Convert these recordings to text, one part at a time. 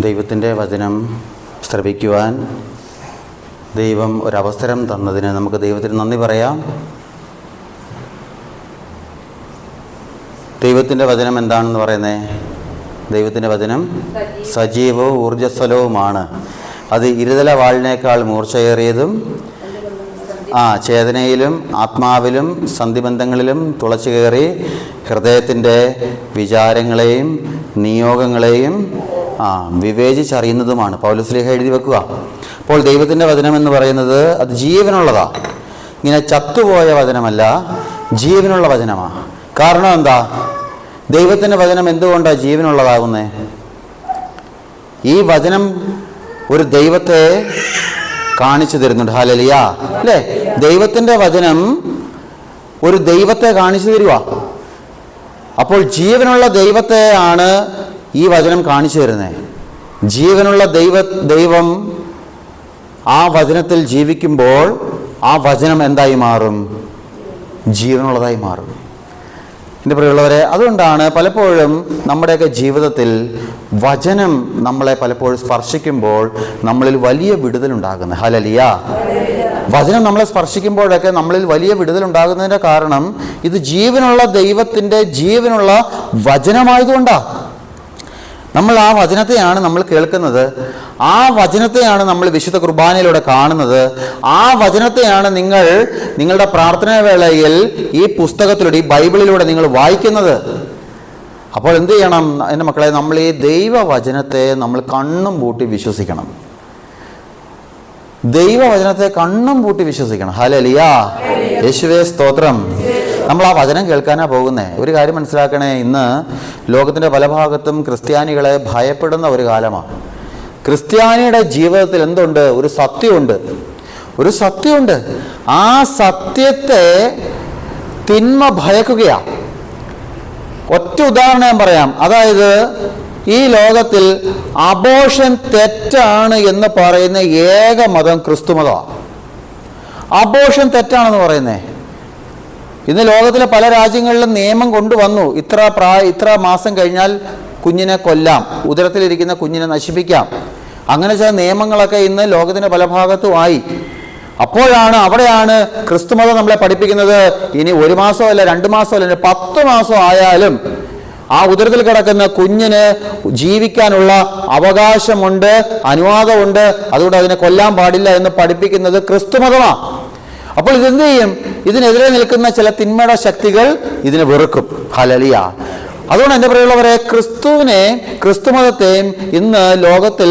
ദൈവത്തിൻ്റെ വചനം ശ്രവിക്കുവാൻ ദൈവം ഒരവസരം തന്നതിന് നമുക്ക് ദൈവത്തിന് നന്ദി പറയാം. ദൈവത്തിൻ്റെ വചനം എന്താണെന്ന് പറയുന്നത്? ദൈവത്തിൻ്റെ വചനം സജീവവും ഊർജ്ജസ്വലവുമാണ്. അത് ഇരുതല വാളിനേക്കാൾ മൂർച്ചയേറിയതും ചേതനയിലും ആത്മാവിലും സന്ധിബന്ധങ്ങളിലും തുളച്ചു കയറി ഹൃദയത്തിൻ്റെ വിചാരങ്ങളെയും നിയോഗങ്ങളെയും വിവേചിച്ചറിയുന്നതുമാണ്. പൗലോസ്ലീഹ എഴുതി വെക്കുക. അപ്പോൾ ദൈവത്തിൻ്റെ വചനം എന്ന് പറയുന്നത് അത് ജീവനുള്ളതാണ്. ഇങ്ങനെ ചത്തുപോയ വചനമല്ല, ജീവനുള്ള വചനമാണ്. കാരണം എന്താ? ദൈവത്തിൻ്റെ വചനം എന്തുകൊണ്ടാണ് ജീവനുള്ളതാകുന്നത്? ഈ വചനം ഒരു ദൈവത്തെ കാണിച്ചു തരുന്നുണ്ട്. ഹല്ലേലൂയ, അല്ലേ? ദൈവത്തിൻ്റെ വചനം ഒരു ദൈവത്തെ കാണിച്ചു തരുക. അപ്പോൾ ജീവനുള്ള ദൈവത്തെ ആണ് ഈ വചനം കാണിച്ചു തരുന്നത്. ജീവനുള്ള ദൈവം ആ വചനത്തിൽ ജീവിക്കുമ്പോൾ ആ വചനം എന്തായി മാറും? ജീവനുള്ളതായി മാറും. എൻ്റെ പ്രിയമുള്ളവരെ, അതുകൊണ്ടാണ് പലപ്പോഴും നമ്മുടെയൊക്കെ ജീവിതത്തിൽ വചനം നമ്മളെ പലപ്പോഴും സ്പർശിക്കുമ്പോൾ നമ്മളിൽ വലിയ വിടുതലുണ്ടാകുന്നത്. ഹല്ലേലൂയ. വചനം നമ്മളെ സ്പർശിക്കുമ്പോഴൊക്കെ നമ്മളിൽ വലിയ വിടുതലുണ്ടാകുന്നതിൻ്റെ കാരണം ഇത് ജീവനുള്ള ദൈവത്തിൻ്റെ ജീവനുള്ള വചനമായതുകൊണ്ടാണ്. നമ്മൾ ആ വചനത്തെയാണ് നമ്മൾ കേൾക്കുന്നത്, ആ വചനത്തെയാണ് നമ്മൾ വിശുദ്ധ കുർബാനയിലൂടെ കാണുന്നത്, ആ വചനത്തെയാണ് നിങ്ങളുടെ പ്രാർത്ഥനാ വേളയിൽ ഈ പുസ്തകത്തിലൂടെ, ഈ ബൈബിളിലൂടെ നിങ്ങൾ വായിക്കുന്നത്. അപ്പോൾ എന്ത് ചെയ്യണം എൻ്റെ മക്കളെ? നമ്മൾ ഈ ദൈവവചനത്തെ നമ്മൾ കണ്ണും പൂട്ടി വിശ്വസിക്കണം. ദൈവവചനത്തെ കണ്ണും പൂട്ടി വിശ്വസിക്കണം. ഹല്ലേലൂയ, യേശുവേ സ്തോത്രം. നമ്മൾ ആ വചനം കേൾക്കാനാണ് പോകുന്നത്. ഒരു കാര്യം മനസ്സിലാക്കണേ, ഇന്ന് ലോകത്തിൻ്റെ പല ഭാഗത്തും ക്രിസ്ത്യാനികളെ ഭയപ്പെടുന്ന ഒരു കാലമാണ്. ക്രിസ്ത്യാനിയുടെ ജീവിതത്തിൽ എന്തുണ്ട്? ഒരു സത്യമുണ്ട്. ആ സത്യത്തെ തിന്മ ഭയക്കുകയാണ്. ഒറ്റ ഉദാഹരണം ഞാൻ പറയാം. അതായത് ഈ ലോകത്തിൽ അബോർഷൻ തെറ്റാണ് എന്ന് പറയുന്ന ഏക മതം ക്രിസ്തു മതമാണ്. അബോർഷൻ തെറ്റാണെന്ന് പറയുന്നേ. ഇന്ന് ലോകത്തിലെ പല രാജ്യങ്ങളിലും നിയമം കൊണ്ടുവന്നു. ഇത്ര മാസം കഴിഞ്ഞാൽ കുഞ്ഞിനെ കൊല്ലാം, ഉദരത്തിലിരിക്കുന്ന കുഞ്ഞിനെ നശിപ്പിക്കാം. അങ്ങനെ ചില നിയമങ്ങളൊക്കെ ഇന്ന് ലോകത്തിൻ്റെ പല ഭാഗത്തുമായി. അവിടെയാണ് ക്രിസ്തുമതം നമ്മളെ പഠിപ്പിക്കുന്നത്, ഇനി 1 മാസമല്ല 2 മാസമല്ല 10 മാസം ആയാലും ആ ഉദരത്തിൽ കിടക്കുന്ന കുഞ്ഞിന് ജീവിക്കാനുള്ള അവകാശമുണ്ട്, അനുവാദമുണ്ട്, അതുകൊണ്ട് അതിനെ കൊല്ലാൻ പാടില്ല എന്ന് പഠിപ്പിക്കുന്നത് ക്രിസ്തുമതമാണ്. അപ്പോൾ ഇതെന്ത് ചെയ്യും? ഇതിനെതിരെ നിൽക്കുന്ന ചില തിന്മയുടെ ശക്തികൾ ഇതിനെ വെറുക്കും. ഹല്ലേലൂയ. അതുകൊണ്ട് എൻ്റെ പ്രിയമുള്ളവരെ, ക്രിസ്തുമതത്തെയും ഇന്ന് ലോകത്തിൽ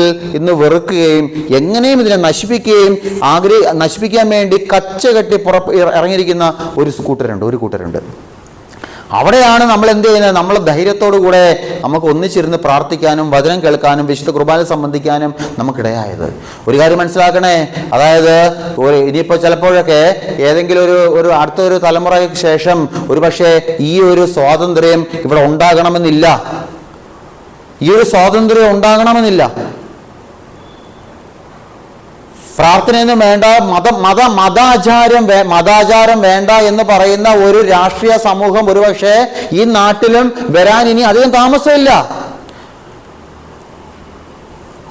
വെറുക്കുകയും എങ്ങനെയും ഇതിനെ നശിപ്പിക്കാൻ വേണ്ടി കച്ചകെട്ടി ഇറങ്ങിയിരിക്കുന്ന ഒരു കൂട്ടരുണ്ട്. അവിടെയാണ് നമ്മൾ എന്ത് ചെയ്യുന്നത്? നമ്മൾ ധൈര്യത്തോടു കൂടെ നമുക്ക് ഒന്നിച്ചിരുന്ന് പ്രാർത്ഥിക്കാനും വചനം കേൾക്കാനും വിശുദ്ധ കുർബാന സംബന്ധിക്കാനും നമുക്കിടയായത്. ഒരു കാര്യം മനസ്സിലാക്കണേ, അതായത് ഇനിയിപ്പോൾ ചിലപ്പോഴൊക്കെ ഏതെങ്കിലും ഒരു അടുത്തൊരു തലമുറയ്ക്ക് ശേഷം ഒരു പക്ഷേ ഈ ഒരു സ്വാതന്ത്ര്യം ഇവിടെ ഉണ്ടാകണമെന്നില്ല. പ്രാർത്ഥനയൊന്നും വേണ്ട, മതാചാരം വേണ്ട എന്ന് പറയുന്ന ഒരു രാഷ്ട്രീയ സമൂഹം ഒരുപക്ഷെ ഈ നാട്ടിലും വരാൻ ഇനി അധികം താമസമില്ല.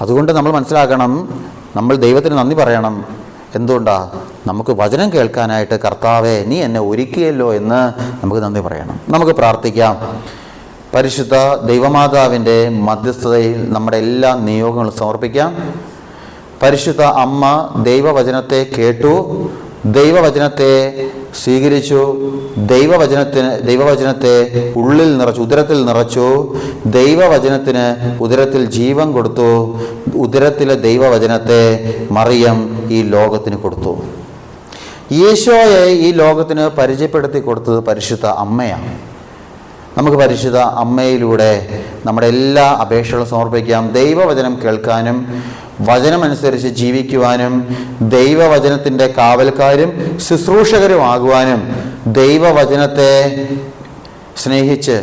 അതുകൊണ്ട് നമ്മൾ മനസ്സിലാക്കണം, നമ്മൾ ദൈവത്തിന് നന്ദി പറയണം. എന്തുകൊണ്ടാ? നമുക്ക് വചനം കേൾക്കാനായിട്ട് കർത്താവേ നീ എന്നെ ഒരുക്കിയല്ലോ എന്ന് നമുക്ക് നന്ദി പറയണം. നമുക്ക് പ്രാർത്ഥിക്കാം. പരിശുദ്ധ ദൈവമാതാവിൻ്റെ മധ്യസ്ഥതയിൽ നമ്മുടെ എല്ലാ നിയോഗങ്ങളും സമർപ്പിക്കാം. പരിശുദ്ധ അമ്മ ദൈവവചനത്തെ കേട്ടു, ദൈവവചനത്തെ സ്വീകരിച്ചു, ദൈവവചനത്തെ ഉള്ളിൽ നിറച്ചു, ഉദരത്തിൽ നിറച്ചു, ദൈവവചനത്തിന് ഉദരത്തിൽ ജീവൻ കൊടുത്തു. ഉദരത്തിലെ ദൈവവചനത്തെ മറിയം ഈ ലോകത്തിന് കൊടുത്തു. യേശോയെ ഈ ലോകത്തിന് പരിചയപ്പെടുത്തി കൊടുത്തത് പരിശുദ്ധ അമ്മയാണ്. നമുക്ക് പരിശുദ്ധ അമ്മയിലൂടെ നമ്മുടെ എല്ലാ അപേക്ഷകളും സമർപ്പിക്കാം. ദൈവവചനം കേൾക്കാനും വചനമനുസരിച്ച് ജീവിക്കുവാനും ദൈവവചനത്തിൻ്റെ കാവൽക്കാരും ശുശ്രൂഷകരുമാകുവാനും ദൈവവചനത്തെ സ്നേഹിച്ച്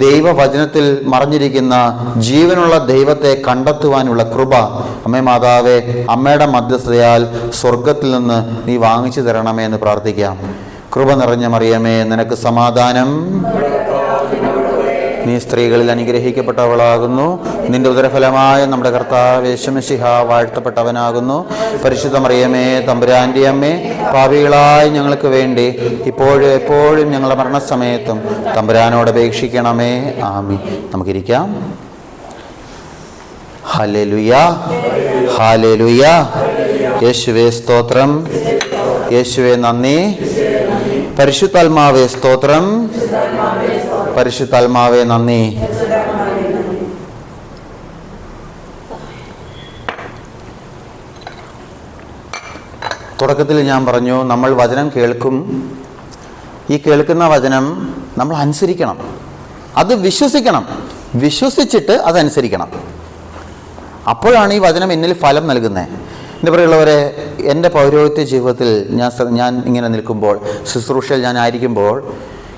ദൈവവചനത്തിൽ മറഞ്ഞിരിക്കുന്ന ജീവനുള്ള ദൈവത്തെ കണ്ടെത്തുവാനുള്ള കൃപ അമ്മേ മാതാവേ, അമ്മയുടെ മധ്യസ്ഥതയാൽ സ്വർഗത്തിൽ നിന്ന് നീ വാങ്ങിച്ചു തരണമേ എന്ന് പ്രാർത്ഥിക്കാം. കൃപ നിറഞ്ഞ മറിയമേ, നിനക്ക് സമാധാനം. നീ സ്ത്രീകളിൽ അനുഗ്രഹിക്കപ്പെട്ടവളാകുന്നു. നിന്റെ ഉദരഫലമായ നമ്മുടെ കർത്താവ് യേശു മിശിഹ വാഴ്ത്തപ്പെട്ടവനാകുന്നു. പരിശുദ്ധ മറിയമേ, തമ്പുരാന്റെ അമ്മേ, പാപികളായ ഞങ്ങൾക്ക് വേണ്ടി ഇപ്പോഴും എപ്പോഴും ഞങ്ങളുടെ മരണസമയത്തും തമ്പുരാനോട് അപേക്ഷിക്കണമേ. ആമീൻ. നമുക്കിരിക്കാം. ഹല്ലേലൂയ, ഹല്ലേലൂയ. യേശുവേ സ്തോത്രം, യേശുവേ നന്ദി. പരിശുദ്ധാത്മാവേ സ്തോത്രം, പരിശുദ്ധാത്മാവേ നന്ദി. തുടക്കത്തിൽ ഞാൻ പറഞ്ഞു, നമ്മൾ വചനം കേൾക്കും. ഈ കേൾക്കുന്ന വചനം നമ്മൾ അനുസരിക്കണം, അത് വിശ്വസിക്കണം, വിശ്വസിച്ചിട്ട് അതനുസരിക്കണം. അപ്പോഴാണ് ഈ വചനം എന്നിൽ ഫലം നൽകുന്നത്. എൻ്റെ പ്രിയമുള്ളവരെ, എൻ്റെ പൗരോഹിത്യ ജീവിതത്തിൽ ഞാൻ ഇങ്ങനെ നിൽക്കുമ്പോൾ, ശുശ്രൂഷയിൽ ഞാൻ ആയിരിക്കുമ്പോൾ,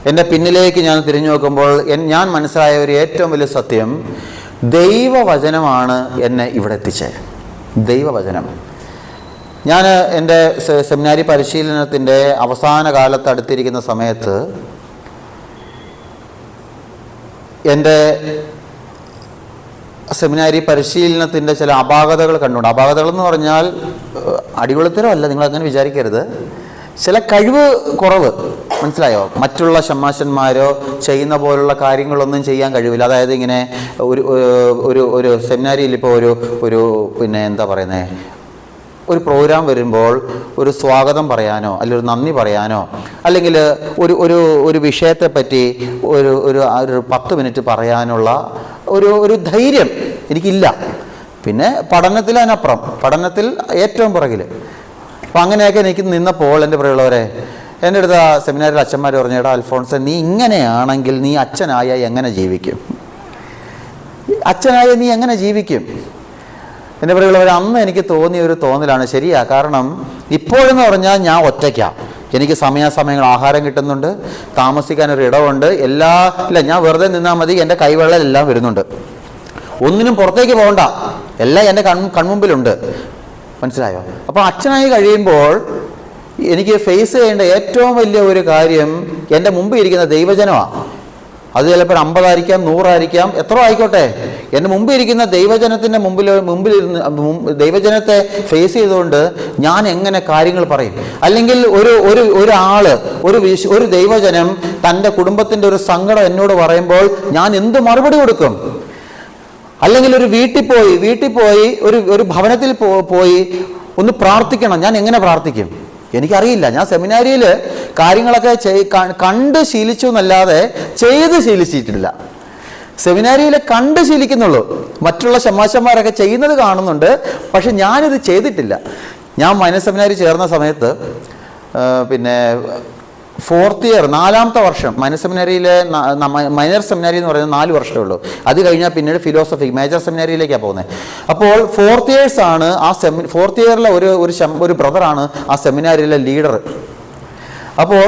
എൻ്റെ പിന്നിലേക്ക് ഞാൻ തിരിഞ്ഞു നോക്കുമ്പോൾ ഞാൻ മനസ്സിലായ ഒരു ഏറ്റവും വലിയ സത്യം, ദൈവവചനമാണ് എന്നെ ഇവിടെ എത്തിച്ചത്. ദൈവവചനം. ഞാൻ എൻ്റെ സെമിനാരി പരിശീലനത്തിൻ്റെ അവസാന കാലത്ത് അടുത്തിരിക്കുന്ന സമയത്ത് എൻ്റെ സെമിനാരി പരിശീലനത്തിൻ്റെ ചില അപാകതകൾ കണ്ടുകൊണ്ട്, അപാകതകൾ എന്ന് പറഞ്ഞാൽ അടികൊളുത്തരമല്ല, നിങ്ങളങ്ങനെ വിചാരിക്കരുത്, ചില കഴിവ് കുറവ്. മനസ്സിലായോ? മറ്റുള്ള ഷമ്മാശന്മാരോ ചെയ്യുന്ന പോലുള്ള കാര്യങ്ങളൊന്നും ചെയ്യാൻ കഴിവില്ല. അതായത് ഇങ്ങനെ ഒരു സെമിനാരിയിൽ ഇപ്പോൾ ഒരു പിന്നെ എന്താ പറയുന്നത്, ഒരു പ്രോഗ്രാം വരുമ്പോൾ ഒരു സ്വാഗതം പറയാനോ അല്ലെങ്കിൽ ഒരു നന്ദി പറയാനോ അല്ലെങ്കിൽ ഒരു വിഷയത്തെപ്പറ്റി ഒരു 10 മിനിറ്റ് പറയാനുള്ള ഒരു ധൈര്യം എനിക്കില്ല. പിന്നെ പഠനത്തിൽ അതിനപ്പുറം, പഠനത്തിൽ ഏറ്റവും പുറകിൽ. അപ്പം അങ്ങനെയൊക്കെ എനിക്ക് നിന്നപ്പോൾ എൻ്റെ പ്രിയമുള്ളവരെ, എൻ്റെ അടുത്ത് ആ സെമിനാറിൽ അച്ഛന്മാർ പറഞ്ഞു, എടാ അൽഫോൺസ്, നീ ഇങ്ങനെയാണെങ്കിൽ നീ അച്ഛനായ എങ്ങനെ ജീവിക്കും? അച്ഛനായ നീ എങ്ങനെ ജീവിക്കും? എൻ്റെ പ്രിയമുള്ളവർ, അന്ന് എനിക്ക് തോന്നിയ ഒരു തോന്നലാണ്. ശരിയാ. കാരണം ഇപ്പോഴെന്ന് പറഞ്ഞാൽ ഞാൻ ഒറ്റയ്ക്കാണ്. എനിക്ക് സമയാസമയങ്ങൾ ആഹാരം കിട്ടുന്നുണ്ട്, താമസിക്കാനൊരു ഇടമുണ്ട്, ഇല്ല ഞാൻ വെറുതെ നിന്നാൽ മതി, എൻ്റെ കൈവെള്ളമെല്ലാം വരുന്നുണ്ട്, ഒന്നിനും പുറത്തേക്ക് പോകണ്ട, എല്ലാം എൻ്റെ കൺമുമ്പിലുണ്ട്. മനസ്സിലായോ? അപ്പോൾ അച്ഛനായി കഴിയുമ്പോൾ എനിക്ക് ഫേസ് ചെയ്യേണ്ട ഏറ്റവും വലിയ ഒരു കാര്യം എൻ്റെ മുമ്പിൽ ഇരിക്കുന്ന ദൈവജനമാണ്. അത് ചിലപ്പോൾ 50 ആയിരിക്കാം, 100 ആയിരിക്കാം, എത്ര ആയിക്കോട്ടെ. എൻ്റെ മുമ്പിൽ ഇരിക്കുന്ന ദൈവജനത്തിൻ്റെ മുമ്പിലിരുന്ന് ദൈവജനത്തെ ഫേസ് ചെയ്തുകൊണ്ട് ഞാൻ എങ്ങനെ കാര്യങ്ങൾ പറയും? അല്ലെങ്കിൽ ഒരു ദൈവജനം തൻ്റെ കുടുംബത്തിൻ്റെ ഒരു സങ്കടം എന്നോട് പറയുമ്പോൾ ഞാൻ എന്ത് മറുപടി കൊടുക്കും? അല്ലെങ്കിൽ ഒരു വീട്ടിൽ പോയി ഒരു ഭവനത്തിൽ പോയി ഒന്ന് പ്രാർത്ഥിക്കണം, ഞാൻ എങ്ങനെ പ്രാർത്ഥിക്കും? എനിക്കറിയില്ല. ഞാൻ സെമിനാരിയിൽ കാര്യങ്ങളൊക്കെ കണ്ട് ശീലിച്ചു എന്നല്ലാതെ ചെയ്ത് ശീലിച്ചിട്ടില്ല. സെമിനാരിയിൽ കണ്ട് ശീലിക്കുന്നുള്ളൂ. മറ്റുള്ള ശമാശന്മാരൊക്കെ ചെയ്യുന്നത് കാണുന്നുണ്ട്, പക്ഷെ ഞാനിത് ചെയ്തിട്ടില്ല. ഞാൻ മൈനർ സെമിനാരി ചേർന്ന സമയത്ത് പിന്നെ 4th ഇയർ 4ാമത്തെ വർഷം മൈനർ സെമിനാരിയിലെ മൈനർ സെമിനാരി എന്ന് പറയുന്നത് 4 വർഷമേ ഉള്ളൂ. അത് കഴിഞ്ഞാൽ പിന്നീട് ഫിലോസഫി മേജർ സെമിനാരിയിലേക്കാണ് പോകുന്നത്. അപ്പോൾ 4th ഇയേഴ്സ് ആണ് 4th ഇയറിലെ ഒരു ബ്രദറാണ് ആ സെമിനാരിയിലെ ലീഡർ. അപ്പോൾ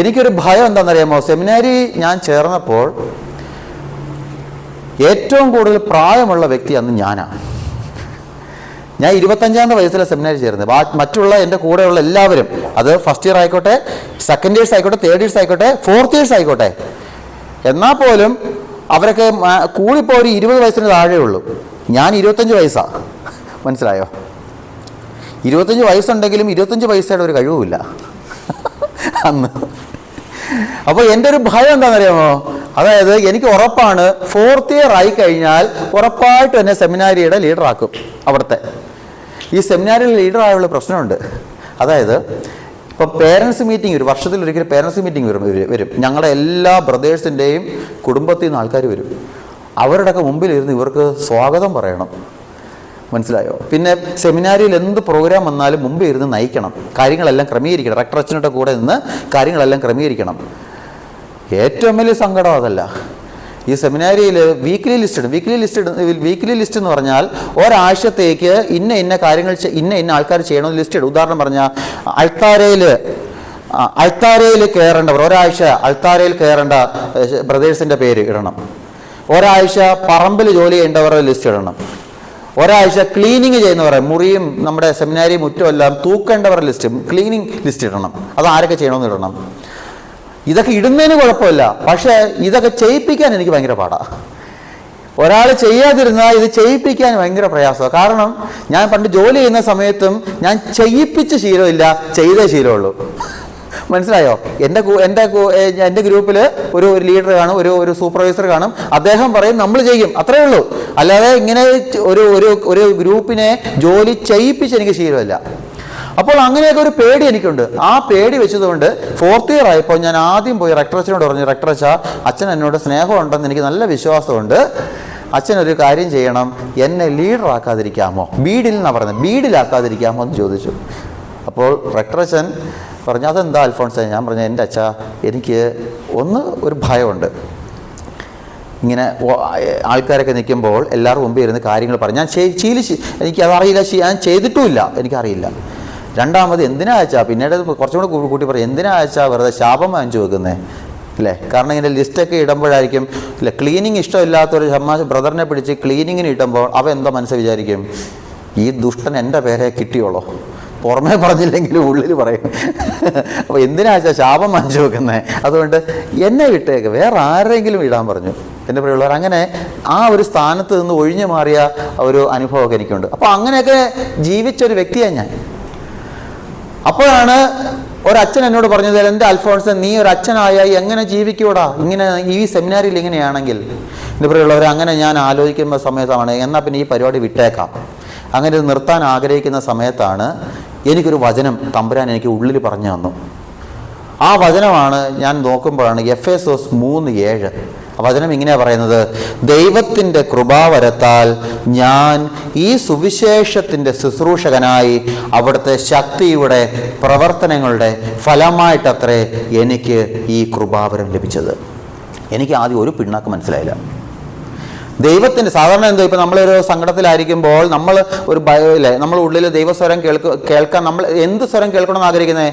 എനിക്കൊരു ഭയം എന്താണെന്നറിയാമോ? സെമിനാരി ഞാൻ ചേർന്നപ്പോൾ ഏറ്റവും കൂടുതൽ പ്രായമുള്ള വ്യക്തി അന്ന് ഞാനാണ്. ഞാൻ 25ാമത്തെ വയസ്സിലെ സെമിനാരി ചേർന്നത്. മറ്റുള്ള എൻ്റെ കൂടെയുള്ള എല്ലാവരും, അത് ഫസ്റ്റ് ഇയർ ആയിക്കോട്ടെ, സെക്കൻഡ് ഇയേഴ്സ് ആയിക്കോട്ടെ, തേർഡ് ഇയേഴ്സ് ആയിക്കോട്ടെ, 4th ഇയേഴ്സ് ആയിക്കോട്ടെ, എന്നാൽ പോലും അവരൊക്കെ കൂടിപ്പോൾ ഒരു 20 വയസ്സിന് താഴെ ഉള്ളൂ. ഞാൻ 25 വയസ്സാണ്. മനസ്സിലായോ? 25 വയസ്സുണ്ടെങ്കിലും 25 പൈസയുടെ ഒരു കഴിവുമില്ല അന്ന്. അപ്പോൾ എൻ്റെ ഒരു ഭയം എന്താണെന്നറിയാമോ? അതായത് എനിക്ക് ഉറപ്പാണ് 4th ഇയർ ആയി കഴിഞ്ഞാൽ ഉറപ്പായിട്ടും എന്നെ സെമിനാരിയുടെ ലീഡറാക്കും. അവിടുത്തെ ഈ സെമിനാരിയുടെ ലീഡറായുള്ള പ്രശ്നമുണ്ട്. അതായത് ഇപ്പോൾ പേരൻസ് മീറ്റിംഗ് വരും, വർഷത്തിലൊരിക്കൽ പേരൻസ് മീറ്റിംഗ് വരും. ഞങ്ങളുടെ എല്ലാ ബ്രദേഴ്സിൻ്റെയും കുടുംബത്തിൽ നിന്ന് ആൾക്കാർ വരും. അവരുടെയൊക്കെ മുമ്പിലിരുന്ന് ഇവർക്ക് സ്വാഗതം പറയണം. മനസ്സിലായോ? പിന്നെ സെമിനാരിയിൽ എന്ത് പ്രോഗ്രാം വന്നാലും മുമ്പേ ഇരുന്ന് നയിക്കണം, കാര്യങ്ങളെല്ലാം ക്രമീകരിക്കണം. റെക്ടർ അച്ഛനുടെ കൂടെ നിന്ന് കാര്യങ്ങളെല്ലാം ക്രമീകരിക്കണം. ഏറ്റവും വലിയ സങ്കടം അതല്ല. ഈ സെമിനാരിയിൽ വീക്ക്ലി ലിസ്റ്റ് എന്ന് പറഞ്ഞാൽ ഒരാഴ്ചത്തേക്ക് ഇന്ന കാര്യങ്ങൾ ഇന്ന ആൾക്കാർ ചെയ്യണമെന്ന് ലിസ്റ്റ് ഇടും. ഉദാഹരണം പറഞ്ഞാൽ അൾത്താരയിൽ കയറേണ്ടവർ, ഒരാഴ്ച അൾത്താരയിൽ കയറേണ്ട ബ്രദേഴ്സിൻ്റെ പേര് ഇടണം. ഒരാഴ്ച പറമ്പിൽ ജോലി ചെയ്യേണ്ടവരുടെ ലിസ്റ്റ് ഇടണം. ഒരാഴ്ച ക്ലീനിങ് ചെയ്യുന്നവരെ, മുറിയും നമ്മുടെ സെമിനാരി മുറ്റുമെല്ലാം തൂക്കേണ്ടവരുടെ ലിസ്റ്റ്, ക്ലീനിങ് ലിസ്റ്റ് ഇടണം. അത് ആരൊക്കെ ചെയ്യണമെന്ന് ഇടണം. ഇതൊക്കെ ഇടുന്നതിന് കുഴപ്പമില്ല, പക്ഷേ ഇതൊക്കെ ചെയ്യിപ്പിക്കാൻ എനിക്ക് ഭയങ്കര പാടാണ്. ഒരാൾ ചെയ്യാതിരുന്നാൽ ഇത് ചെയ്യിപ്പിക്കാൻ ഭയങ്കര പ്രയാസമാണ്. കാരണം ഞാൻ പണ്ട് ജോലി ചെയ്യുന്ന സമയത്തും ഞാൻ ചെയ്യിപ്പിച്ച ശീലമില്ല, ചെയ്തേ ശീലമുള്ളൂ. മനസ്സിലായോ? എൻ്റെ ഗ്രൂപ്പിൽ ഒരു ലീഡർ കാണും, ഒരു സൂപ്പർവൈസർ കാണും. അദ്ദേഹം പറയും നമ്മൾ ചെയ്യും, അത്രയേ ഉള്ളൂ. അല്ലാതെ ഇങ്ങനെ ഒരു ഗ്രൂപ്പിനെ ജോലി ചെയ്യിപ്പിച്ച് എനിക്ക് ശീലമില്ല. അപ്പോൾ അങ്ങനെയൊക്കെ ഒരു പേടി എനിക്കുണ്ട്. ആ പേടി വെച്ചതുകൊണ്ട് 4th ഇയർ ആയപ്പോൾ ഞാൻ ആദ്യം പോയി റെക്ടറച്ചനോട് പറഞ്ഞു, റെക്ടറച്ച, അച്ഛൻ എന്നോട് സ്നേഹമുണ്ടെന്ന് എനിക്ക് നല്ല വിശ്വാസമുണ്ട്, അച്ഛനൊരു കാര്യം ചെയ്യണം, എന്നെ ലീഡറാക്കാതിരിക്കാമോ, ബീഡിൽ എന്നാണ് പറഞ്ഞത്, ബീഡിലാക്കാതിരിക്കാമോ എന്ന് ചോദിച്ചു. അപ്പോൾ റെക്ടറച്ചൻ പറഞ്ഞു, അതെന്താ അൽഫോൺസേ? ഞാൻ പറഞ്ഞു, എൻ്റെ അച്ഛാ, എനിക്ക് ഒരു ഭയമുണ്ട്. ഇങ്ങനെ ആൾക്കാരൊക്കെ നിൽക്കുമ്പോൾ എല്ലാവരും മുമ്പ് ഇരുന്ന് കാര്യങ്ങൾ പറഞ്ഞു ഞാൻ ശീലിച്ച് എനിക്കതറിയില്ല, ഞാൻ ചെയ്തിട്ടുമില്ല, എനിക്കറിയില്ല. രണ്ടാമത് എന്തിനാ അയച്ചാ, പിന്നീട് കുറച്ചും കൂടെ കൂട്ടി പറയും, എന്തിനാ അയച്ചാ വെറുതെ ശാപം വാങ്ങിച്ചു വെക്കുന്നേ അല്ലേ? കാരണം ഇങ്ങനെ ലിസ്റ്റൊക്കെ ഇടുമ്പോഴായിരിക്കും ഇല്ല, ക്ലീനിങ് ഇഷ്ടമില്ലാത്തൊരു ബ്രദറിനെ പിടിച്ച് ക്ലീനിങ്ങിന് ഇടുമ്പോൾ അവൻ എന്തോ മനസ്സ് വിചാരിക്കും, ഈ ദുഷ്ടൻ എൻ്റെ പേരെ കിട്ടിയോളോ, പുറമേ പറഞ്ഞില്ലെങ്കിലും ഉള്ളിൽ പറയും. അപ്പോൾ എന്തിനാ വെച്ചാൽ ശാപം വാങ്ങിച്ചു വെക്കുന്നത്, അതുകൊണ്ട് എന്നെ വിട്ടേക്ക്, വേറെ ആരെങ്കിലും ഇടാൻ പറഞ്ഞു. എൻ്റെ പ്രിയമുള്ളവർ, അങ്ങനെ ആ ഒരു സ്ഥാനത്ത് നിന്ന് ഒഴിഞ്ഞു മാറിയ ഒരു അനുഭവമൊക്കെ എനിക്കുണ്ട്. അപ്പോൾ അങ്ങനെയൊക്കെ ജീവിച്ചൊരു വ്യക്തിയാണ് ഞാൻ. അപ്പോഴാണ് ഒരച്ഛൻ എന്നോട് പറഞ്ഞത്, എൻ്റെ അൽഫോൺസൻ, നീ ഒരു അച്ഛനായ എങ്ങനെ ജീവിക്കൂടാ ഇങ്ങനെ ഈ സെമിനാരിൽ ഇങ്ങനെയാണെങ്കിൽ? എൻ്റെ പ്രിയമുള്ളവർ, അങ്ങനെ ഞാൻ ആലോചിക്കുന്ന സമയത്താണ് എന്നാൽ പിന്നെ ഈ പരിപാടി വിട്ടേക്കാം, അങ്ങനെ ഇത് നിർത്താൻ ആഗ്രഹിക്കുന്ന സമയത്താണ് എനിക്കൊരു വചനം തമ്പുരാൻ എനിക്ക് ഉള്ളിൽ പറഞ്ഞു തന്നു. ആ വചനമാണ് ഞാൻ നോക്കുമ്പോഴാണ് എഫേസോസ് 3:7. വചനം ഇങ്ങനെയാണ് പറയുന്നത്, ദൈവത്തിൻ്റെ കൃപാവരത്താൽ ഞാൻ ഈ സുവിശേഷത്തിൻ്റെ ശുശ്രൂഷകനായി അവിടുത്തെ ശക്തിയുടെ പ്രവർത്തനങ്ങളുടെ ഫലമായിട്ടത്രേ എനിക്ക് ഈ കൃപാവരം ലഭിച്ചത്. എനിക്ക് ആദ്യം ഒരു പിണ്ണാക്ക് മനസ്സിലായില്ല. ദൈവത്തിൻ്റെ സാധാരണ എന്തോ, ഇപ്പം നമ്മളൊരു സങ്കടത്തിലായിരിക്കുമ്പോൾ നമ്മൾ ഒരു ഭയമില്ലേ, നമ്മൾ ഉള്ളിൽ ദൈവസ്വരം കേൾക്കാൻ നമ്മൾ എന്ത് സ്വരം കേൾക്കണമെന്ന് ആഗ്രഹിക്കുന്നത്?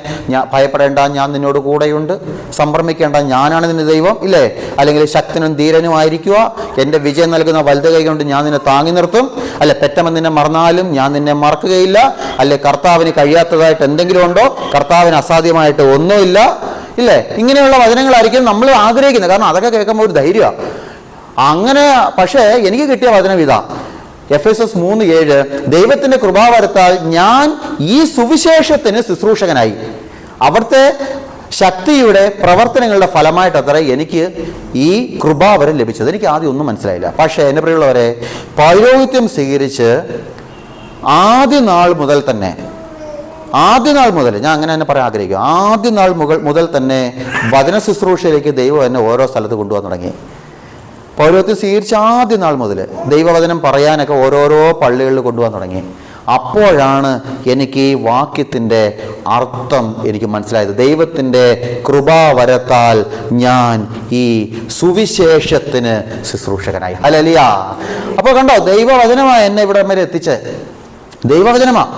ഭയപ്പെടേണ്ട, ഞാൻ നിന്നോട് കൂടെയുണ്ട്, സംഭ്രമിക്കേണ്ട, ഞാനാണ് നിന്റെ ദൈവം, ഇല്ലേ? അല്ലെങ്കിൽ ശക്തനും ധീരനുമായിരിക്കുക, എൻ്റെ വിജയം നൽകുന്ന വലുത് കൈ കൊണ്ട് ഞാൻ നിന്നെ താങ്ങി നിർത്തും, അല്ലെ പെറ്റമ്മ നിന്നെ മറന്നാലും ഞാൻ നിന്നെ മറക്കുകയില്ല, അല്ലെ കർത്താവിന് കഴിയാത്തതായിട്ട് എന്തെങ്കിലും ഉണ്ടോ, കർത്താവിന് അസാധ്യമായിട്ട് ഒന്നുമില്ല, ഇല്ലേ? ഇങ്ങനെയുള്ള വചനങ്ങളായിരിക്കും നമ്മൾ ആഗ്രഹിക്കുന്നത്. കാരണം അതൊക്കെ കേൾക്കുമ്പോൾ ഒരു ധൈര്യമാണ്. അങ്ങനെ പക്ഷേ എനിക്ക് കിട്ടിയ വചനം ഇതാ, എഫേസോസ് 3:7, ദൈവത്തിൻ്റെ കൃപാവരത്താൽ ഞാൻ ഈ സുവിശേഷത്തിന് ശുശ്രൂഷകനായി അവിടുത്തെ ശക്തിയുടെ പ്രവർത്തനങ്ങളുടെ ഫലമായിട്ടത്ര എനിക്ക് ഈ കൃപാവരം ലഭിച്ചത്. എനിക്ക് ആദ്യം ഒന്നും മനസ്സിലായില്ല. പക്ഷേ എൻ്റെ പ്രിയമുള്ളവരെ, പൗരോഹിത്യം സ്വീകരിച്ച് ആദ്യ നാൾ മുതൽ ഞാൻ അങ്ങനെ തന്നെ പറയാൻ ആഗ്രഹിക്കും, ആദ്യ നാൾ മുതൽ തന്നെ വചന ശുശ്രൂഷയിലേക്ക് ദൈവം എന്നെ ഓരോ സ്ഥലത്ത് കൊണ്ടുപോകാൻ തുടങ്ങി. പൗരോഹിത്യം സ്വീകരിച്ച ആദ്യ നാൾ മുതൽ ദൈവവചനം പറയാനൊക്കെ ഓരോരോ പള്ളികളിൽ കൊണ്ടുപോകാൻ തുടങ്ങി. അപ്പോഴാണ് എനിക്ക് ഈ വാക്യത്തിൻ്റെ അർത്ഥം എനിക്ക് മനസ്സിലായത്. ദൈവത്തിൻ്റെ കൃപാവരത്താൽ ഞാൻ ഈ സുവിശേഷത്തിന് ശുശ്രൂഷകനായി. ഹല്ലേലൂയ. അപ്പോൾ കണ്ടോ, ദൈവവചനമാണ് എന്നെ ഇവിടെ വരെ എത്തിച്ചത്. ദൈവവചനമാണ്,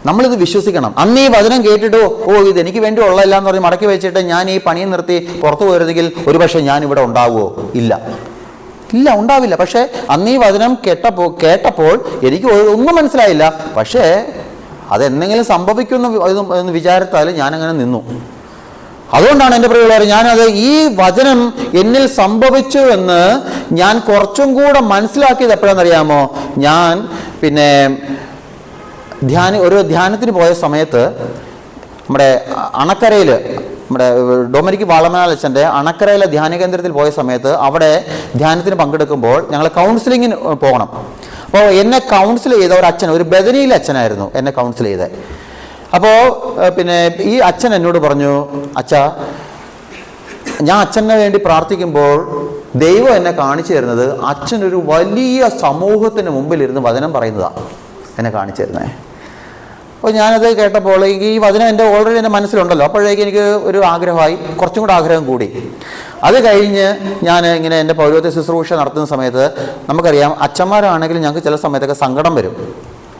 നമ്മളിത് വിശ്വസിക്കണം. അന്ന് ഈ വചനം കേട്ടിട്ടോ ഇത് എനിക്ക് വേണ്ടി ഉള്ളതല്ല എന്ന് പറഞ്ഞ് മടക്കി വെച്ചിട്ട് ഞാൻ ഈ പണിയും നിർത്തി പുറത്തു പോയിരുന്നെങ്കിൽ ഒരുപക്ഷെ ഞാൻ ഇവിടെ ഉണ്ടാവുമോ? ഇല്ല, ഉണ്ടാവില്ല. പക്ഷേ അന്ന് ഈ വചനം കേട്ടപ്പോൾ എനിക്ക് ഒന്നും മനസ്സിലായില്ല. പക്ഷേ അതെന്തെങ്കിലും സംഭവിക്കുമെന്ന് എന്ന് വിചാരത്താൽ ഞാനങ്ങനെ നിന്നു. അതുകൊണ്ടാണ് എൻ്റെ പ്രിയമുള്ളവർ, ഞാനത് ഈ വചനം എന്നിൽ സംഭവിച്ചു എന്ന് ഞാൻ കുറച്ചും കൂടെ മനസ്സിലാക്കിയത് എപ്പോഴാണെന്നറിയാമോ? ഞാൻ പിന്നെ ഒരു ധ്യാനത്തിന് പോയ സമയത്ത് നമ്മുടെ അണക്കരയിൽ, നമ്മുടെ ഡൊമിനിക് വാളമനാലച്ഛൻ്റെ അണക്കരയിലെ ധ്യാന കേന്ദ്രത്തിൽ പോയ സമയത്ത് അവിടെ ധ്യാനത്തിന് പങ്കെടുക്കുമ്പോൾ ഞങ്ങൾ കൗൺസിലിങ്ങിന് പോകണം. അപ്പോൾ എന്നെ കൗൺസിൽ ചെയ്ത ഒരു അച്ഛൻ, ഒരു ബദനിയിലെ അച്ഛനായിരുന്നു എന്നെ കൗൺസിൽ ചെയ്തത്. അപ്പോൾ പിന്നെ ഈ അച്ഛൻ എന്നോട് പറഞ്ഞു, അച്ഛാ, ഞാൻ അച്ഛന് വേണ്ടി പ്രാർത്ഥിക്കുമ്പോൾ ദൈവം എന്നെ കാണിച്ചു തരുന്നത് അച്ഛനൊരു വലിയ സമൂഹത്തിന് മുമ്പിലിരുന്ന് വചനം പറയുന്നതാണ് എന്നെ കാണിച്ചു തരുന്നത്. അപ്പോൾ ഞാനത് കേട്ടപ്പോൾ ഈ വചനം ഓൾറെഡി എൻ്റെ മനസ്സിലുണ്ടല്ലോ. അപ്പോഴേക്കും എനിക്ക് ഒരു ആഗ്രഹമായി, കുറച്ചും കൂടെ ആഗ്രഹം കൂടി. അത് കഴിഞ്ഞ് ഞാൻ ഇങ്ങനെ എൻ്റെ പൗരോഹിത്യ ശുശ്രൂഷ നടത്തുന്ന സമയത്ത് നമുക്കറിയാം, അച്ഛന്മാരാണെങ്കിലും ഞങ്ങൾക്ക് ചില സമയത്തൊക്കെ സങ്കടം വരും.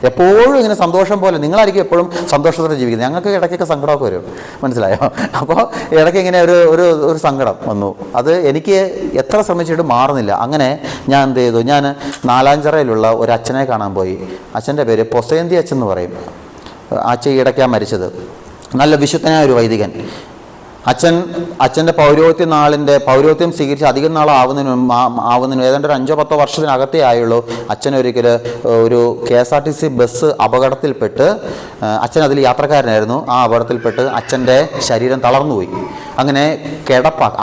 എപ്പോഴും ഇങ്ങനെ സന്തോഷം പോലെ, നിങ്ങളായിരിക്കും എപ്പോഴും സന്തോഷത്തോടെ ജീവിക്കുന്നത്, ഞങ്ങൾക്ക് ഇടയ്ക്കൊക്കെ സങ്കടമൊക്കെ വരും, മനസ്സിലായോ? അപ്പോൾ ഇടയ്ക്ക് ഇങ്ങനെ ഒരു സങ്കടം വന്നു. അത് എനിക്ക് എത്ര ശ്രമിച്ചിട്ട് മാറുന്നില്ല. അങ്ങനെ ഞാൻ എന്ത് ചെയ്തു, ഞാൻ നാലാഞ്ചിറയിലുള്ള ഒരു അച്ഛനെ കാണാൻ പോയി. അച്ഛൻ്റെ പേര് പൊസേന്തി അച്ഛൻ എന്ന് പറയും. അച്ഛൻ ഇടയ്ക്കാണ് മരിച്ചത്. നല്ല വിശുദ്ധനായ ഒരു വൈദികൻ. അച്ഛൻ്റെ പൗരോഹിത്യം സ്വീകരിച്ച് അധികം നാൾ ആവുന്നതിന് ഏതാണ്ട് ഒരു 5-10 വർഷത്തിനകത്തേ ആയുള്ളൂ. അച്ഛൻ ഒരിക്കൽ ഒരു KSRTC ബസ് അപകടത്തിൽപ്പെട്ട്, അച്ഛൻ അതിൽ യാത്രക്കാരനായിരുന്നു, ആ അപകടത്തിൽപ്പെട്ട് അച്ഛൻ്റെ ശരീരം തളർന്നുപോയി. അങ്ങനെ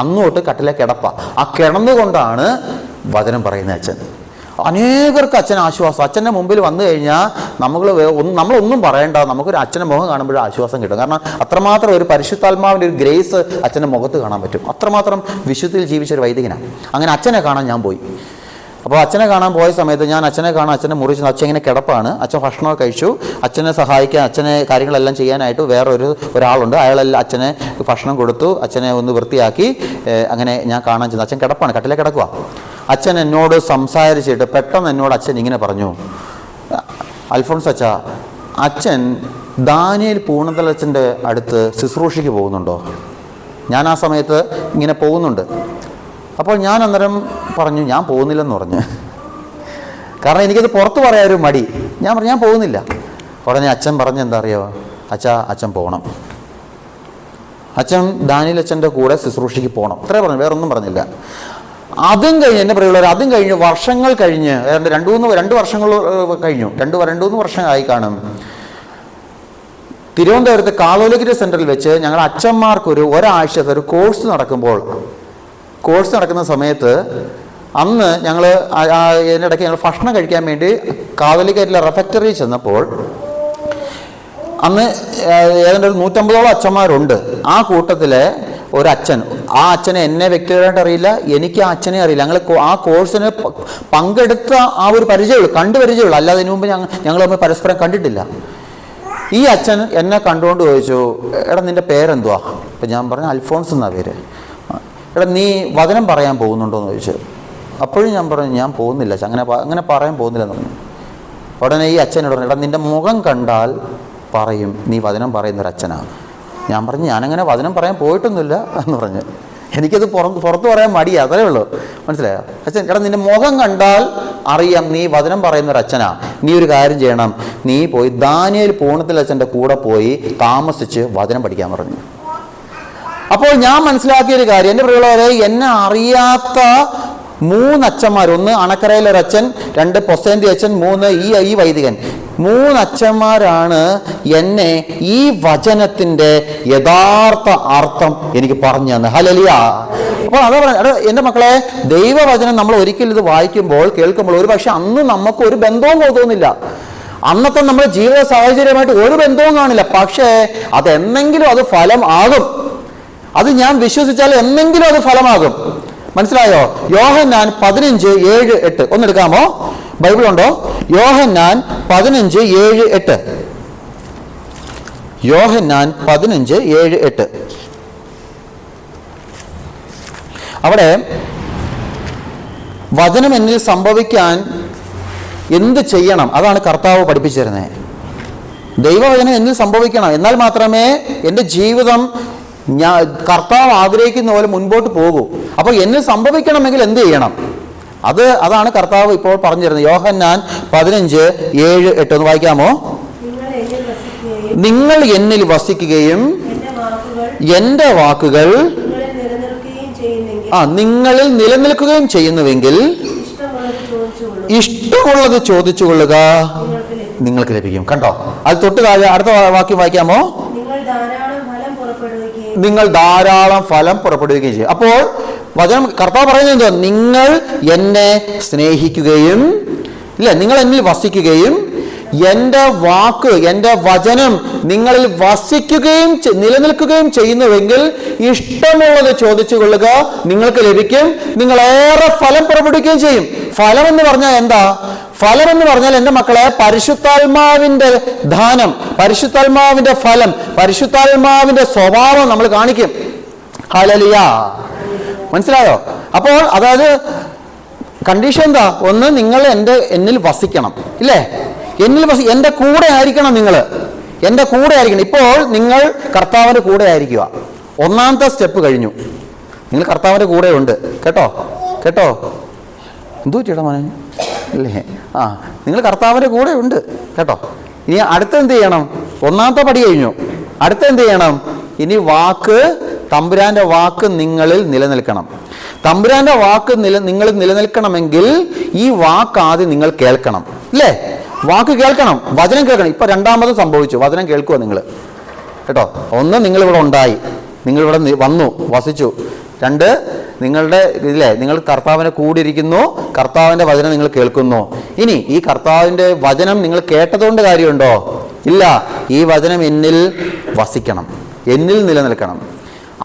അന്ന് തൊട്ട് കട്ടിലെ കിടപ്പ. ആ കിടന്നുകൊണ്ടാണ് വചനം പറയുന്നത് അച്ഛൻ. അനേകർക്ക് അച്ഛൻ ആശ്വാസം. അച്ഛൻ്റെ മുമ്പിൽ വന്നു കഴിഞ്ഞാൽ നമ്മളൊന്നും പറയേണ്ട, നമുക്കൊരു അച്ഛൻ്റെ മുഖം കാണുമ്പോഴേ ആശ്വാസം കിട്ടും. കാരണം അത്രമാത്രം ഒരു പരിശുദ്ധാത്മാവിൻ്റെ ഒരു ഗ്രേസ് അച്ഛൻ്റെ മുഖത്ത് കാണാൻ പറ്റും. അത്രമാത്രം വിശുദ്ധിയിൽ ജീവിച്ചൊരു വൈദികനാണ്. അങ്ങനെ അച്ഛനെ കാണാൻ ഞാൻ പോയി. അപ്പോൾ അച്ഛനെ കാണാൻ പോയ സമയത്ത് ഞാൻ അച്ഛനെ കാണാൻ അച്ഛനെ മുറിച്ച്, അച്ഛൻ ഇങ്ങനെ കിടപ്പാണ്. അച്ഛൻ ഭക്ഷണമൊക്കെ കഴിച്ചു. അച്ഛനെ സഹായിക്കാൻ, അച്ഛനെ കാര്യങ്ങളെല്ലാം ചെയ്യാനായിട്ട് ഒരാളുണ്ട്. അയാളെല്ലാം അച്ഛനെ ഭക്ഷണം കൊടുത്തു, അച്ഛനെ ഒന്ന് വൃത്തിയാക്കി. അങ്ങനെ ഞാൻ കാണാൻ ചെന്നു. അച്ഛൻ കിടപ്പാണ്, കട്ടിലെ കിടക്കുക. അച്ഛൻ എന്നോട് സംസാരിച്ചിട്ട് പെട്ടെന്ന് എന്നോട് അച്ഛൻ ഇങ്ങനെ പറഞ്ഞു, അൽഫോൺസ് അച്ഛാ, അച്ഛൻ ദാനിയേൽ പൂണന്തലച്ഛൻ്റെ അടുത്ത് ശുശ്രൂഷയ്ക്ക് പോകുന്നുണ്ടോ? ഞാൻ ആ സമയത്ത് ഇങ്ങനെ പോകുന്നുണ്ട്. അപ്പോൾ ഞാൻ അന്നേരം പറഞ്ഞു, ഞാൻ പോകുന്നില്ലെന്ന് പറഞ്ഞു. കാരണം എനിക്കത് പുറത്ത് പറയാൻ ഒരു മടി. ഞാൻ പറഞ്ഞു ഞാൻ പോകുന്നില്ല. ഉടനെ അച്ഛൻ പറഞ്ഞ് എന്താ അറിയോ, അച്ഛൻ പോകണം, അച്ഛൻ ദാനിയേൽ അച്ഛൻ്റെ കൂടെ ശുശ്രൂഷയ്ക്ക് പോകണം, അത്രേ പറഞ്ഞു, വേറൊന്നും പറഞ്ഞില്ല. അതും കഴിഞ്ഞ് എൻ്റെ പ്രിയമുള്ളവർ, അതും കഴിഞ്ഞ് വർഷങ്ങൾ കഴിഞ്ഞ്, ഏതാണ്ട് 2 വർഷങ്ങൾ കഴിഞ്ഞു, 2-3 വർഷമായി കാണും. തിരുവനന്തപുരത്ത് കാതോലിക് സെൻറ്ററിൽ വെച്ച് ഞങ്ങൾ അച്ഛന്മാർക്കൊരു ഒരാഴ്ചത്തെ ഒരു കോഴ്സ് നടക്കുന്ന സമയത്ത് അന്ന് ഞങ്ങൾ ഇതിനിടയ്ക്ക് ഞങ്ങൾ ഭക്ഷണം കഴിക്കാൻ വേണ്ടി കാതോലിക്കായിട്ടുള്ള റെഫക്ടറി ചെന്നപ്പോൾ അന്ന് ഏതാണ്ട് ഒരു 150ഓളം അച്ഛന്മാരുണ്ട്. ആ കൂട്ടത്തിലെ ഒരച്ഛൻ, ആ അച്ഛനെ എന്നെ വ്യക്തിപരമായിട്ട് അറിയില്ല, എനിക്ക് ആ അച്ഛനെ അറിയില്ല. ഞങ്ങൾ ആ കോഴ്സിന് പങ്കെടുത്ത ആ ഒരു പരിചയമുള്ളൂ, അല്ലാതെ ഇതിനു മുമ്പ് ഞങ്ങൾ തമ്മിൽ പരസ്പരം കണ്ടിട്ടില്ല. ഈ അച്ഛൻ എന്നെ കണ്ടുകൊണ്ട് ചോദിച്ചു, എടാ നിൻ്റെ പേരെന്തുവാ? അപ്പം ഞാൻ പറഞ്ഞു അൽഫോൺസ് എന്നാ പേര്. എടാ നീ വചനം പറയാൻ പോകുന്നുണ്ടോ എന്ന് ചോദിച്ചു. അപ്പോഴും ഞാൻ പറഞ്ഞു ഞാൻ പോകുന്നില്ല, അങ്ങനെ പറയാൻ പോകുന്നില്ലെന്ന് പറഞ്ഞു. ഉടനെ ഈ അച്ഛനോട് പറഞ്ഞു, എടാ നിൻ്റെ മുഖം കണ്ടാൽ പറയും നീ വചനം പറയുന്നൊരച്ഛനാണ്. ഞാൻ പറഞ്ഞു ഞാനങ്ങനെ വചനം പറയാൻ പോയിട്ടൊന്നുമില്ല എന്ന് പറഞ്ഞു. എനിക്കത് പുറത്ത് പറയാൻ മടിയാ, അതേ ഉള്ളൂ. മനസ്സിലായോ? അച്ഛൻ, എടാ നിന്റെ മുഖം കണ്ടാൽ അറിയാം നീ വചനം പറയുന്നൊരച്ഛനാ. നീ ഒരു കാര്യം ചെയ്യണം, നീ പോയി ദാനിയേൽ പൂണത്തിൽ അച്ഛൻ്റെ കൂടെ പോയി താമസിച്ച് വചനം പഠിക്കാൻ പറഞ്ഞു. അപ്പോൾ ഞാൻ മനസ്സിലാക്കിയൊരു കാര്യം, എൻ്റെ പ്രിയമുള്ളവരെ, എന്നെ അറിയാത്ത 3 അച്ഛന്മാർ, 1 അണക്കരയിലൊരച്ഛൻ, 2 പൊസേന്തി അച്ഛൻ, 3 ഈ വൈദികൻ, 3 അച്ഛന്മാരാണ് എന്നെ ഈ വചനത്തിൻ്റെ യഥാർത്ഥ അർത്ഥം എനിക്ക് പറഞ്ഞു തന്നെ. ഹല്ലേലൂയ. അപ്പോൾ അതാ പറയുന്നത്, എൻ്റെ മക്കളെ, ദൈവവചനം നമ്മൾ ഒരിക്കലും ഇത് വായിക്കുമ്പോൾ കേൾക്കുമ്പോൾ ഒരു പക്ഷെ അന്ന് നമുക്ക് ഒരു ബന്ധവും തോന്നുന്നില്ല, അന്നത്തെ നമ്മുടെ ജീവിത സാഹചര്യമായിട്ട് ഒരു ബന്ധവും കാണില്ല. പക്ഷേ അതെന്നെങ്കിലും അത് ഫലം ആകും. അത് ഞാൻ വിശ്വസിച്ചാൽ എന്നെങ്കിലും അത് ഫലമാകും. മനസ്സിലായോ? യോഹന്നാൻ 15:7-8 ഒന്നെടുക്കാമോ? ബൈബിൾ ഉണ്ടോ? യോഹന്നാൻ 15:7-8. യോഹന്നാൻ 15:7-8. അവിടെ വചനം എന്നിൽ സംഭവിക്കാൻ എന്ത് ചെയ്യണം, അതാണ് കർത്താവ് പഠിപ്പിച്ചു തരുന്നത്. ദൈവവചനം എന്നിൽ സംഭവിക്കണം, എന്നാൽ മാത്രമേ എൻ്റെ ജീവിതം കർത്താവ് ആഗ്രഹിക്കുന്ന പോലെ മുൻപോട്ട് പോകൂ. അപ്പോൾ എന്നിൽ സംഭവിക്കണമെങ്കിൽ എന്ത് ചെയ്യണം, അതാണ് കർത്താവ് ഇപ്പോൾ പറഞ്ഞു തരുന്നത്. യോഹന്നാൻ 15:7-8 ഒന്ന് വായിക്കാമോ? നിങ്ങൾ എന്നിൽ വസിക്കുകയും എൻ്റെ വാക്കുകൾ നിങ്ങളിൽ നിലനിൽക്കുകയും ചെയ്യുന്നുവെങ്കിൽ ഇഷ്ടമുള്ളത് ചോദിച്ചു കൊള്ളുക, നിങ്ങൾക്ക് ലഭിക്കും. കണ്ടോ? അത് തൊട്ട് താഴെ അടുത്ത വാക്യം വായിക്കാമോ? നിങ്ങൾ ധാരാളം ഫലം പുറപ്പെടുവിക്കുകയും ചെയ്യും. അപ്പോൾ വചനം കർത്താവ് പറയുന്നത് എന്തോ? നിങ്ങൾ എന്നെ സ്നേഹിക്കുകയും നിങ്ങൾ എന്നിൽ വസിക്കുകയും എൻ്റെ വാക്ക്, എൻ്റെ വചനം നിങ്ങളിൽ വസിക്കുകയും നിലനിൽക്കുകയും ചെയ്യുന്നുവെങ്കിൽ ഇഷ്ടമുള്ളത് ചോദിച്ചു കൊള്ളുക, നിങ്ങൾക്ക് ലഭിക്കും, നിങ്ങളേറെ ഫലം പുറപ്പെടുവിക്കുകയും ചെയ്യും. ഫലം എന്ന് പറഞ്ഞാൽ എന്താ? ഫലം എന്ന് പറഞ്ഞാൽ എൻ്റെ മക്കളെ, പരിശുദ്ധാത്മാവിൻ്റെ ദാനം, പരിശുദ്ധാത്മാവിൻ്റെ ഫലം, പരിശുദ്ധാത്മാവിൻ്റെ സ്വഭാവം നമ്മൾ കാണിക്കും. ഹല്ലേലൂയ. മനസ്സിലായോ? അപ്പോൾ അതായത് കണ്ടീഷൻ എന്താ? ഒന്ന്, നിങ്ങൾ എന്നിൽ വസിക്കണം, ഇല്ലേ? എൻ്റെ കൂടെ ആയിരിക്കണം, നിങ്ങൾ എൻ്റെ കൂടെ ആയിരിക്കണം. ഇപ്പോൾ നിങ്ങൾ കർത്താവിൻ്റെ കൂടെ ആയിരിക്കുക. ഒന്നാമത്തെ സ്റ്റെപ്പ് കഴിഞ്ഞു, നിങ്ങൾ കർത്താവിൻ്റെ കൂടെ ഉണ്ട്. കേട്ടോ എന്തോ ചേട്ടാ മോനെ അല്ലേ? നിങ്ങൾ കർത്താവിൻ്റെ കൂടെ ഉണ്ട് കേട്ടോ. ഇനി അടുത്ത എന്ത് ചെയ്യണം? ഒന്നാമത്തെ പടി കഴിഞ്ഞു. അടുത്ത എന്ത് ചെയ്യണം? ഇനി വാക്ക് തമ്പുരാന്റെ വാക്ക് നിങ്ങളിൽ നിലനിൽക്കണം. തമ്പുരാന്റെ വാക്ക് നിങ്ങൾ നിലനിൽക്കണമെങ്കിൽ ഈ വാക്ക് ആദ്യം നിങ്ങൾ കേൾക്കണം, അല്ലേ? വാക്ക് കേൾക്കണം, വചനം കേൾക്കണം. ഇപ്പൊ രണ്ടാമത് സംഭവിച്ചു, വചനം കേൾക്കുക നിങ്ങൾ, കേട്ടോ. ഒന്ന്, നിങ്ങളിവിടെ ഉണ്ടായി, നിങ്ങളിവിടെ വന്നു വസിച്ചു. രണ്ട്, നിങ്ങളുടെ ഇതിലെ നിങ്ങൾ കർത്താവിനെ കൂടിയിരിക്കുന്നു, കർത്താവിന്റെ വചനം നിങ്ങൾ കേൾക്കുന്നു. ഇനി ഈ കർത്താവിന്റെ വചനം നിങ്ങൾ കേട്ടതുകൊണ്ട് കാര്യമുണ്ടോ? ഇല്ല. ഈ വചനം എന്നിൽ വസിക്കണം, എന്നിൽ നിലനിൽക്കണം.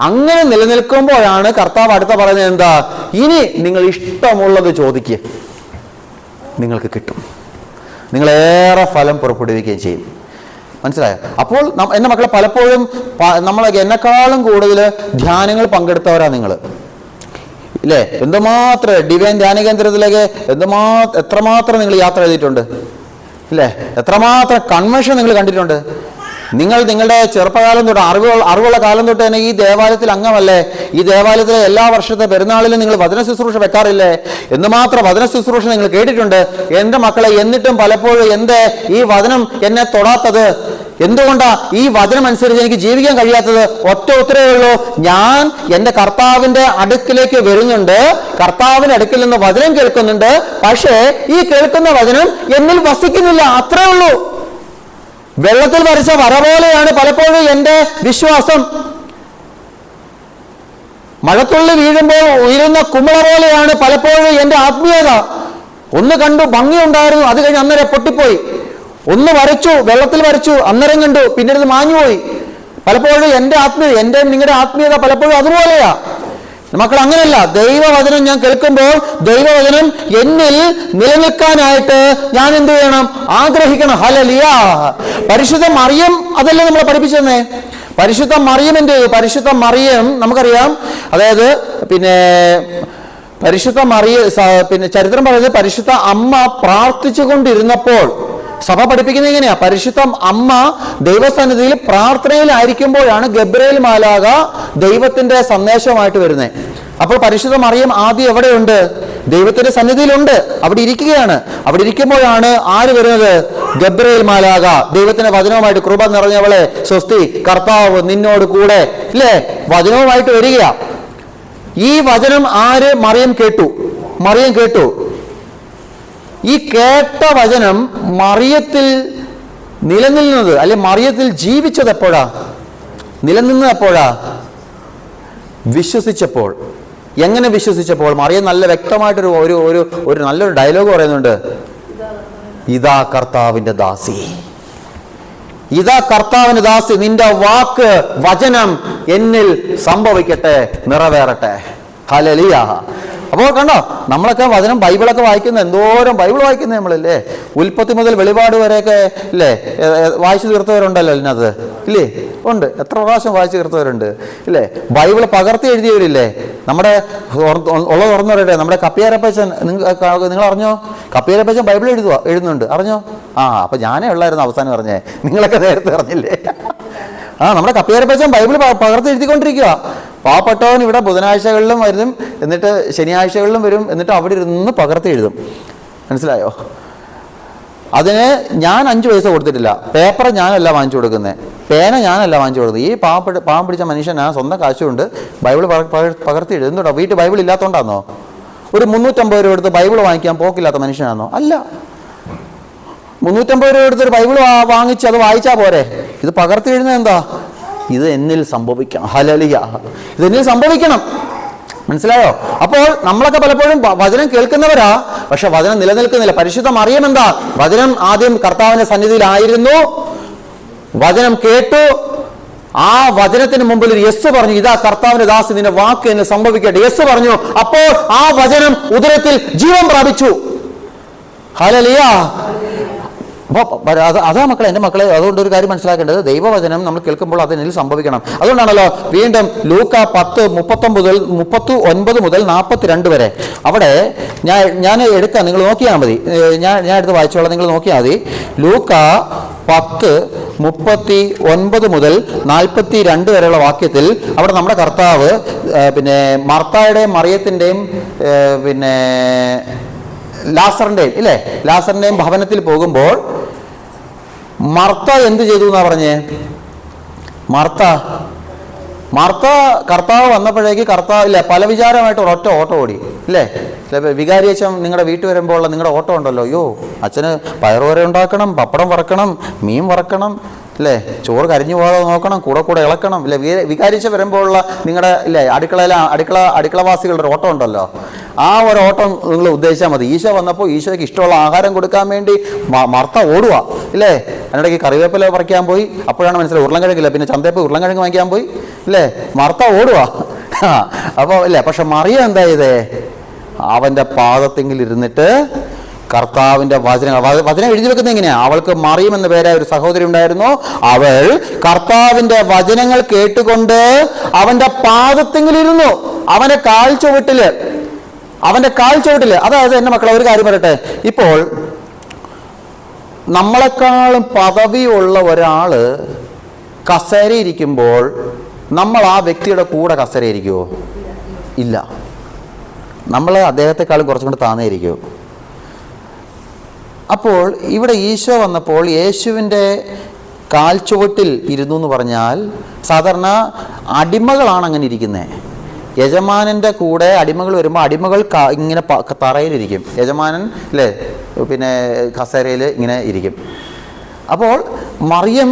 അങ്ങനെ നിലനിൽക്കുമ്പോഴാണ് കർത്താവ് അടുത്ത പറയുന്നത് എന്താ? ഇനി നിങ്ങൾ ഇഷ്ടമുള്ളത് ചോദിക്കുക, നിങ്ങൾക്ക് കിട്ടും, നിങ്ങളേറെ ഫലം പുറപ്പെടുവിക്കുകയും ചെയ്യും. മനസ്സിലായോ? അപ്പോൾ എൻ്റെ മക്കളെ, പലപ്പോഴും എന്നെക്കാളും കൂടുതൽ ധ്യാനങ്ങൾ പങ്കെടുത്തവരാ നിങ്ങൾ, ഇല്ലേ? എന്തുമാത്രം ഡിവൈൻ ധ്യാന കേന്ദ്രത്തിലേക്ക് എത്രമാത്രം നിങ്ങൾ യാത്ര ചെയ്തിട്ടുണ്ട്, ഇല്ലേ? എത്രമാത്രം കൺവെൻഷൻ നിങ്ങൾ കണ്ടിട്ടുണ്ട്. നിങ്ങളുടെ ചെറുപ്പകാലം തൊട്ട് അറിവുള്ള കാലം തൊട്ട് തന്നെ ഈ ദേവാലയത്തിൽ അംഗമല്ലേ? ഈ ദേവാലയത്തിലെ എല്ലാ വർഷത്തെ പെരുന്നാളിലും നിങ്ങൾ വചന ശുശ്രൂഷ വെക്കാറില്ലേ? എന്തുമാത്രം വചന ശുശ്രൂഷ നിങ്ങൾ കേട്ടിട്ടുണ്ട്. എൻ്റെ മക്കളെ, എന്നിട്ടും പലപ്പോഴും എന്തേ ഈ വചനം എന്നെ തൊടാത്തത്? എന്തുകൊണ്ടാ ഈ വചനം അനുസരിച്ച് എനിക്ക് ജീവിക്കാൻ കഴിയാത്തത്? ഒറ്റ ഉത്തരവേ ഉള്ളൂ, ഞാൻ എൻ്റെ കർത്താവിന്റെ അടുക്കിലേക്ക് വരുന്നുണ്ട്, കർത്താവിന്റെ അടുക്കിൽ നിന്ന് വചനം കേൾക്കുന്നുണ്ട്, പക്ഷേ ഈ കേൾക്കുന്ന വചനം എന്നിൽ വസിക്കുന്നില്ല. അത്രേ ഉള്ളൂ. വെള്ളത്തിൽ വരച്ച വര പോലെയാണ് പലപ്പോഴും എൻ്റെ വിശ്വാസം. മഴത്തുള്ളി വീഴുമ്പോൾ ഉയരുന്ന കുമിള പോലെയാണ് പലപ്പോഴും എൻ്റെ ആത്മീയത. ഒന്ന് കണ്ടു, ഭംഗിയുണ്ടായിരുന്നു, അത് കഴിഞ്ഞ് അന്നേരം പൊട്ടിപ്പോയി. ഒന്ന് വരച്ചു, വെള്ളത്തിൽ വരച്ചു, അന്നേരം കണ്ടു, പിന്നീട് മാഞ്ഞുപോയി. പലപ്പോഴും നിങ്ങളുടെ ആത്മീയത പലപ്പോഴും അതുപോലെയാ. മക്കൾ, അങ്ങനെയല്ല. ദൈവവചനം ഞാൻ കേൾക്കുമ്പോൾ ദൈവവചനം എന്നിൽ നിലനിൽക്കാനായിട്ട് ഞാൻ എന്ത് ചെയ്യണം? ആഗ്രഹിക്കണം. ഹല്ലേലൂയ. പരിശുദ്ധ മറിയം അതല്ലേ നമ്മളെ പഠിപ്പിച്ചെന്നേ? പരിശുദ്ധ മറിയം എന്ത് ചെയ്തു? പരിശുദ്ധ മറിയം നമുക്കറിയാം, അതായത് ചരിത്രം പറയുന്നത്, പരിശുദ്ധ അമ്മ പ്രാർത്ഥിച്ചു കൊണ്ടിരുന്നപ്പോൾ, സഭ പഠിപ്പിക്കുന്നത് എങ്ങനെയാ? പരിശുദ്ധ അമ്മ ദൈവസന്നിധിയിൽ പ്രാർത്ഥനയിലായിരിക്കുമ്പോഴാണ് ഗബ്രിയേൽ മാലാഖ ദൈവത്തിന്റെ സന്ദേശമായിട്ട് വരുന്നത്. അപ്പോൾ പരിശുദ്ധ മറിയം ആദ്യം എവിടെയുണ്ട്? ദൈവത്തിന്റെ സന്നിധിയിലുണ്ട്, അവിടെ ഇരിക്കുകയാണ്. അവിടെ ഇരിക്കുമ്പോഴാണ് ആര് വരുന്നത്? ഗബ്രിയേൽ മാലാഖ ദൈവത്തിന്റെ വചനവുമായിട്ട്, കൃപ നിറഞ്ഞവളെ സ്വസ്തി, കർത്താവ് നിന്നോട് കൂടെ, ഇല്ലേ? വചനവുമായിട്ട് വരികയാ. ഈ വചനം ആര്? മറിയം കേട്ടു. ഈ കേട്ട വചനം മറിയത്തിൽ നിലനിന്നത്, അല്ലെ മറിയത്തിൽ ജീവിച്ചത് എപ്പോഴാ? നിലനിന്നത് എപ്പോഴാ? വിശ്വസിച്ചപ്പോൾ. എങ്ങനെ വിശ്വസിച്ചപ്പോൾ? മറിയം നല്ല വ്യക്തമായിട്ടൊരു ഒരു നല്ലൊരു ഡയലോഗ് പറയുന്നുണ്ട്, ഇതാ കർത്താവിന്റെ ദാസി, ഇതാ കർത്താവിന്റെ ദാസി, നിന്റെ വാക്ക്, വചനം എന്നിൽ സംഭവിക്കട്ടെ, നിറവേറട്ടെ. ഹല്ലേലൂയ. അപ്പോൾ കണ്ടോ, നമ്മളൊക്കെ വചനം, ബൈബിളൊക്കെ വായിക്കുന്ന, എന്തോരം ബൈബിൾ വായിക്കുന്നത് നമ്മളല്ലേ? ഉൽപ്പത്തി മുതൽ വെളിപാട് വരെയൊക്കെ ഇല്ലേ വായിച്ചു തീർത്തവരുണ്ടല്ലോ ഇതിനകത്ത്, ഇല്ലേ? ഉണ്ട്. എത്ര പ്രാവശ്യം വായിച്ചു തീർത്തവരുണ്ട്, ഇല്ലേ? ബൈബിൾ പകർത്തി എഴുതിയവരില്ലേ? നമ്മുടെ തുറന്നു പറയട്ടെ, നമ്മുടെ കപ്പിയാരപ്പച്ചൻ, നിങ്ങൾ അറിഞ്ഞോ? കപ്പിയാരപ്പച്ചൻ ബൈബിൾ എഴുതുന്നുണ്ട്, അറിഞ്ഞോ? അപ്പൊ ഞാനേ ഉള്ളായിരുന്നു അവസാനം പറഞ്ഞേ, നിങ്ങളൊക്കെ നേരത്തെ അറിഞ്ഞില്ലേ? നമ്മുടെ കപ്പിയാരപ്പച്ചൻ ബൈബിൾ പകർത്തി എഴുതിക്കൊണ്ടിരിക്കുക. പാവപ്പെട്ടവൻ ഇവിടെ ബുധനാഴ്ചകളിലും വരും, എന്നിട്ട് ശനിയാഴ്ചകളിലും വരും, എന്നിട്ട് അവിടെ ഇരുന്ന് പകർത്തി എഴുതും. മനസ്സിലായോ? അതിന് ഞാൻ 5 പൈസ കൊടുത്തിട്ടില്ല. പേപ്പർ ഞാനല്ല വാങ്ങിച്ചു കൊടുക്കുന്നത്, പേന ഞാനല്ല വാങ്ങിച്ചു കൊടുക്കുന്നത്. ഈ പാവം പിടിച്ച മനുഷ്യൻ സ്വന്തം കാശുകൊണ്ട് ബൈബിൾ പകർത്തി എഴുതും. എന്തുകൊണ്ടോ? വീട്ടിൽ ബൈബിൾ ഇല്ലാത്തതുകൊണ്ടാണോ? ഒരു 350 രൂപ എടുത്ത് ബൈബിൾ വാങ്ങിക്കാൻ പോക്കില്ലാത്ത മനുഷ്യനാണോ? അല്ല. 350 രൂപ എടുത്തൊരു ബൈബിൾ വാങ്ങിച്ച് അത് വായിച്ചാൽ പോരെ? ഇത് പകർത്തി എഴുതുന്നത് എന്താ? ഇത് എന്നിൽ സംഭവിക്കണം. ഹല്ലേലൂയ. ഇത് എന്നിൽ സംഭവിക്കണം. മനസ്സിലായോ? അപ്പോൾ നമ്മളൊക്കെ പലപ്പോഴും വചനം കേൾക്കുന്നവരാ, പക്ഷെ വചനം നിലനിൽക്കുന്നില്ല. പരിശുദ്ധ മറിയം എന്താ? വചനം ആദ്യം കർത്താവിന്റെ സന്നിധിയിലായിരുന്നു, വചനം കേട്ടു, ആ വചനത്തിന് മുമ്പിൽ ഒരു യെസ് പറഞ്ഞു, ഇതാ കർത്താവിന്റെ ദാസി, നിന്റെ വാക്ക് എന്നിൽ സംഭവിക്കട്ടെ. യെസ് പറഞ്ഞു. അപ്പോൾ ആ വചനം ഉദരത്തിൽ ജീവൻ പ്രാപിച്ചു. ഹല്ലേലൂയ. അതാ മക്കളെ, എൻ്റെ മക്കളെ, അതുകൊണ്ട് ഒരു കാര്യം മനസ്സിലാക്കേണ്ടത്, ദൈവവചനം നമ്മൾ കേൾക്കുമ്പോൾ അതിനിൽ സംഭവിക്കണം. അതുകൊണ്ടാണല്ലോ വീണ്ടും ലൂക്ക 10:39 മുതൽ 42 വരെ, അവിടെ ഞാൻ എടുക്കാം, നിങ്ങൾ നോക്കിയാൽ മതി, ഞാൻ എടുത്ത് വായിച്ചോളാം, നിങ്ങൾ നോക്കിയാൽ മതി. ലൂക്ക 10:39 മുതൽ 42 വരെയുള്ള വാക്യത്തിൽ അവിടെ നമ്മുടെ കർത്താവ് മർത്തായുടെയും മറിയത്തിൻ്റെയും ലാസറിന്റെയും ഭവനത്തിൽ പോകുമ്പോൾ മർത്ത എന്ത് ചെയ്തു എന്നാ പറഞ്ഞേ? മർത്ത മാർത്ത കർത്താവ് വന്നപ്പോഴേക്ക് കർത്താവ് ഇല്ല, പല വിചാരമായിട്ട് ഒരൊറ്റ ഓട്ടം ഓടി ഇല്ലേ. വികാരി അച്ഛൻ നിങ്ങളുടെ വീട്ടിൽ വരുമ്പോൾ ഉള്ള നിങ്ങളുടെ ഓട്ടം ഉണ്ടല്ലോ, അയ്യോ അച്ഛന് പയറുവര ഉണ്ടാക്കണം, പപ്പടം വറക്കണം, മീൻ വറക്കണം അല്ലേ, ചോറ് കരിഞ്ഞു പോകാതെ നോക്കണം, കൂടെ ഇളക്കണം ഇല്ലേ. വികാരിച്ച വരുമ്പോഴുള്ള നിങ്ങളുടെ ഇല്ലേ അടുക്കളവാസികളുടെ ഒരു ഓട്ടം ഉണ്ടല്ലോ, ആ ഒരു ഓട്ടം നിങ്ങൾ ഉദ്ദേശിച്ചാൽ മതി. ഈശോ വന്നപ്പോൾ ഈശോയ്ക്ക് ഇഷ്ടമുള്ള ആഹാരം കൊടുക്കാൻ വേണ്ടി മർത്ത ഓടുക ഇല്ലേ. അതിനിടയ്ക്ക് കറിവേപ്പില പറിക്കാൻ പോയി, അപ്പോഴാണ് മനസ്സിലായി ഉരുളൻകിഴങ്ങില്ല, പിന്നെ ചന്തയിൽ പോയി ഉരുളൻകിഴങ്ങ് വാങ്ങിക്കാൻ പോയി ഇല്ലേ. മർത്ത ഓടുക. അപ്പോൾ ഇല്ലേ, പക്ഷെ മറിയ എന്താ ചെയ്തേ, അവൻ്റെ പാദത്തെങ്കിൽ ഇരുന്നിട്ട് കർത്താവിൻ്റെ വചനം എഴുതി വെക്കുന്നത് എങ്ങനെയാ. അവൾക്ക് മറിയം എന്ന പേരായ ഒരു സഹോദരി ഉണ്ടായിരുന്നു. അവൾ കർത്താവിൻ്റെ വചനങ്ങൾ കേട്ടുകൊണ്ട് അവൻ്റെ പാദത്തെങ്കിലിരുന്നു, അവൻ്റെ കാൽ ചുവട്ടില്. അതായത് എൻ്റെ മക്കളെ ഒരു കാര്യം പറയട്ടെ, ഇപ്പോൾ നമ്മളെക്കാളും പദവിയുള്ള ഒരാള് കസേരയിരിക്കുമ്പോൾ നമ്മൾ ആ വ്യക്തിയുടെ കൂടെ കസേരയിരിക്കുമോ? ഇല്ല, നമ്മൾ അദ്ദേഹത്തെക്കാളും കുറച്ചും കൂടെ താന്നേയിരിക്കുമോ? അപ്പോൾ ഇവിടെ ഈശോ വന്നപ്പോൾ യേശുവിൻ്റെ കാൽച്ചുവട്ടിൽ ഇരുന്നു എന്ന് പറഞ്ഞാൽ, സാധാരണ അടിമകളാണ് അങ്ങനെ ഇരിക്കുന്നത്. യജമാനൻ്റെ കൂടെ അടിമകൾ വരുമ്പോൾ അടിമകൾ ഇങ്ങനെ തറയിലിരിക്കും, യജമാനൻ അല്ലേ പിന്നെ കസേരയിൽ ഇങ്ങനെ ഇരിക്കും. അപ്പോൾ മറിയം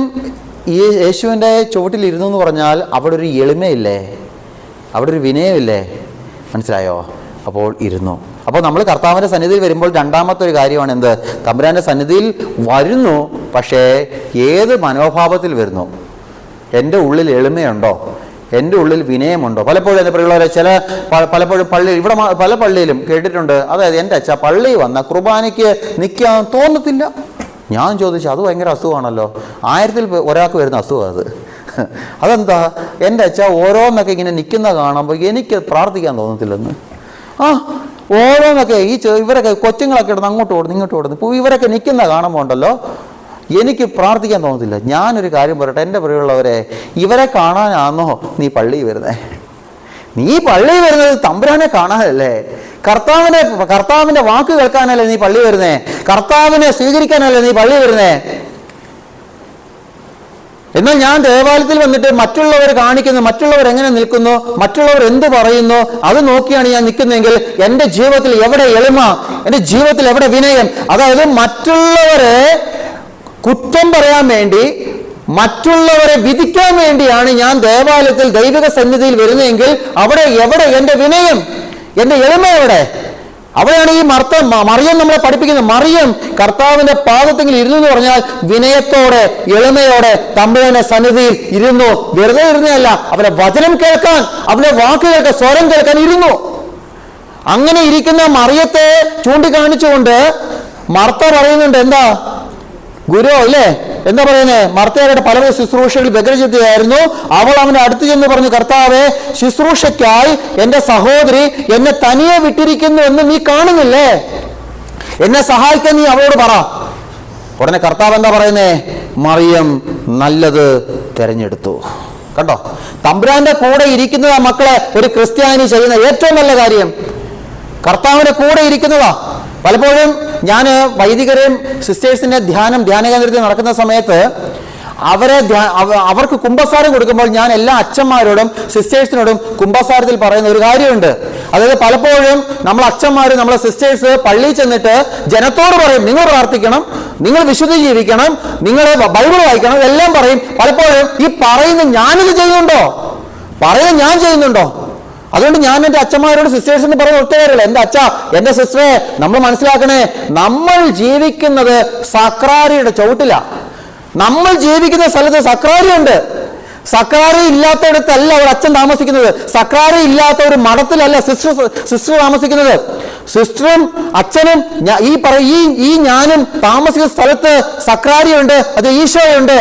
ഈ യേശുവിൻ്റെ ചുവട്ടിൽ ഇരുന്നു എന്ന് പറഞ്ഞാൽ അവിടെ ഒരു എളിമയില്ലേ, അവിടെ ഒരു വിനയമില്ലേ, മനസ്സിലായോ? അപ്പോൾ ഇരുന്നു. അപ്പോൾ നമ്മൾ കർത്താവിൻ്റെ സന്നിധിയിൽ വരുമ്പോൾ രണ്ടാമത്തെ ഒരു കാര്യമാണ് എന്ത്, തമ്പുരാൻ്റെ സന്നിധിയിൽ വരുന്നു, പക്ഷേ ഏത് മനോഭാവത്തിൽ വരുന്നു? എൻ്റെ ഉള്ളിൽ എളിമയുണ്ടോ? എൻ്റെ ഉള്ളിൽ വിനയമുണ്ടോ? പലപ്പോഴും എൻ്റെ പ്രിയമുള്ളവരെ പലപ്പോഴും പള്ളിയിൽ, ഇവിടെ പല പള്ളിയിലും കേട്ടിട്ടുണ്ട്, അതായത് എൻ്റെ അച്ഛ പള്ളിയിൽ വന്ന കുർബാനയ്ക്ക് നിൽക്കാൻ തോന്നത്തില്ല. ഞാൻ ചോദിച്ചു, അത് ഭയങ്കര അസുഖമാണല്ലോ, 1000-ൽ ഒരാൾക്ക് വരുന്ന അസുഖം അതെന്താ? എൻ്റെ അച്ഛ ഓരോന്നൊക്കെ ഇങ്ങനെ നിൽക്കുന്ന കാണുമ്പോൾ എനിക്ക് പ്രാർത്ഥിക്കാൻ തോന്നത്തില്ലെന്ന്. ഓരോന്നൊക്കെ ഇവരൊക്കെ കൊച്ചുങ്ങളൊക്കെ ഇടുന്ന് അങ്ങോട്ട് ഓടുന്നു ഇങ്ങോട്ട് ഓടുന്നു. ഇപ്പോൾ ഇവരൊക്കെ നിൽക്കുന്ന കാണുമ്പോൾ ഉണ്ടല്ലോ എനിക്ക് പ്രാർത്ഥിക്കാൻ തോന്നത്തില്ല. ഞാനൊരു കാര്യം പറയട്ടെ എൻ്റെ പ്രിയമുള്ളവരെ, ഇവരെ കാണാനാണോ നീ പള്ളിയിൽ വരുന്നേ? നീ പള്ളിയിൽ വരുന്നത് തമ്പുരാനെ കാണാനല്ലേ, കർത്താവിൻ്റെ വാക്ക് കേൾക്കാനല്ലേ നീ പള്ളി വരുന്നേ, കർത്താവിനെ സ്വീകരിക്കാനല്ലേ നീ പള്ളി വരുന്നേ. എന്നാൽ ഞാൻ ദേവാലയത്തിൽ വന്നിട്ട് മറ്റുള്ളവർ കാണിക്കുന്നു, മറ്റുള്ളവർ എങ്ങനെ നിൽക്കുന്നു, മറ്റുള്ളവർ എന്ത് പറയുന്നു, അത് നോക്കിയാണ് ഞാൻ നിൽക്കുന്നതെങ്കിൽ എൻ്റെ ജീവിതത്തിൽ എവിടെ എളിമ, എൻ്റെ ജീവിതത്തിൽ എവിടെ വിനയം? അതായത് മറ്റുള്ളവരെ കുറ്റം പറയാൻ വേണ്ടി, മറ്റുള്ളവരെ വിധിക്കാൻ വേണ്ടിയാണ് ഞാൻ ദേവാലയത്തിൽ ദൈവിക സന്നിധിയിൽ വരുന്നതെങ്കിൽ എവിടെ എൻ്റെ വിനയം, എൻ്റെ എളിമ എവിടെ? അവിടെയാണ് ഈ മറിയം നമ്മളെ പഠിപ്പിക്കുന്നത്. മറിയം കർത്താവിന്റെ പാദത്തെങ്കിൽ ഇരുന്നു എന്ന് പറഞ്ഞാൽ വിനയത്തോടെ എളിമയോടെ തമ്പുരാന്റെ സന്നിധിയിൽ ഇരുന്നു. വെറുതെ ഇരുന്നല്ല, അവന്റെ വചനം കേൾക്കാൻ, അവന്റെ വാക്ക് കേൾക്കാൻ, സ്വരം കേൾക്കാൻ ഇരുന്നു. അങ്ങനെ ഇരിക്കുന്ന മറിയത്തെ ചൂണ്ടിക്കാണിച്ചുകൊണ്ട് മർത്ത പറയുന്നുണ്ട്, എന്താ ഗുരു അല്ലേ, എന്താ പറയുന്നത്? മർത്തയുടെ പല ശുശ്രൂഷകൾ വ്യഗ്രചിത്തയായിരുന്നു. അവൾ അവന്റെ അടുത്ത് ചെന്ന് പറഞ്ഞു, കർത്താവേ, ശുശ്രൂഷയ്ക്കായി എൻ്റെ സഹോദരി എന്നെ തനിയെ വിട്ടിരിക്കുന്നു എന്ന് നീ കാണുന്നില്ലേ? എന്നെ സഹായിക്കാൻ നീ അവളോട് പറ. ഉടനെ കർത്താവ് എന്താ പറയുന്നേ? മറിയം നല്ലത് തിരഞ്ഞെടുത്തു. കണ്ടോ, തമ്പുരാന്റെ കൂടെ ഇരിക്കുന്നതാ മക്കളെ ഒരു ക്രിസ്ത്യാനി ചെയ്യുന്ന ഏറ്റവും നല്ല കാര്യം. കർത്താവിന്റെ കൂടെ ഇരിക്കുന്നതാ. പലപ്പോഴും ഞാൻ വൈദികരെയും സിസ്റ്റേഴ്സിന്റെ ധ്യാന കേന്ദ്രത്തിൽ നടക്കുന്ന സമയത്ത് അവർക്ക് കുമ്പസാരം കൊടുക്കുമ്പോൾ ഞാൻ എല്ലാ അച്ഛന്മാരോടും സിസ്റ്റേഴ്സിനോടും കുമ്പസാരത്തിൽ പറയുന്ന ഒരു കാര്യമുണ്ട്. അതായത് പലപ്പോഴും നമ്മൾ അച്ഛന്മാർ, നമ്മളെ സിസ്റ്റേഴ്സ് പള്ളിയിൽ ചെന്നിട്ട് ജനത്തോട് പറയും, നിങ്ങൾ പ്രാർത്ഥിക്കണം, നിങ്ങൾ വിശുദ്ധി ജീവിക്കണം, നിങ്ങൾ ബൈബിൾ വായിക്കണം, എല്ലാം പറയും. പലപ്പോഴും ഈ പറയുന്ന ഞാനിത് ചെയ്യുന്നുണ്ടോ, പറയുന്നത് ഞാൻ ചെയ്യുന്നുണ്ടോ? അതുകൊണ്ട് ഞാൻ എൻ്റെ അച്ഛന്മാരോട് സിസ്റ്റേഴ്സിന് പറയുന്ന ഒറ്റ കാര്യമില്ല, എൻ്റെ അച്ഛ, എൻ്റെ സിസ്റ്ററെ, നമ്മൾ മനസ്സിലാക്കണേ, നമ്മൾ ജീവിക്കുന്നത് സക്രാരിയുടെ ചവിട്ടിലാണ്. നമ്മൾ ജീവിക്കുന്ന സ്ഥലത്ത് സക്രാരിയുണ്ട്. സക്രാരി ഇല്ലാത്തയിടത്തല്ല ഒരു അച്ഛൻ താമസിക്കുന്നത്. സക്രാരി ഇല്ലാത്ത ഒരു മഠത്തിലല്ല സിസ്റ്റർ താമസിക്കുന്നത്. സിസ്റ്ററും അച്ഛനും ഈ ഞാനും താമസിക്കുന്ന സ്ഥലത്ത് സക്രാരിയുണ്ട്, അത് ഈശോയുണ്ട്.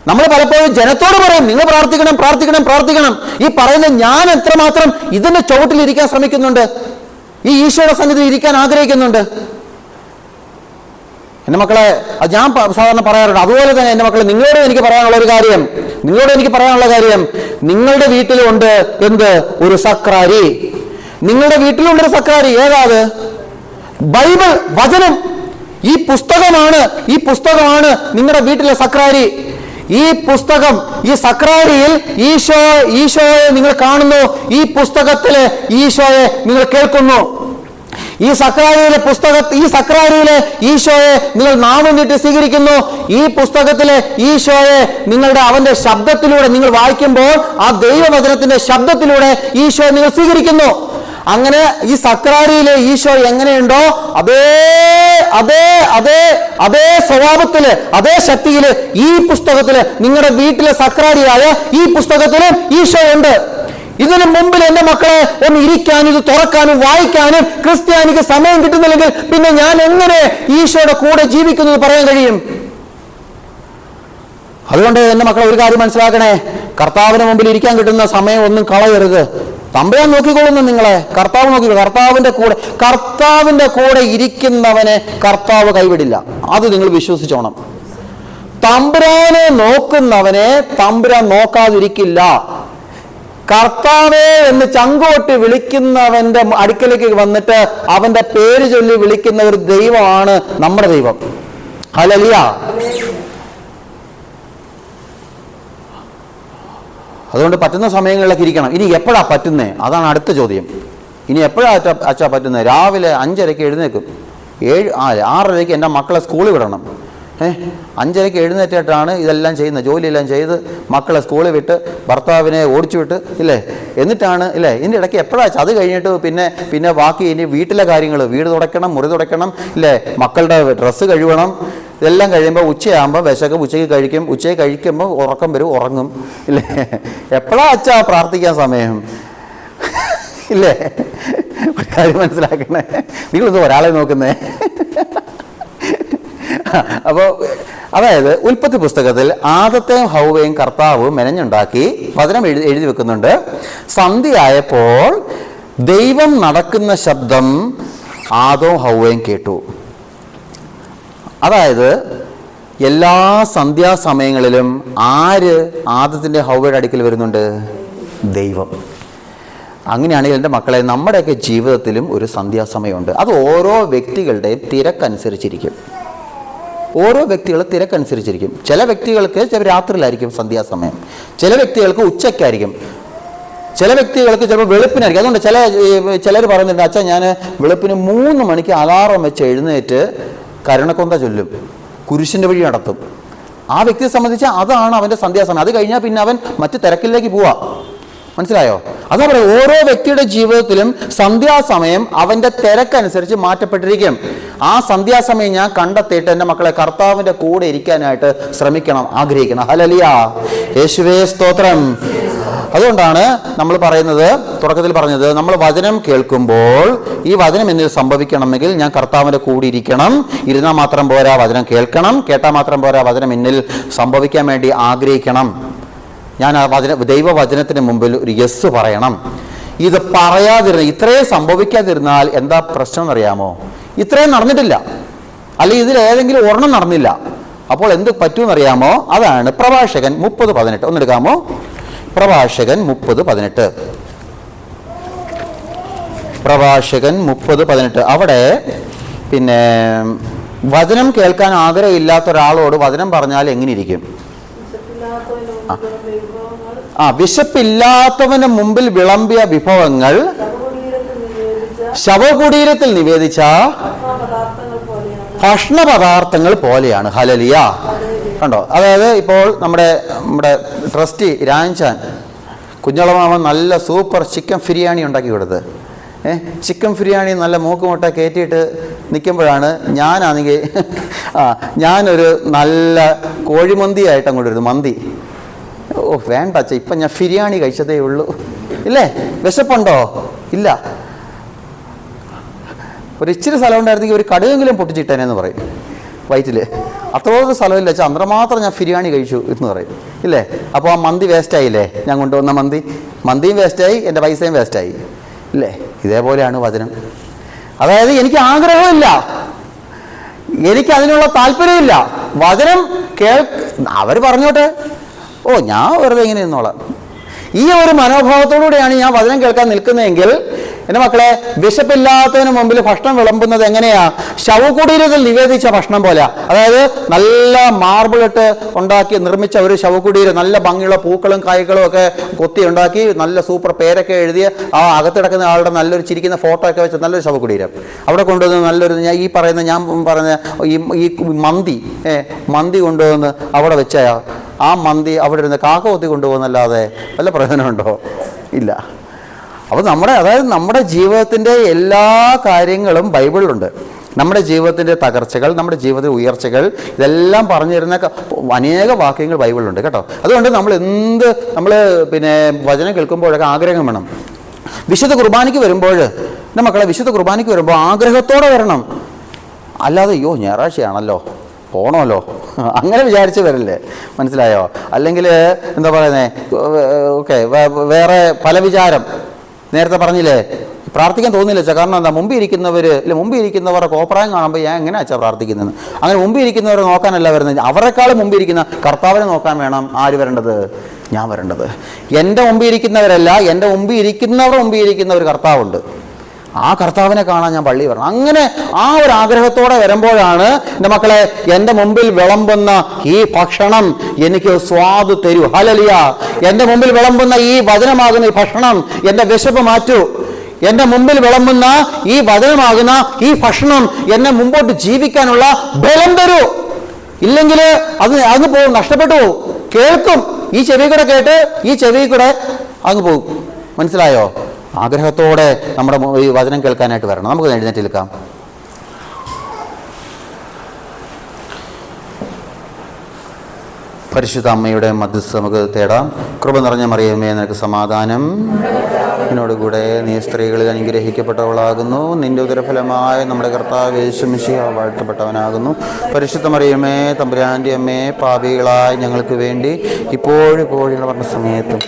നമ്മൾ പലപ്പോഴും ജനത്തോട് പറയും, നിങ്ങൾ പ്രാർത്ഥിക്കണം പ്രാർത്ഥിക്കണം പ്രാർത്ഥിക്കണം. ഈ പറയുന്ന ഞാൻ എത്രമാത്രം ഇതിന്റെ ചുവട്ടിലിരിക്കാൻ ശ്രമിക്കുന്നുണ്ട്, ഈ ഈശോയുടെ സന്നിധിയിൽ ഇരിക്കാൻ ആഗ്രഹിക്കുന്നുണ്ട്. എൻ്റെ മക്കളെ, അത് ഞാൻ സാധാരണ പറയാറുണ്ട്. അതുപോലെ തന്നെ എൻ്റെ മക്കളെ, നിങ്ങളോട് എനിക്ക് പറയാനുള്ള കാര്യം, നിങ്ങളുടെ വീട്ടിലുണ്ട് എന്ത്? ഒരു സക്രാരി. നിങ്ങളുടെ വീട്ടിലുണ്ടൊരു സക്രാരി. ഏതാത്? ബൈബിൾ, വചനം. ഈ പുസ്തകമാണ് നിങ്ങളുടെ വീട്ടിലെ സക്രാരി. ഈ പുസ്തകം, ഈ സക്രാരിയിൽ ഈശോയെ നിങ്ങൾ കാണുന്നു. ഈ പുസ്തകത്തില് ഈശോയെ നിങ്ങൾ കേൾക്കുന്നു. ഈ സക്രാരിയിലെ ഈശോയെ നിങ്ങൾ നാമം നീട്ടി സ്വീകരിക്കുന്നു. ഈ പുസ്തകത്തിലെ ഈശോയെ അവന്റെ ശബ്ദത്തിലൂടെ നിങ്ങൾ വായിക്കുമ്പോൾ ആ ദൈവവചനത്തിന്റെ ശബ്ദത്തിലൂടെ ഈശോയെ നിങ്ങൾ സ്വീകരിക്കുന്നു. അങ്ങനെ ഈ സക്രാരിയിലെ ഈശോ എങ്ങനെയുണ്ടോ അതേ സ്വഭാവത്തില്, അതേ ശക്തിയില് ഈ പുസ്തകത്തില്, നിങ്ങളുടെ വീട്ടിലെ സക്രാരിയായ ഈ പുസ്തകത്തില് ഈശോ ഉണ്ട്. ഇതിനു മുമ്പിൽ എന്റെ മക്കളെ ഒന്ന് ഇരിക്കാനും ഇത് തുറക്കാനും വായിക്കാനും ക്രിസ്ത്യാനിക്ക് സമയം കിട്ടുന്നില്ലെങ്കിൽ പിന്നെ ഞാൻ എങ്ങനെ ഈശോയുടെ കൂടെ ജീവിക്കുന്നത് പറയാൻ കഴിയും? അതുകൊണ്ട് എന്റെ മക്കളെ ഒരു കാര്യം മനസ്സിലാക്കണേ, കർത്താവിന് മുമ്പിൽ ഇരിക്കാൻ കിട്ടുന്ന സമയം ഒന്നും കളയരുത്. തമ്പുരാൻ നോക്കിക്കൊള്ളുന്നു നിങ്ങളെ, കർത്താവ് നോക്കിക്കോളൂ. കർത്താവിന്റെ കൂടെ ഇരിക്കുന്നവനെ കർത്താവ് കൈവിടില്ല. അത് നിങ്ങൾ വിശ്വസിച്ചോണം. തമ്പുരാനെ നോക്കുന്നവനെ തമ്പുരാൻ നോക്കാതിരിക്കില്ല. കർത്താവേ എന്ന് ചങ്കുകൊട്ടി വിളിക്കുന്നവന്റെ അടുക്കലേക്ക് വന്നിട്ട് അവന്റെ പേര് ചൊല്ലി വിളിക്കുന്ന ഒരു ദൈവമാണ് നമ്മുടെ ദൈവം. ഹല്ലേലൂയ. അതുകൊണ്ട് പറ്റുന്ന സമയങ്ങളിലൊക്കെ ഇരിക്കണം. ഇനി എപ്പോഴാ പറ്റുന്നേ? അതാണ് അടുത്ത ചോദ്യം. ഇനി എപ്പോഴാ അച്ഛാ പറ്റുന്നത്? രാവിലെ 5:30 എഴുന്നേക്കും. 6:30 എൻ്റെ മക്കളെ സ്കൂളിൽ വിടണം. 5:30 എഴുന്നേറ്റിട്ടാണ് ഇതെല്ലാം ചെയ്യുന്നത്. ജോലിയെല്ലാം ചെയ്ത് മക്കളെ സ്കൂളിൽ വിട്ട് ഭർത്താവിനെ ഓടിച്ചു വിട്ട് ഇല്ലേ, എന്നിട്ടാണ് ഇല്ലേ. ഇതിൻ്റെ ഇടയ്ക്ക് എപ്പോഴാ? അത് കഴിഞ്ഞിട്ട് പിന്നെ ബാക്കി ഇനി വീട്ടിലെ കാര്യങ്ങൾ, വീട് തുടയ്ക്കണം, മുറി തുടയ്ക്കണം ഇല്ലേ, മക്കളുടെ ഡ്രസ്സ് കഴുകണം. ഇതെല്ലാം കഴിയുമ്പോൾ ഉച്ചയാകുമ്പോൾ വിശക്കും, ഉച്ചയ്ക്ക് കഴിക്കും. ഉച്ചയ്ക്ക് കഴിക്കുമ്പോൾ ഉറക്കം വരും, ഉറങ്ങും ഇല്ലേ. എപ്പോഴാ അച്ഛാ പ്രാർത്ഥിക്കാൻ സമയം ഇല്ലേ? ഒരു കാര്യം മനസ്സിലാക്കണേ, നിങ്ങളൊന്ന് ഒരാളെ നോക്കുന്നേ. അപ്പോൾ അതായത് ഉൽപ്പത്തി പുസ്തകത്തിൽ ആദത്തെയും ഹൗവയും കർത്താവ് മെനഞ്ഞുണ്ടാക്കി വചനം എഴുതി വെക്കുന്നുണ്ട്. സന്ധ്യയായപ്പോൾ ദൈവം നടക്കുന്ന ശബ്ദം ആദവും ഹൗവയും കേട്ടു. അതായത് എല്ലാ സന്ധ്യാസമയങ്ങളിലും ആര് ആദത്തിന്റെ ഹൗവയുടെ അടുക്കൽ വരുന്നുണ്ട്? ദൈവം. അങ്ങനെയാണെങ്കിൽ എൻ്റെ മക്കളെ, നമ്മുടെയൊക്കെ ജീവിതത്തിലും ഒരു സന്ധ്യാസമയമുണ്ട്. അത് ഓരോ വ്യക്തികളുടെയും തിരക്കനുസരിച്ചിരിക്കും. ചില വ്യക്തികൾക്ക് രാത്രിയിലായിരിക്കും സന്ധ്യാസമയം, ചില വ്യക്തികൾക്ക് ഉച്ചയ്ക്കായിരിക്കും, ചില വ്യക്തികൾക്ക് ചിലപ്പോൾ വെളുപ്പിനായിരിക്കും. അതുകൊണ്ട് ചിലർ പറയുന്നുണ്ട്, അച്ഛാ ഞാൻ വെളുപ്പിന് 3 മണിക്ക് അലാറം വെച്ച് എഴുന്നേറ്റ് കരുണക്കൊന്ത ചൊല്ലും, കുരിശിൻ്റെ വഴി നടത്തും. ആ വ്യക്തിയെ സംബന്ധിച്ച് അതാണ് അവൻ്റെ സന്ധ്യാസമയം. അത് കഴിഞ്ഞാൽ പിന്നെ അവൻ മറ്റു തിരക്കിലേക്ക് പോവാം. മനസ്സിലായോ? അതാ പറയുക, ഓരോ വ്യക്തിയുടെ ജീവിതത്തിലും സന്ധ്യാസമയം അവൻ്റെ തിരക്കനുസരിച്ച് മാറ്റപ്പെട്ടിരിക്കും. ആ സന്ധ്യാസമയം ഞാൻ കണ്ടെത്തിയിട്ട് എൻ്റെ മക്കളെ കർത്താവിൻ്റെ കൂടെ ഇരിക്കാനായിട്ട് ശ്രമിക്കണം, ആഗ്രഹിക്കണം. ഹല്ലേലൂയ, യേശുവേ സ്തോത്രം. അതുകൊണ്ടാണ് നമ്മൾ പറയുന്നത്, തുടക്കത്തിൽ പറഞ്ഞത്, നമ്മൾ വചനം കേൾക്കുമ്പോൾ ഈ വചനം എന്നിൽ സംഭവിക്കണമെങ്കിൽ ഞാൻ കർത്താവിൻ്റെ കൂടെ ഇരിക്കണം. ഇരുന്നാൽ മാത്രം പോരാ, വചനം കേൾക്കണം. കേട്ടാൽ മാത്രം പോരാ, വചനം എന്നിൽ സംഭവിക്കാൻ വേണ്ടി ആഗ്രഹിക്കണം. ഞാൻ ആ ദൈവവചനത്തിന് മുമ്പിൽ ഒരു യെസ് പറയണം. ഇത് ഇത്രയും സംഭവിക്കാതിരുന്നാൽ എന്താ പ്രശ്നം എന്നറിയാമോ? ഇത്രയും നടന്നിട്ടില്ല, അല്ലെങ്കിൽ ഇതിലേതെങ്കിലും ഒരെണ്ണം നടന്നില്ല. അപ്പോൾ എന്ത് പറ്റുമെന്നറിയാമോ? അതാണ് പ്രഭാഷകൻ 30:18. ഒന്നെടുക്കാമോ? പ്രഭാഷകൻ 30:18. പ്രഭാഷകൻ 30:18. അവിടെ പിന്നെ വചനം കേൾക്കാൻ ആഗ്രഹമില്ലാത്ത ഒരാളോട് വചനം പറഞ്ഞാൽ എങ്ങനെ ഇരിക്കും? വിശപ്പില്ലാത്തവന് മുമ്പിൽ വിളമ്പിയ വിഭവങ്ങൾ ശവകുടീരത്തിൽ നിവേദിച്ച ഭക്ഷണപദാർത്ഥങ്ങൾ പോലെയാണ്. ഹല്ലേലൂയ. കണ്ടോ? അതായത് ഇപ്പോൾ നമ്മുടെ ട്രസ്റ്റി രാഞ്ചാൻ കുഞ്ഞളമാമൻ നല്ല സൂപ്പർ ചിക്കൻ ബിരിയാണി ഉണ്ടാക്കി കൊടുത്ത്, ചിക്കൻ ബിരിയാണി നല്ല മൂക്കുമുട്ട കയറ്റിയിട്ട് നിൽക്കുമ്പോഴാണ് ഞാനൊരു നല്ല കോഴിമന്തിയായിട്ട് അങ്ങോട്ട് വരുന്നു. മന്തി വേണ്ട അച്ഛ, ഇപ്പം ഞാൻ ബിരിയാണി കഴിച്ചതേ ഉള്ളൂ. ഇല്ലേ? വിശപ്പുണ്ടോ? ഇല്ല. ഒരു ഇച്ചിരി സ്ഥലം ഉണ്ടായിരുന്നെങ്കിൽ ഒരു കടുകെങ്കിലും പൊട്ടിച്ചിട്ടേനെന്ന് പറയും വയറ്റിൽ. അത്രയും സ്ഥലമില്ല അച്ഛാ, അത്രമാത്രം ഞാൻ ബിരിയാണി കഴിച്ചു എന്ന് പറയും. ഇല്ലേ? അപ്പോൾ ആ മന്തി വേസ്റ്റായില്ലേ? ഞാൻ കൊണ്ടുവന്ന മന്തിയും വേസ്റ്റായി, എൻ്റെ പൈസയും വേസ്റ്റായി. ഇല്ലേ? ഇതേപോലെയാണ് വചനം. അതായത് എനിക്ക് ആഗ്രഹമില്ല, എനിക്ക് അതിനുള്ള താല്പര്യമില്ല. വചനം അവർ പറഞ്ഞോട്ടെ, ഞാൻ വെറുതെ ഇങ്ങനെ നിന്നോളാം. ഈ ഒരു മനോഭാവത്തോടുകൂടിയാണ് ഞാൻ വചനം കേൾക്കാൻ നിൽക്കുന്നതെങ്കിൽ എൻ്റെ മക്കളെ, വിശപ്പില്ലാത്തതിന് മുമ്പിൽ ഭക്ഷണം വിളമ്പുന്നത് എങ്ങനെയാ? ശവകുടീരത്തിൽ നിവേദിച്ച ഭക്ഷണം പോലെ. അതായത് നല്ല മാർബിളിട്ട് ഉണ്ടാക്കി നിർമ്മിച്ച ഒരു ശവകുടീരം, നല്ല ഭംഗിയുള്ള പൂക്കളും കായ്കളും ഒക്കെ കൊത്തി ഉണ്ടാക്കി നല്ല സൂപ്പർ പേരൊക്കെ എഴുതിയ ആ അകത്ത് കിടക്കുന്ന ആളുടെ നല്ലൊരു ചിരിക്കുന്ന ഫോട്ടോ ഒക്കെ വെച്ച് നല്ലൊരു ശവകുടീരം അവിടെ കൊണ്ടുവന്ന് നല്ലൊരു ഞാൻ പറയുന്ന ഈ മന്തി കൊണ്ടുവന്ന് അവിടെ വെച്ച ആ മന്തി അവിടെ ഇരുന്ന് കാക്ക കൊത്തി കൊണ്ടുപോകുന്നല്ലാതെ വല്ല പ്രയോജനമുണ്ടോ? ഇല്ല. അപ്പോൾ നമ്മുടെ ജീവിതത്തിൻ്റെ എല്ലാ കാര്യങ്ങളും ബൈബിളിലുണ്ട്. നമ്മുടെ ജീവിതത്തിൻ്റെ തകർച്ചകൾ, നമ്മുടെ ജീവിതത്തിലെ ഉയർച്ചകൾ, ഇതെല്ലാം പറഞ്ഞു തരുന്ന അനേക വാക്യങ്ങൾ ബൈബിളിലുണ്ട് കേട്ടോ. അതുകൊണ്ട് നമ്മൾ വചനം കേൾക്കുമ്പോഴൊക്കെ ആഗ്രഹം വേണം. വിശുദ്ധ കുർബാനയ്ക്ക് വരുമ്പോൾ എൻ്റെ മക്കളെ, വിശുദ്ധ കുർബാനയ്ക്ക് വരുമ്പോൾ ആഗ്രഹത്തോടെ വരണം. അല്ലാതെ ഞായറാഴ്ചയാണല്ലോ പോണമല്ലോ അങ്ങനെ വിചാരിച്ച് വരല്ലേ, മനസ്സിലായോ? അല്ലെങ്കിൽ എന്താ പറയുന്നത്, ഓക്കെ, വേറെ പല വിചാരം. നേരത്തെ പറഞ്ഞില്ലേ, പ്രാർത്ഥിക്കാൻ തോന്നില്ല വെച്ചാൽ. കാരണം എന്താ, മുമ്പിൽ ഇരിക്കുന്നവരുടെ കോപ്രായം കാണുമ്പോൾ ഞാൻ എങ്ങനെ വെച്ചാൽ പ്രാർത്ഥിക്കുന്നത്? അങ്ങനെ മുമ്പിൽ ഇരിക്കുന്നവരെ നോക്കാനല്ല വരുന്നത്, അവരെക്കാളും മുമ്പിൽ ഇരിക്കുന്ന കർത്താവിനെ നോക്കാൻ വേണം ആര് വരേണ്ടത്? ഞാൻ വരേണ്ടത്. എൻ്റെ മുമ്പിൽ ഇരിക്കുന്നവരല്ല, എൻ്റെ മുമ്പിൽ ഇരിക്കുന്ന ഒരു കർത്താവുണ്ട്. ആ കർത്താവിനെ കാണാൻ ഞാൻ പള്ളി വരണം. അങ്ങനെ ആ ഒരു ആഗ്രഹത്തോടെ വരുമ്പോഴാണ് എൻ്റെ മക്കളെ, എൻ്റെ മുമ്പിൽ വിളമ്പുന്ന ഈ ഭക്ഷണം എനിക്ക് സ്വാദ് തരൂ. ഹല്ലേലൂയ. എൻ്റെ മുമ്പിൽ വിളമ്പുന്ന ഈ വചനമാകുന്ന ഈ ഭക്ഷണം എൻ്റെ വിശപ്പ് മാറ്റൂ. എൻ്റെ മുമ്പിൽ വിളമ്പുന്ന ഈ വചനമാകുന്ന ഈ ഭക്ഷണം എന്നെ മുമ്പോട്ട് ജീവിക്കാനുള്ള ബലം തരൂ. ഇല്ലെങ്കിൽ അത് പോകും, നഷ്ടപ്പെട്ടു പോകും. കേൾക്കും, ഈ ചെവി കൂടെ കേട്ട് ഈ ചെവി കൂടെ അങ്ങ് പോകും. മനസ്സിലായോ? ആഗ്രഹത്തോടെ നമ്മുടെ ഈ വചനം കേൾക്കാനായിട്ട് വരണം. നമുക്ക് എഴുന്നേറ്റ് നിൽക്കാം. പരിശുദ്ധ അമ്മയുടെ മധ്യസ്ഥ നമുക്ക് തേടാം. കൃപ നിറഞ്ഞ മറിയമേ, നിനക്ക് സമാധാനം. എന്നോടുകൂടെ നീ സ്ത്രീകളിൽ അനുഗ്രഹിക്കപ്പെട്ടവളാകുന്നു. നിന്റെ ഉദരഫലമായ നമ്മുടെ കർത്താവ് യേശു മിശിഹ വാഴ്ത്തപ്പെട്ടവനാകുന്നു. പരിശുദ്ധ മറിയമേ, തമ്പുരാൻ്റെ അമ്മേ, പാപികളായ ഞങ്ങൾക്ക് വേണ്ടി ഇപ്പോഴുള്ള പറഞ്ഞ സമയത്തും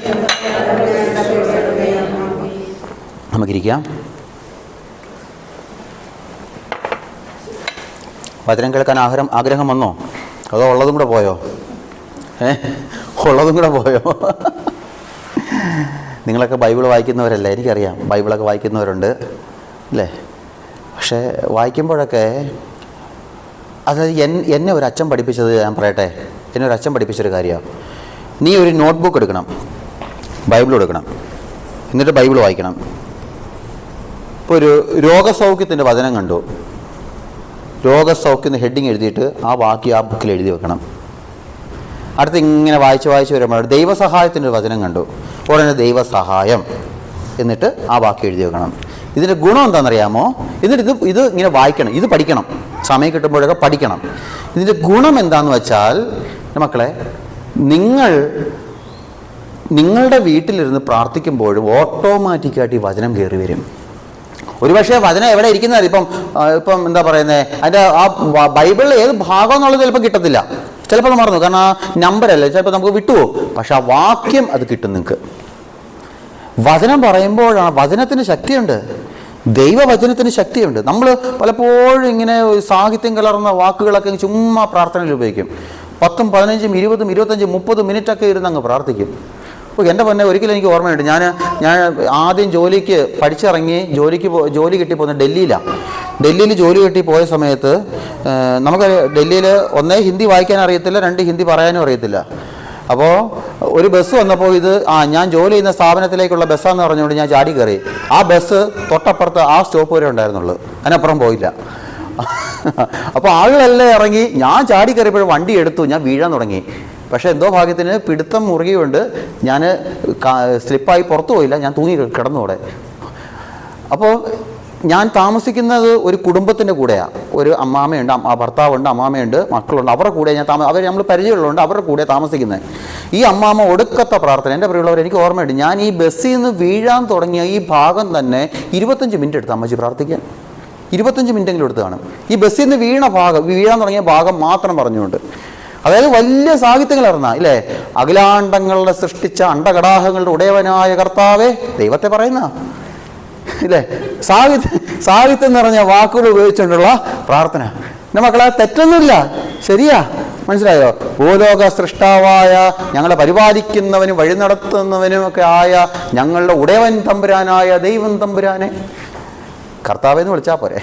നമുക്കിരിക്കാം. വചനം കേൾക്കാൻ ആഗ്രഹം വന്നോ? അതോ ഉള്ളതും കൂടെ പോയോ? ഉള്ളതും കൂടെ പോയോ? നിങ്ങളൊക്കെ ബൈബിൾ വായിക്കുന്നവരല്ലേ, എനിക്കറിയാം. ബൈബിളൊക്കെ വായിക്കുന്നവരുണ്ട് അല്ലേ? പക്ഷേ വായിക്കുമ്പോഴൊക്കെ അതായത് എന്നെ ഒരു അച്ഛൻ പഠിപ്പിച്ചത് ഞാൻ പറയട്ടെ. എന്നെ ഒരു അച്ഛൻ പഠിപ്പിച്ചൊരു കാര്യമാണ്. നീ ഒരു നോട്ട്ബുക്ക് എടുക്കണം, ബൈബിൾ എടുക്കണം, എന്നിട്ട് ബൈബിൾ വായിക്കണം. ഇപ്പോൾ ഒരു രോഗസൗഖ്യത്തിൻ്റെ വചനം കണ്ടു, രോഗസൗഖ്യം ഹെഡിങ് എഴുതിയിട്ട് ആ വാക്യം ആ ബുക്കിൽ എഴുതി വെക്കണം. അടുത്ത് ഇങ്ങനെ വായിച്ച് വരുമ്പോൾ ദൈവസഹായത്തിൻ്റെ വചനം കണ്ടു, ഉടനെ ദൈവസഹായം എന്നിട്ട് ആ വാക്യം എഴുതി വെക്കണം. ഇതിൻ്റെ ഗുണം എന്താണെന്നറിയാമോ? എന്നിട്ട് ഇത് ഇങ്ങനെ വായിക്കണം, ഇത് പഠിക്കണം, സമയം കിട്ടുമ്പോഴൊക്കെ പഠിക്കണം. ഇതിൻ്റെ ഗുണം എന്താണെന്ന് വെച്ചാൽ മക്കളെ, നിങ്ങളുടെ വീട്ടിലിരുന്ന് പ്രാർത്ഥിക്കുമ്പോഴും ഓട്ടോമാറ്റിക്കായിട്ട് ഈ വചനം കയറി വരും. ഒരുപക്ഷെ വചനം എവിടെ ഇരിക്കുന്നത്, ഇപ്പം എന്താ പറയുന്നത്, അതിൻ്റെ ആ ബൈബിളിൽ ഏത് ഭാഗം എന്നുള്ളത് ചിലപ്പോൾ കിട്ടത്തില്ല, ചിലപ്പോൾ മറന്നു, കാരണം ആ നമ്പരല്ലേ, ചിലപ്പോൾ നമുക്ക് വിട്ടുപോകും. പക്ഷെ ആ വാക്യം അത് കിട്ടും നിങ്ങൾക്ക്. വചനം പറയുമ്പോഴാണ്, വചനത്തിന് ശക്തിയുണ്ട്, ദൈവവചനത്തിന് ശക്തിയുണ്ട്. നമ്മൾ പലപ്പോഴും ഇങ്ങനെ സാഹിത്യം കലർന്ന വാക്കുകളൊക്കെ ചുമ്മാ പ്രാർത്ഥനയിൽ ഉപയോഗിക്കും. 10, 15, 20, 25, 30 മിനിറ്റൊക്കെ ഇരുന്ന് അങ്ങ് പ്രാർത്ഥിക്കും. അപ്പോൾ എൻ്റെ പൊന്നെ, ഒരിക്കലും എനിക്ക് ഓർമ്മയുണ്ട്, ഞാൻ ആദ്യം ജോലിക്ക് പഠിച്ചിറങ്ങി ജോലി കിട്ടി പോകുന്നത് ഡൽഹിയിൽ ജോലി കിട്ടി പോയ സമയത്ത് നമുക്ക് ഡൽഹിയിൽ ഒന്നേ ഹിന്ദി വായിക്കാൻ അറിയത്തില്ല, 2 ഹിന്ദി പറയാനും അറിയത്തില്ല. അപ്പോൾ ഒരു ബസ് വന്നപ്പോൾ ഞാൻ ജോലി ചെയ്യുന്ന സ്ഥാപനത്തിലേക്കുള്ള ബസ്സാന്ന് പറഞ്ഞുകൊണ്ട് ഞാൻ ചാടി കയറി. ആ ബസ് തൊട്ടപ്പുറത്ത് ആ സ്റ്റോപ്പ് വരെ ഉണ്ടായിരുന്നുള്ളൂ, അതിനപ്പുറം പോയില്ല. അപ്പോൾ ആളുകളെല്ലാം ഇറങ്ങി, ഞാൻ ചാടി കയറിയപ്പോഴും വണ്ടി എടുത്തു, ഞാൻ വീഴാൻ തുടങ്ങി. പക്ഷേ എന്തോ ഭാഗ്യത്തിന് പിടുത്തം മുറുകിയുണ്ട്, ഞാൻ സ്ലിപ്പായി പുറത്തു പോയില്ല, ഞാൻ തൂങ്ങി കിടന്നു അവിടെ. അപ്പോൾ ഞാൻ താമസിക്കുന്നത് ഒരു കുടുംബത്തിൻ്റെ കൂടെയാണ്. ഒരു അമ്മാമയുണ്ട്, ഭർത്താവുണ്ട്, അമ്മാമയുണ്ട്, മക്കളുണ്ട്, അവരുടെ കൂടെ അവർ നമ്മൾ പരിചയമുള്ളതുകൊണ്ട് അവരുടെ കൂടെ താമസിക്കുന്നത്. ഈ അമ്മാമ ഒടുക്കത്തെ പ്രാർത്ഥന, എൻ്റെ പ്രിയമുള്ളവർ, എനിക്ക് ഓർമ്മയുണ്ട്, ഞാൻ ഈ ബസ്സിൽ നിന്ന് വീഴാൻ തുടങ്ങിയ ഈ ഭാഗം തന്നെ 25 മിനിറ്റ് എടുത്ത് അമ്മച്ചി പ്രാർത്ഥിക്കാൻ. 25 മിനിറ്റെങ്കിലും എടുത്ത് കാണും. ഈ ബസ്സിൽ നിന്ന് വീഴാൻ തുടങ്ങിയ ഭാഗം മാത്രം പറഞ്ഞുകൊണ്ട്. അതായത് വലിയ സാഹിത്യങ്ങളായിരുന്ന ഇല്ലേ, അഖിലാണ്ടങ്ങളുടെ സൃഷ്ടിച്ച അണ്ടകടാഹങ്ങളുടെ ഉടയവനായ കർത്താവേ, ദൈവത്തെ പറയുന്ന ഇല്ലേ, സാഹിത്യം നിറഞ്ഞ വാക്കുകൾ ഉപയോഗിച്ചുകൊണ്ടുള്ള പ്രാർത്ഥന. എൻ്റെ മക്കളെ, തെറ്റൊന്നുമില്ല, ശരിയാ, മനസ്സിലായോ? ഭൂലോക സൃഷ്ടാവായ, ഞങ്ങളെ പരിപാലിക്കുന്നവനും വഴി നടത്തുന്നവനും ഒക്കെ ആയ ഞങ്ങളുടെ ഉടയവൻ തമ്പുരാനായ ദൈവം തമ്പുരാനെ കർത്താവെന്ന് വിളിച്ചാൽ പോരെ.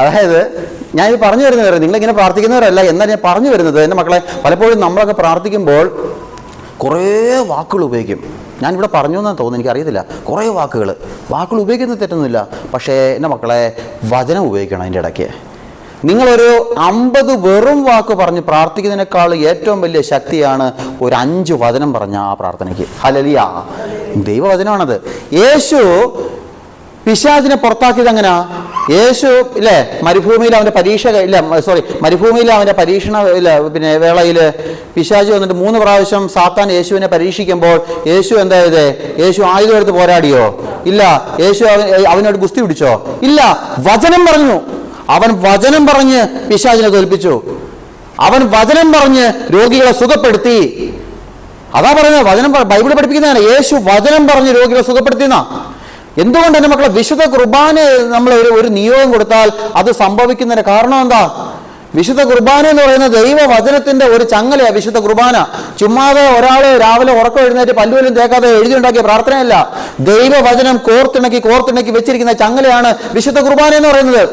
അതായത് ഞാനിത് പറഞ്ഞു വരുന്നത്, നിങ്ങളിങ്ങനെ പ്രാർത്ഥിക്കുന്നവരല്ല, എന്നാൽ ഞാൻ പറഞ്ഞു വരുന്നത്, എൻ്റെ മക്കളെ, പലപ്പോഴും നമ്മളൊക്കെ പ്രാർത്ഥിക്കുമ്പോൾ കുറേ വാക്കുകൾ ഉപയോഗിക്കും. ഞാനിവിടെ പറഞ്ഞു എന്നാണ് തോന്നുന്നു, എനിക്കറിയത്തില്ല. കുറേ വാക്കുകൾ ഉപയോഗിക്കുന്നത് തെറ്റൊന്നുമില്ല. പക്ഷേ എൻ്റെ മക്കളെ, വചനം ഉപയോഗിക്കണം അതിൻ്റെ ഇടയ്ക്ക്. നിങ്ങളൊരു 50 വെറും വാക്ക് പറഞ്ഞ് പ്രാർത്ഥിക്കുന്നതിനേക്കാൾ ഏറ്റവും വലിയ ശക്തിയാണ് ഒരു 5 വചനം പറഞ്ഞ ആ പ്രാർത്ഥനയ്ക്ക്. ഹല്ലേലൂയ. ദൈവവചനമാണത്. യേശു പിശാചിനെ പുറത്താക്കിയത് എങ്ങനെയാ? യേശു ഇല്ലേ മരുഭൂമിയിൽ അവൻ്റെ മരുഭൂമിയിൽ അവൻ്റെ പരീക്ഷണ പിന്നെ വേളയിൽ പിശാച് വന്നിട്ട് 3 പ്രാവശ്യം സാത്താൻ യേശുവിനെ പരീക്ഷിക്കുമ്പോൾ യേശു എന്താ ചെയ്തേ? യേശു ആയുധം എടുത്ത് പോരാടിയോ? ഇല്ല. യേശു അവനോട് ഗുസ്തി പിടിച്ചോ? ഇല്ല. വചനം പറഞ്ഞു. അവൻ വചനം പറഞ്ഞ് പിശാചിനെ തോൽപ്പിച്ചു. അവൻ വചനം പറഞ്ഞ് രോഗികളെ സുഖപ്പെടുത്തി. അതാ പറയുന്നത്, വചനം ബൈബിൾ പഠിപ്പിക്കുന്നതാണ്. യേശു വചനം പറഞ്ഞ് രോഗികളെ സുഖപ്പെടുത്തിയെന്നാ. എന്തുകൊണ്ട് എൻ്റെ മക്കളെ, വിശുദ്ധ കുർബാന നമ്മൾ ഒരു നിയോഗം കൊടുത്താൽ അത് സംഭവിക്കുന്നതിന് കാരണം എന്താ? വിശുദ്ധ കുർബാന എന്ന് പറയുന്നത് ദൈവവചനത്തിന്റെ ഒരു ചങ്ങലയാണ്. വിശുദ്ധ കുർബാന ചുമ്മാതെ ഒരാൾ രാവിലെ ഉറക്കം എഴുന്നേറ്റ് പല്ലുപോലും തേക്കാതെ എഴുതിയുണ്ടാക്കിയ പ്രാർത്ഥനയല്ല. ദൈവവചനം കോർത്തിണക്കി വെച്ചിരിക്കുന്ന ചങ്ങലയാണ് വിശുദ്ധ കുർബാന എന്ന് പറയുന്നത്.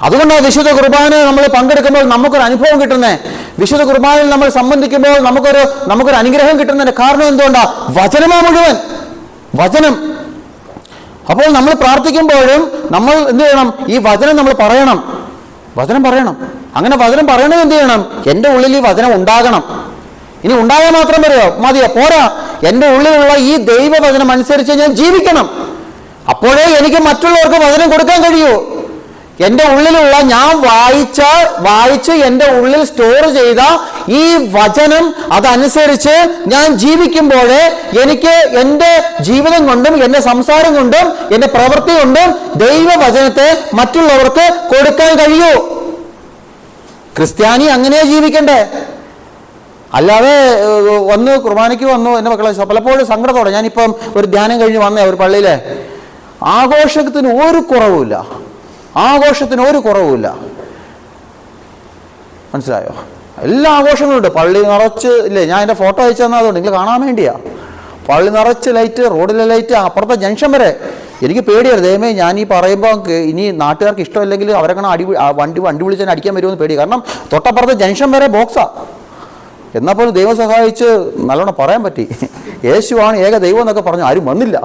അതുകൊണ്ടാണ് വിശുദ്ധ കുർബാന നമ്മൾ പങ്കെടുക്കുമ്പോൾ നമുക്കൊരു അനുഭവം കിട്ടുന്നത്. വിശുദ്ധ കുർബാനയിൽ നമ്മൾ സംബന്ധിക്കുമ്പോൾ നമുക്കൊരു അനുഗ്രഹം കിട്ടുന്നതിന്റെ കാരണം എന്തുകൊണ്ടാ? വചനമാ മുഴുവൻ. വചനം. അപ്പോൾ നമ്മൾ പ്രാർത്ഥിക്കുമ്പോഴും നമ്മൾ എന്ത് ചെയ്യണം? ഈ വചനം നമ്മൾ പറയണം. വചനം പറയണം. അങ്ങനെ വചനം പറയണത് എന്ത് ചെയ്യണം? എൻ്റെ ഉള്ളിൽ ഈ വചനം ഉണ്ടാകണം. ഇനി ഉണ്ടായാൽ മാത്രം മതിയോ? പോരാ. എൻ്റെ ഉള്ളിലുള്ള ഈ ദൈവവചനം അനുസരിച്ച് ഞാൻ ജീവിക്കണം. അപ്പോഴേ എനിക്ക് മറ്റുള്ളവർക്ക് വചനം കൊടുക്കാൻ കഴിയൂ. എൻ്റെ ഉള്ളിലുള്ള ഞാൻ വായിച്ച് എൻ്റെ ഉള്ളിൽ സ്റ്റോർ ചെയ്ത ഈ വചനം അതനുസരിച്ച് ഞാൻ ജീവിക്കുമ്പോഴേ എനിക്ക് എൻ്റെ ജീവിതം കൊണ്ടും എൻ്റെ സംസാരം കൊണ്ടും എൻ്റെ പ്രവൃത്തി കൊണ്ടും ദൈവവചനത്തെ മറ്റുള്ളവർക്ക് കൊടുക്കാൻ കഴിയൂ. ക്രിസ്ത്യാനി അങ്ങനെയാ ജീവിക്കണ്ടേ. അല്ലാതെ കുർബാനയ്ക്ക് വന്നു എൻ്റെ മക്കളെ പലപ്പോഴും സങ്കടത്തോടെ, ഞാനിപ്പം ഒരു ധ്യാനം കഴിഞ്ഞ് വന്നേ ഒരു പള്ളിയിലെ, ആഘോഷത്തിന് ഒരു കുറവുമില്ല. മനസ്സിലായോ? എല്ലാ ആഘോഷങ്ങളും ഉണ്ട്. പള്ളി നിറച്ച് ഇല്ലേ, ഞാൻ എൻ്റെ ഫോട്ടോ അയച്ചു തന്നാൽ അതുകൊണ്ട് നിങ്ങൾ കാണാൻ വേണ്ടിയാ. പള്ളി നിറച്ച് ലൈറ്റ്, റോഡിലെ ലൈറ്റ്, അപ്പുറത്തെ ജംഗ്ഷൻ വരെ. എനിക്ക് പേടിയായിരുന്നു, ദൈവമേ ഞാൻ ഈ പറയുമ്പോൾ ഇനി നാട്ടുകാർക്ക് ഇഷ്ടമില്ലെങ്കിൽ അവരെ കാണാൻ വണ്ടി വിളിച്ചാൽ അടിക്കാൻ വരുമെന്ന് പേടി. കാരണം തൊട്ടപ്പുറത്തെ ജംഗ്ഷൻ വരെ ബോക്സാ. എന്നാൽ പോലും ദൈവം സഹായിച്ച് നല്ലോണം പറയാൻ പറ്റി. യേശുവാണ് ഏക ദൈവം എന്നൊക്കെ പറഞ്ഞു. ആരും വന്നില്ല.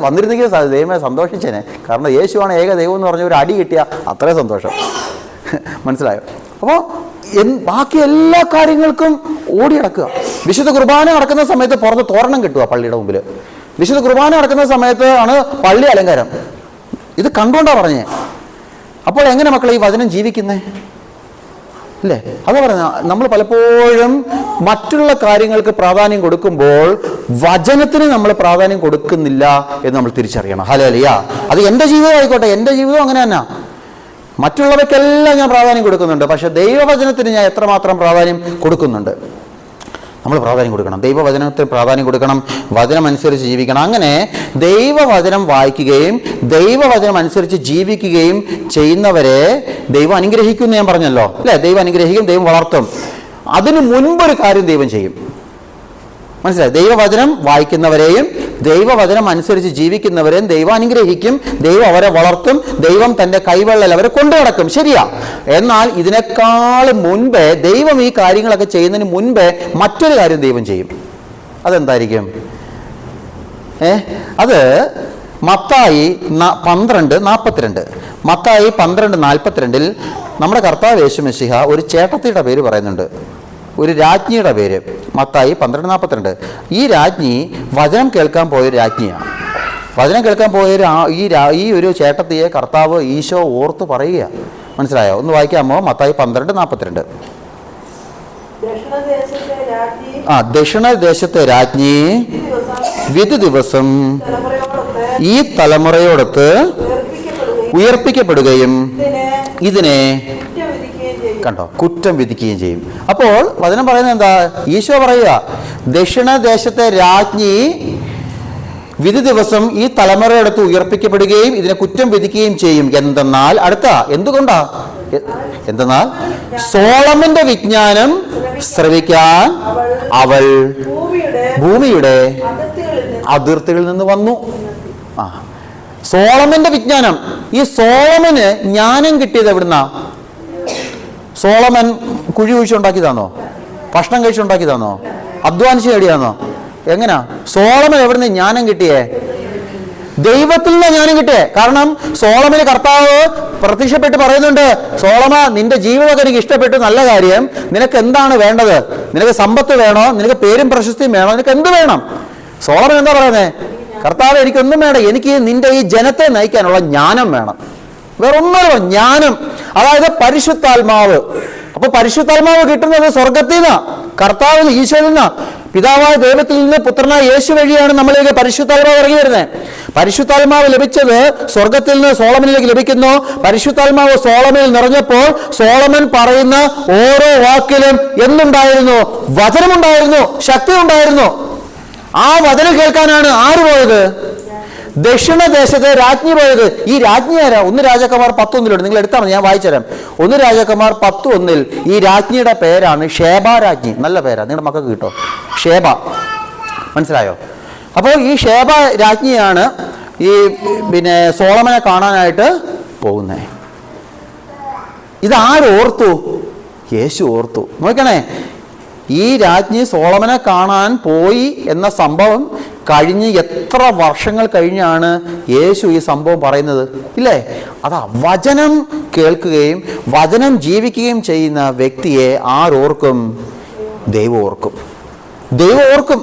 വന്നിരുന്നെങ്കിൽ ദൈവമേ സന്തോഷിച്ചേനെ. കാരണം യേശുവാണ് ഏക ദൈവം എന്ന് പറഞ്ഞ ഒരു അടി കിട്ടിയ അത്രയും സന്തോഷം. മനസ്സിലായോ? അപ്പോൾ ബാക്കി എല്ലാ കാര്യങ്ങൾക്കും ഓടി നടക്കുക. വിശുദ്ധ കുർബാന നടക്കുന്ന സമയത്ത് പുറത്ത് തോരണം കിട്ടുക പള്ളിയുടെ മുമ്പിൽ. വിശുദ്ധ കുർബാന നടക്കുന്ന സമയത്ത് ആണ് പള്ളി അലങ്കാരം. ഇത് കണ്ടുകൊണ്ടാ പറഞ്ഞേ. അപ്പോൾ എങ്ങനെ മക്കളെ ഈ വചനം ജീവിക്കുന്നേ? അല്ലേ? അത് പറഞ്ഞ നമ്മൾ പലപ്പോഴും മറ്റുള്ള കാര്യങ്ങൾക്ക് പ്രാധാന്യം കൊടുക്കുമ്പോൾ വചനത്തിന് നമ്മൾ പ്രാധാന്യം കൊടുക്കുന്നില്ല എന്ന് നമ്മൾ തിരിച്ചറിയണം. ഹല്ലേലൂയ. അത് എൻ്റെ ജീവിതം ആയിക്കോട്ടെ, എൻ്റെ ജീവിതം അങ്ങനെ തന്നെ. മറ്റുള്ളവയ്ക്കെല്ലാം ഞാൻ പ്രാധാന്യം കൊടുക്കുന്നുണ്ട്. പക്ഷെ ദൈവവചനത്തിന് ഞാൻ എത്രമാത്രം പ്രാധാന്യം കൊടുക്കുന്നുണ്ട്? നമ്മൾ പ്രാധാന്യം കൊടുക്കണം. ദൈവവചനത്തിന് പ്രാധാന്യം കൊടുക്കണം. വചനം അനുസരിച്ച് ജീവിക്കണം. അങ്ങനെ ദൈവവചനം വായിക്കുകയും ദൈവവചനം അനുസരിച്ച് ജീവിക്കുകയും ചെയ്യുന്നവരെ ദൈവം അനുഗ്രഹിക്കും എന്ന് ഞാൻ പറഞ്ഞല്ലോ അല്ലേ? ദൈവം അനുഗ്രഹിക്കും, ദൈവം വളർത്തും. അതിനു മുൻപൊരു കാര്യം ദൈവം ചെയ്യും. മനസ്സിലായി? ദൈവവചനം വായിക്കുന്നവരെയും ദൈവവചനം അനുസരിച്ച് ജീവിക്കുന്നവരെയും ദൈവം അനുഗ്രഹിക്കും, ദൈവം അവരെ വളർത്തും, ദൈവം തൻ്റെ കൈവെള്ളൽ അവരെ കൊണ്ടു നടക്കും. ശരിയാ. എന്നാൽ ഇതിനേക്കാൾ മുൻപേ ദൈവം ഈ കാര്യങ്ങളൊക്കെ ചെയ്യുന്നതിന് മുൻപേ മറ്റൊരു കാര്യം ദൈവം ചെയ്യും. അതെന്തായിരിക്കും? അത് മത്തായി 12:42. മത്തായി 12:42 നമ്മുടെ കർത്താവ് യേശു മെശിഹ ഒരു ചേട്ടത്തിയുടെ പേര് പറയുന്നുണ്ട്, ഒരു രാജ്ഞിയുടെ പേര്. മത്തായി 12:42. ഈ രാജ്ഞി വചനം കേൾക്കാൻ പോയൊരു രാജ്ഞിയാണ്. വചനം കേൾക്കാൻ പോയൊരു ഈ ഒരു ചേട്ടത്തിയെ കർത്താവ് ഈശോ ഓർത്ത് പറയുക. മനസ്സിലായോ? ഒന്ന് വായിക്കാമോ? മത്തായി 12:42. ദക്ഷിണദേശത്തെ രാജ്ഞി വിധി ദിവസം ഈ തലമുറയോടൊത്ത് ഉയർപ്പിക്കപ്പെടുകയും ഇതിനെ കണ്ടോ കുറ്റം വിധിക്കുകയും ചെയ്യും. അപ്പോൾ വചനം പറയുന്നത് എന്താ? ഈശോ പറയുക, ദക്ഷിണദേശത്തെ രാജ്ഞി വിധി ദിവസം ഈ തലമുറയെടുത്ത് ഉയർപ്പിക്കപ്പെടുകയും ഇതിനെ കുറ്റം വിധിക്കുകയും ചെയ്യും. എന്തെന്നാൽ എന്തുകൊണ്ടാ? എന്തെന്നാൽ സോളമന്റെ വിജ്ഞാനം ശ്രവിക്കാൻ അവൾ ഭൂമിയുടെ അതിർത്തികളിൽ നിന്ന് വന്നു. സോളമന്റെ വിജ്ഞാനം. ഈ സോളമന് ജ്ഞാനം കിട്ടിയത് എവിടുന്നാ? സോളമൻ കുഴി കുഴിച്ചുണ്ടാക്കിയതാണോ? ഭക്ഷണം കഴിച്ചുണ്ടാക്കിയതാണോ? അധ്വാനിച്ച് നേടിയാണോ? എങ്ങനാ സോളമൻ എവിടുന്ന് ജ്ഞാനം കിട്ടിയേ? ദൈവത്തിൽ നിന്ന് ജ്ഞാനം കിട്ടിയേ. കാരണം സോളമന് കർത്താവ് പ്രത്യക്ഷപ്പെട്ട് പറയുന്നുണ്ട്, സോളമ, നിന്റെ ജീവിതമൊക്കെ എനിക്ക് ഇഷ്ടപ്പെട്ടു, നല്ല കാര്യം. നിനക്ക് എന്താണ് വേണ്ടത്? നിനക്ക് സമ്പത്ത് വേണോ? നിനക്ക് പേരും പ്രശസ്തിയും വേണോ? നിനക്ക് എന്ത് വേണം? സോളമൻ എന്താ പറയുന്നത്? കർത്താവ്, എനിക്കൊന്നും വേണം, എനിക്ക് നിന്റെ ഈ ജനത്തെ നയിക്കാനുള്ള ജ്ഞാനം വേണം. വേറൊന്നും ജ്ഞാനം, അതായത് പരിശുദ്ധാത്മാവ്. അപ്പൊ പരിശുദ്ധാത്മാവ് കിട്ടുന്നത് സ്വർഗത്തിൽ നിന്നാ, കർത്താവിൽ, ഈശോയിൽ നിന്നാ. പിതാവായ ദൈവത്തിൽ നിന്ന് പുത്രനായ യേശു വഴിയാണ് നമ്മളിലേക്ക് പരിശുദ്ധാത്മാവ് ഇറങ്ങി വരുന്നത്. പരിശുദ്ധാത്മാവ് ലഭിച്ചത് സ്വർഗത്തിൽ നിന്ന് സോളമനിലേക്ക് ലഭിക്കുന്നു. പരിശുദ്ധാത്മാവ് സോളമനിൽ നിറഞ്ഞപ്പോൾ സോളമൻ പറയുന്ന ഓരോ വാക്കിലും എന്തുണ്ടായിരുന്നു? വചനമുണ്ടായിരുന്നു, ശക്തി ഉണ്ടായിരുന്നു. ആ വചനം കേൾക്കാനാണ് ആര് പോയത്? ദക്ഷിണദേശത്തെ രാജ്ഞി പോയത്. ഈ രാജ്ഞി ആരാ? 1 രാജാക്കന്മാർ 10:1 നിങ്ങൾ എടുത്താൽ മതി, ഞാൻ വായിച്ചുതരാം. 1 രാജാക്കന്മാർ 10:1 ഈ രാജ്ഞിയുടെ പേരാണ് ഷേബ രാജ്ഞി. നല്ല പേരാ, നിങ്ങളുടെ മക്കൾക്ക് കിട്ടോ ഷേബ. മനസ്സിലായോ? അപ്പോൾ ഈ ഷേബ രാജ്ഞിയാണ് ഈ സോളമനെ കാണാനായിട്ട് പോകുന്നത്. ഇതാരോർത്തു? യേശു ഓർത്തു. നോക്കണേ, ഈ രാജ്ഞി സോളമനെ കാണാൻ പോയി എന്ന സംഭവം കഴിഞ്ഞ് എത്ര വർഷങ്ങൾ കഴിഞ്ഞാണ് യേശു ഈ സംഭവം പറയുന്നത്, ഇല്ലേ? അതാ വചനം കേൾക്കുകയും വചനം ജീവിക്കുകയും ചെയ്യുന്ന വ്യക്തിയെ ആരോർക്കും? ദൈവം ഓർക്കും. ദൈവം ഓർക്കും.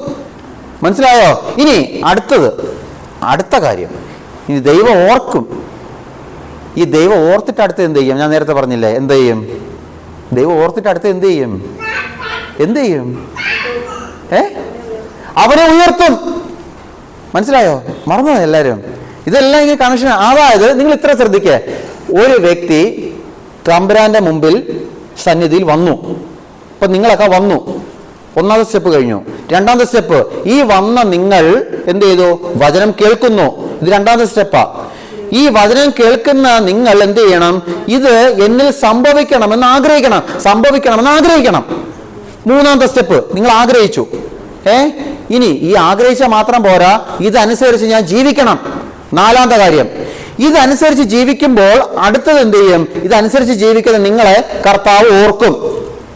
മനസ്സിലായോ? ഇനി അടുത്ത കാര്യം, ഇനി ദൈവം ഓർക്കും. ഈ ദൈവം ഓർത്തിട്ട് അടുത്ത് എന്ത് ചെയ്യും? ഞാൻ നേരത്തെ പറഞ്ഞില്ലേ, എന്ത് ചെയ്യും? ദൈവം ഓർത്തിട്ട് അടുത്ത് എന്ത് ചെയ്യും? അവനെ ഉയർത്തും. മനസ്സിലായോ? മറന്നോ എല്ലാവരും? ഇതെല്ലാം ഇങ്ങനെ കണക്ഷൻ. അതായത് നിങ്ങൾ ഇത്ര ശ്രദ്ധിക്കുക, ഒരു വ്യക്തി തമ്പുരാന്റെ മുമ്പിൽ സന്നിധിയിൽ വന്നു. അപ്പൊ നിങ്ങളൊക്കെ വന്നു. 1ാമത്തെ സ്റ്റെപ്പ് കഴിഞ്ഞു. 2ാമത്തെ സ്റ്റെപ്പ്, ഈ വന്ന നിങ്ങൾ എന്ത് ചെയ്തു? വചനം കേൾക്കുന്നു. ഇത് 2ാമത്തെ സ്റ്റെപ്പാ. ഈ വചനം കേൾക്കുന്ന നിങ്ങൾ എന്ത് ചെയ്യണം? ഇത് എന്നിൽ സംഭവിക്കണമെന്ന് ആഗ്രഹിക്കണം. 3ാമത്തെ സ്റ്റെപ്പ്, നിങ്ങൾ ആഗ്രഹിച്ചു. ഇനി ഈ ആഗ്രഹിച്ചാൽ മാത്രം പോരാ, ഇതനുസരിച്ച് ഞാൻ ജീവിക്കണം. 4ാമത്തെ കാര്യം, ഇതനുസരിച്ച് ജീവിക്കുമ്പോൾ അടുത്തത് എന്ത് ചെയ്യും? ഇതനുസരിച്ച് ജീവിക്കുന്ന നിങ്ങളെ കർത്താവ് ഓർക്കും.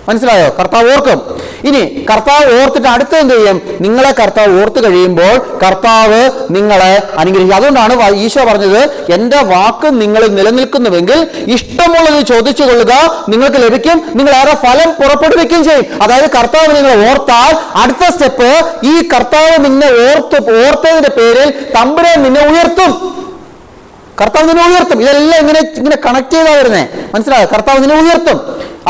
മനസ്സിലായോ? കർത്താവ് ഓർക്കും. ഇനി കർത്താവ് ഓർത്തിട്ട് അടുത്ത് എന്ത് ചെയ്യും? നിങ്ങളെ കർത്താവ് ഓർത്ത് കഴിയുമ്പോൾ കർത്താവ് നിങ്ങളെ അനുഗ്രഹിക്കും. അതുകൊണ്ടാണ് ഈശോ പറഞ്ഞത്, എൻ്റെ വാക്ക് നിങ്ങളിൽ നിലനിൽക്കുന്നുവെങ്കിൽ ഇഷ്ടമുള്ളത് ചോദിച്ചു കൊള്ളുക, നിങ്ങൾക്ക് ലഭിക്കും, നിങ്ങൾ ഏറെ ഫലം പുറപ്പെടുവിക്കുകയും ചെയ്യും. അതായത് കർത്താവ് നിങ്ങളെ ഓർത്താൽ അടുത്ത സ്റ്റെപ്പ്, ഈ കർത്താവ് നിന്നെ ഓർത്തതിന്റെ പേരിൽ തമ്പുരാൻ നിന്നെ ഉയർത്തും. കർത്താവ് നിന്നെ ഉയർത്തും. ഇതെല്ലാം ഇങ്ങനെ കണക്ട് ചെയ്താ വരുന്നേ. മനസ്സിലായോ? കർത്താവ് നിന്നെ ഉയർത്തും.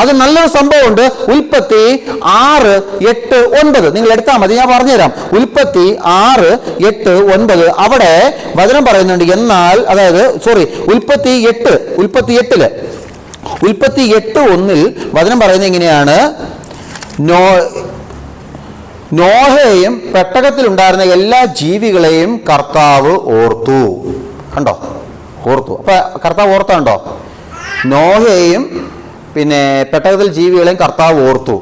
അത് നല്ലൊരു സംഭവമുണ്ട്. ഉൽപ്പത്തി 6:8-9 നിങ്ങൾ എടുത്താൽ മതി, ഞാൻ പറഞ്ഞുതരാം. ഉൽപ്പത്തി 6:8-9 അവിടെ വചനം പറയുന്നുണ്ട്. എന്നാൽ ഉൽപ്പത്തി 8:1 വചനം പറയുന്നത് എങ്ങനെയാണ്? നോഹയെയും പെട്ടകത്തിലുണ്ടായിരുന്ന എല്ലാ ജീവികളെയും കർത്താവ് ഓർത്തു. കണ്ടോ? ഓർത്തു. അപ്പൊ കർത്താവ് ഓർത്താണ്ടോ? നോഹയെയും പെട്ടകത്തിൽ ജീവികളെയും കർത്താവ് ഓർത്തു.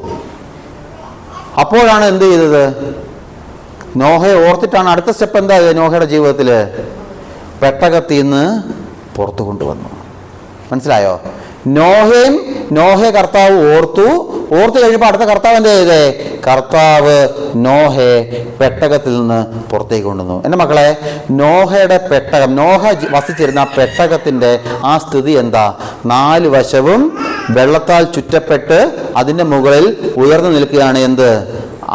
അപ്പോഴാണ് എന്ത് ചെയ്തത്? നോഹയെ ഓർത്തിട്ടാണ് അടുത്ത സ്റ്റെപ്പ് എന്താ? നോഹയുടെ ജീവിതത്തിൽ പെട്ടകത്തിൽ നിന്ന് പുറത്തു കൊണ്ടുവന്നു. മനസ്സിലായോ? നോഹയെ കർത്താവ് ഓർത്തു കഴിഞ്ഞപ്പോൾ അടുത്ത കർത്താവ് എന്താ ചെയ്തേ? കർത്താവ് നോഹയെ പെട്ടകത്തിൽ നിന്ന് പുറത്തേക്ക് കൊണ്ടുവന്നു. എൻ്റെ മക്കളെ, നോഹയുടെ പെട്ടകം, നോഹ വസിച്ചിരുന്ന പെട്ടകത്തിന്റെ ആ സ്ഥിതി എന്താ? 4 വശവും വെള്ളത്താൽ ചുറ്റപ്പെട്ട് അതിൻ്റെ മുകളിൽ ഉയർന്നു നിൽക്കുകയാണ് എന്ത്?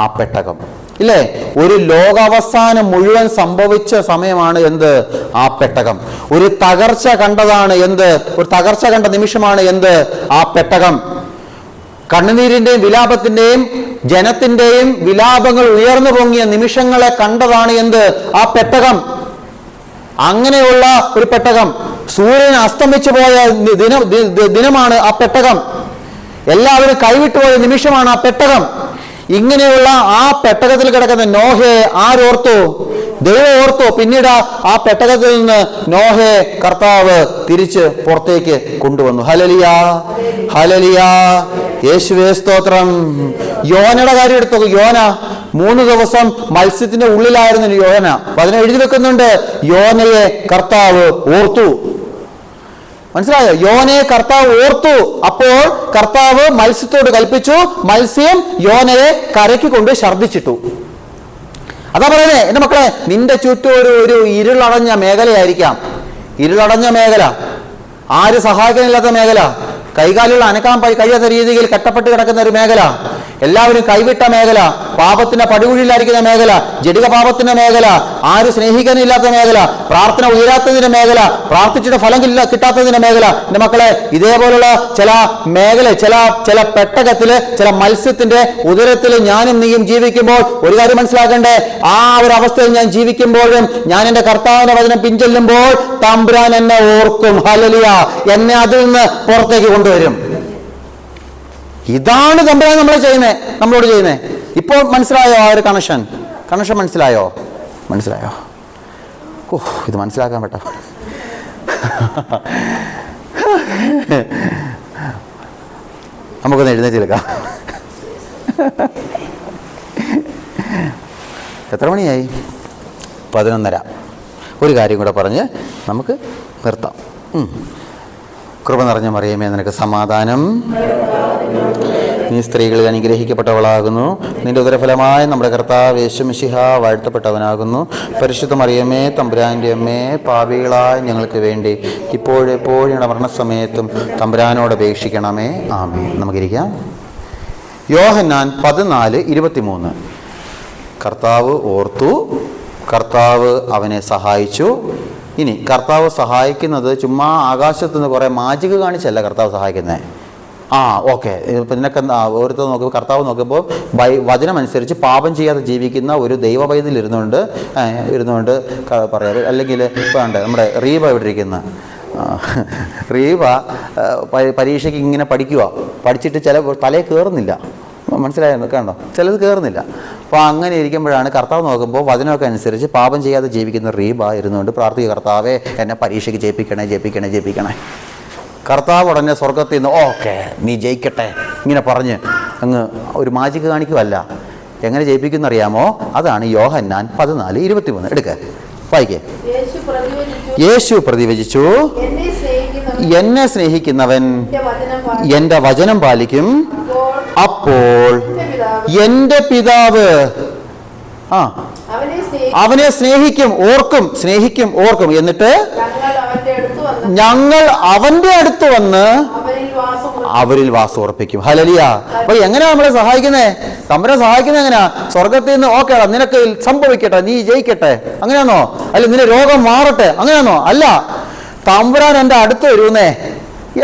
ആ പെട്ടകം, ഇല്ലേ? ഒരു ലോകാവസാനം മുഴുവൻ സംഭവിച്ച സമയമാണ് എന്ത്? ആ പെട്ടകം. ഒരു തകർച്ച കണ്ടതാണ് എന്ത്? ഒരു തകർച്ച കണ്ട നിമിഷമാണ് എന്ത്? ആ പെട്ടകം. കണ്ണുനീരിന്റെയും വിലാപത്തിന്റെയും ജനത്തിന്റെയും വിലാപങ്ങൾ ഉയർന്നു പൊങ്ങിയ നിമിഷങ്ങളെ കണ്ടതാണ് എന്ത്? ആ പെട്ടകം. അങ്ങനെയുള്ള ഒരു പെട്ടകം. സൂര്യൻ അസ്തമിച്ചു പോയ ദിനമാണ് ആ പെട്ടകം. എല്ലാവരും കൈവിട്ടുപോയ നിമിഷമാണ് ആ പെട്ടകം. ഇങ്ങനെയുള്ള ആ പെട്ടകത്തിൽ കിടക്കുന്ന നോഹയെ ആരോർത്തു? ദൈവം ഓർത്തു. പിന്നീട് ആ പെട്ടകത്തിൽ നിന്ന് നോഹയെ കർത്താവ് തിരിച്ച് പുറത്തേക്ക് കൊണ്ടുവന്നു. ഹല്ലേലൂയ, ഹല്ലേലൂയ, യേശുവേ സ്തോത്രം. യോനയുടെ കാര്യം എടുത്തു. യോന 3 ദിവസം മത്സ്യത്തിന്റെ ഉള്ളിലായിരുന്നു യോന. അതിനെ എഴുതി വെക്കുന്നുണ്ട്, യോനയെ കർത്താവ് ഓർത്തു. മനസ്സിലായോ? യോനയെ കർത്താവ് ഓർത്തു. അപ്പോൾ കർത്താവ് മത്സ്യത്തോട് കൽപ്പിച്ചു, മത്സ്യം യോനയെ കരയ്ക്ക് കൊണ്ട് ഛർദ്ദിച്ചിട്ടു. അതാ പറയുന്നേ, എന്റെ മക്കളെ, നിന്റെ ചുറ്റും ഒരു ഇരുളടഞ്ഞ മേഖലയായിരിക്കാം. ഇരുളടഞ്ഞ മേഖല, ആര് സഹായിക്കാനില്ലാത്ത മേഖല, കൈകാലുകൾ അനക്കാൻ കഴിയാത്ത രീതിയിൽ കെട്ടപ്പെട്ട് കിടക്കുന്ന ഒരു മേഖല, എല്ലാവരും കൈവിട്ട മേഖല, പാപത്തിന്റെ പടുകുഴിയിലായിരിക്കുന്ന മേഖല, ജഡിക പാപത്തിന്റെ മേഖല, ആര് സ്നേഹിക്കാനില്ലാത്ത മേഖല, പ്രാർത്ഥന ഉയരാത്തതിന്റെ മേഖല, പ്രാർത്ഥിച്ചിട്ട് ഫലം കിട്ടാത്തതിന്റെ മേഖല. എന്റെ മക്കളെ, ഇതേപോലുള്ള ചില മേഖല, ചില പെട്ടകത്തില്, ചില മത്സ്യത്തിന്റെ ഉദരത്തിൽ ഞാനും നീയും ജീവിക്കുമ്പോൾ ഒരു കാര്യം മനസ്സിലാക്കണ്ടേ, ആ ഒരു അവസ്ഥയിൽ ഞാൻ ജീവിക്കുമ്പോഴും ഞാൻ എന്റെ കർത്താവിന്റെ വചനം പിൻചൊല്ലുമ്പോൾ തമ്പുരാൻ എന്നെ ഓർക്കും. ഹല്ലേലൂയ, എന്നെ അതിൽ നിന്ന് പുറത്തേക്ക് കൊണ്ടുവരും. ഇതാണ് തമ്പുരാൻ നമ്മളോട് ചെയ്യുന്നേ. ഇപ്പോൾ മനസ്സിലായോ ആ ഒരു കണക്ഷൻ മനസ്സിലായോ? ഓ, ഇത് മനസ്സിലാക്കാൻ പറ്റ. നമുക്കൊന്ന് എഴുന്നേറ്റിരിക്കാം. എത്ര മണിയായി? 11:30. ഒരു കാര്യം കൂടെ പറഞ്ഞ് നമുക്ക് നിർത്താം. കൃപ നിറഞ്ഞ മറിയമേ, നിനക്ക് സമാധാനം. നീ സ്ത്രീകളിൽ അനുഗ്രഹിക്കപ്പെട്ടവളാകുന്നു. നിന്റെ ഉദരഫലമായ നമ്മുടെ കർത്താവ് യേശു മിശിഹ വാഴ്ത്തപ്പെട്ടവനാകുന്നു. പരിശുദ്ധ മറിയമേ, തമ്പുരാൻ്റെ അമ്മേ, പാപികളായ ഞങ്ങൾക്ക് വേണ്ടി ഇപ്പോഴെപ്പോഴും ഞങ്ങളുടെ മരണസമയത്തും തമ്പുരാനോട് അപേക്ഷിക്കണമേ. ആമേൻ. നമുക്കിരിക്കാം. യോഹന്നാൻ 14:23. കർത്താവ് ഓർത്തു, കർത്താവ് അവനെ സഹായിച്ചു. ഇനി കർത്താവ് സഹായിക്കുന്നത് ചുമ്മാ ആകാശത്തു നിന്ന് കുറേ മാജിക് കാണിച്ചല്ല കർത്താവ് സഹായിക്കുന്നത്. ഓക്കെ, ഇപ്പം ഇതിനൊക്കെ ഓരോരുത്തർ നോക്കുമ്പോൾ, കർത്താവ് നോക്കുമ്പോൾ വചനമനുസരിച്ച് പാപം ചെയ്യാതെ ജീവിക്കുന്ന ഒരു ദൈവ പൈതൽ ഇരുന്നുകൊണ്ട് പറയാറ്. അല്ലെങ്കിൽ ഇപ്പം ഉണ്ട് നമ്മുടെ റീബ ഇവിടെ ഇരിക്കുന്ന റീബ പരീക്ഷയ്ക്ക് ഇങ്ങനെ പഠിച്ചിട്ട് ചില തലയിൽ കയറുന്നില്ല. മനസ്സിലായോ? കണ്ടോ, ചിലത് കയറുന്നില്ല. അപ്പോൾ അങ്ങനെ ഇരിക്കുമ്പോഴാണ് കർത്താവ് നോക്കുമ്പോൾ വചനമൊക്കെ അനുസരിച്ച് പാപം ചെയ്യാതെ ജീവിക്കുന്ന റീബ ഇരുന്നുകൊണ്ട് പ്രാർത്ഥിക്കുക, കർത്താവേ എന്നെ പരീക്ഷയ്ക്ക് ജയിപ്പിക്കണേ. കർത്താവ് ഉടനെ സ്വർഗത്തിൽ നിന്ന് ഓക്കെ നീ ജയിക്കട്ടെ ഇങ്ങനെ പറഞ്ഞ് അങ്ങ് ഒരു മാജിക് കാണിക്കുമല്ല. എങ്ങനെ ജയിപ്പിക്കുന്നറിയാമോ? അതാണ് യോഹന്നാൻ 14:23. എടുക്ക, വായിക്കേ. യേശു പ്രതിവചിച്ചു, എന്നെ സ്നേഹിക്കുന്നവൻ എൻ്റെ വചനം പാലിക്കും, അപ്പോൾ എൻ്റെ പിതാവ് അവനെ സ്നേഹിക്കും, ഓർക്കും. എന്നിട്ട് ഞങ്ങൾ അവന്റെ അടുത്ത് വന്ന് അവരിൽ വാസം ഉറപ്പിക്കും. ഹല്ലേലൂയ. അപ്പൊ എങ്ങനെയാ നമ്മളെ സഹായിക്കുന്നേ? തമ്പുരാൻ സഹായിക്കുന്നത് എങ്ങനെയാ? സ്വർഗത്തിൽ നിന്ന് ഓക്കേടാ നിനക്ക് സംഭവിക്കട്ടെ, നീ ജയിക്കട്ടെ, അങ്ങനെയാണോ? അല്ല നിന്റെ രോഗം മാറട്ടെ, അങ്ങനെയാണോ? അല്ല, തമ്പുരാൻ എൻ്റെ അടുത്ത് വരുന്നേ,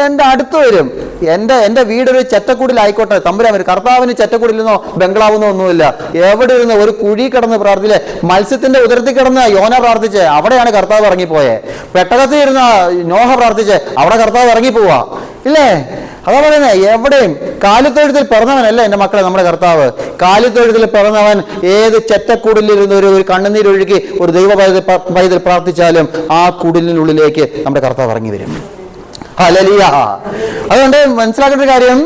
എൻ്റെ അടുത്ത് വരും. എൻ്റെ വീടൊരു ചെറ്റക്കൂടിലായിക്കോട്ടെ, തമ്പുരാൻ വരും. കർത്താവിന് ചെറ്റക്കൂടിലെന്നോ ബംഗ്ലാവെന്നോ ഒന്നുമില്ല. എവിടെ ഇരുന്ന് ഒരു കുഴി കിടന്ന് പ്രാർത്ഥില്ലേ? മത്സ്യത്തിന്റെ ഉദരത്തിൽ കിടന്ന് യോന പ്രാർത്ഥിച്ചേ, അവിടെയാണ് കർത്താവ് ഇറങ്ങിപ്പോയെ. പെട്ടകത്തിൽ ഇരുന്ന നോഹ പ്രാർത്ഥിച്ചേ, അവിടെ കർത്താവ് ഇറങ്ങിപ്പോവാ ഇല്ലേ? അതാ പറയുന്നത്, എവിടെയും കാലിത്തൊഴുത്തിൽ പിറന്നവനല്ല എൻ്റെ മക്കളെ നമ്മുടെ കർത്താവ്. കാലിത്തൊഴുത്തിൽ പിറന്നവൻ ഏത് ചെറ്റക്കൂടിലിരുന്ന് ഒരു കണ്ണുനീരൊഴുകി ഒരു ദൈവ പൈതൽ പ്രാർത്ഥിച്ചാലും ആ കുടിലിനുള്ളിലേക്ക് നമ്മുടെ കർത്താവ് ഇറങ്ങി വരും. ഹല്ലേലൂയ. അതുകൊണ്ട് മനസ്സിലാക്കേണ്ട ഒരു കാര്യം,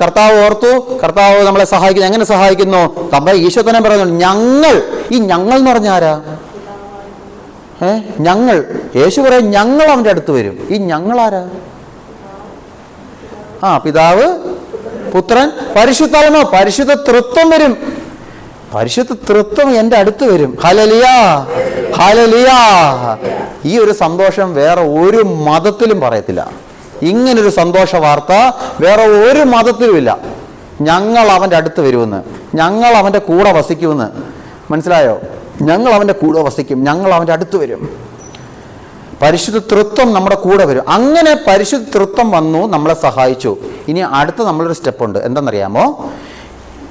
കർത്താവ് ഓർത്തു, കർത്താവ് നമ്മളെ സഹായിക്കുന്നു. എങ്ങനെ സഹായിക്കുന്നു? നമ്മുടെ ഈശോ തന്നെ പറയുന്നുണ്ട്, ഞങ്ങൾ. ഈ ഞങ്ങൾ എന്ന് പറഞ്ഞ ആരാ? ഞങ്ങൾ. യേശു പറയും ഞങ്ങൾ അവൻ്റെ അടുത്ത് വരും. ഈ ഞങ്ങൾ ആരാ? പിതാവ്, പുത്രൻ, പരിശുദ്ധാത്മാവ്. പരിശുദ്ധ തൃത്വം വരും. പരിശുദ്ധ തൃത്വം എൻ്റെ അടുത്ത് വരും. Hallelujah, hallelujah. ഈ ഒരു സന്തോഷം വേറെ ഒരു മതത്തിലും പറയത്തില്ല. ഇങ്ങനൊരു സന്തോഷ വാർത്ത വേറെ ഒരു മതത്തിലുമില്ല. ഞങ്ങൾ അവൻ്റെ അടുത്ത് വരുമെന്ന്, ഞങ്ങൾ അവൻ്റെ കൂടെ വസിക്കുമെന്ന്. മനസ്സിലായോ? ഞങ്ങൾ അവൻ്റെ കൂടെ വസിക്കും, ഞങ്ങൾ അവൻ്റെ അടുത്ത് വരും. പരിശുദ്ധ തൃത്വം നമ്മുടെ കൂടെ വരും. അങ്ങനെ പരിശുദ്ധ തൃത്വം വന്നു, നമ്മളെ സഹായിച്ചു. ഇനി അടുത്ത നമ്മളൊരു സ്റ്റെപ്പുണ്ട്. എന്താണെന്നറിയാമോ?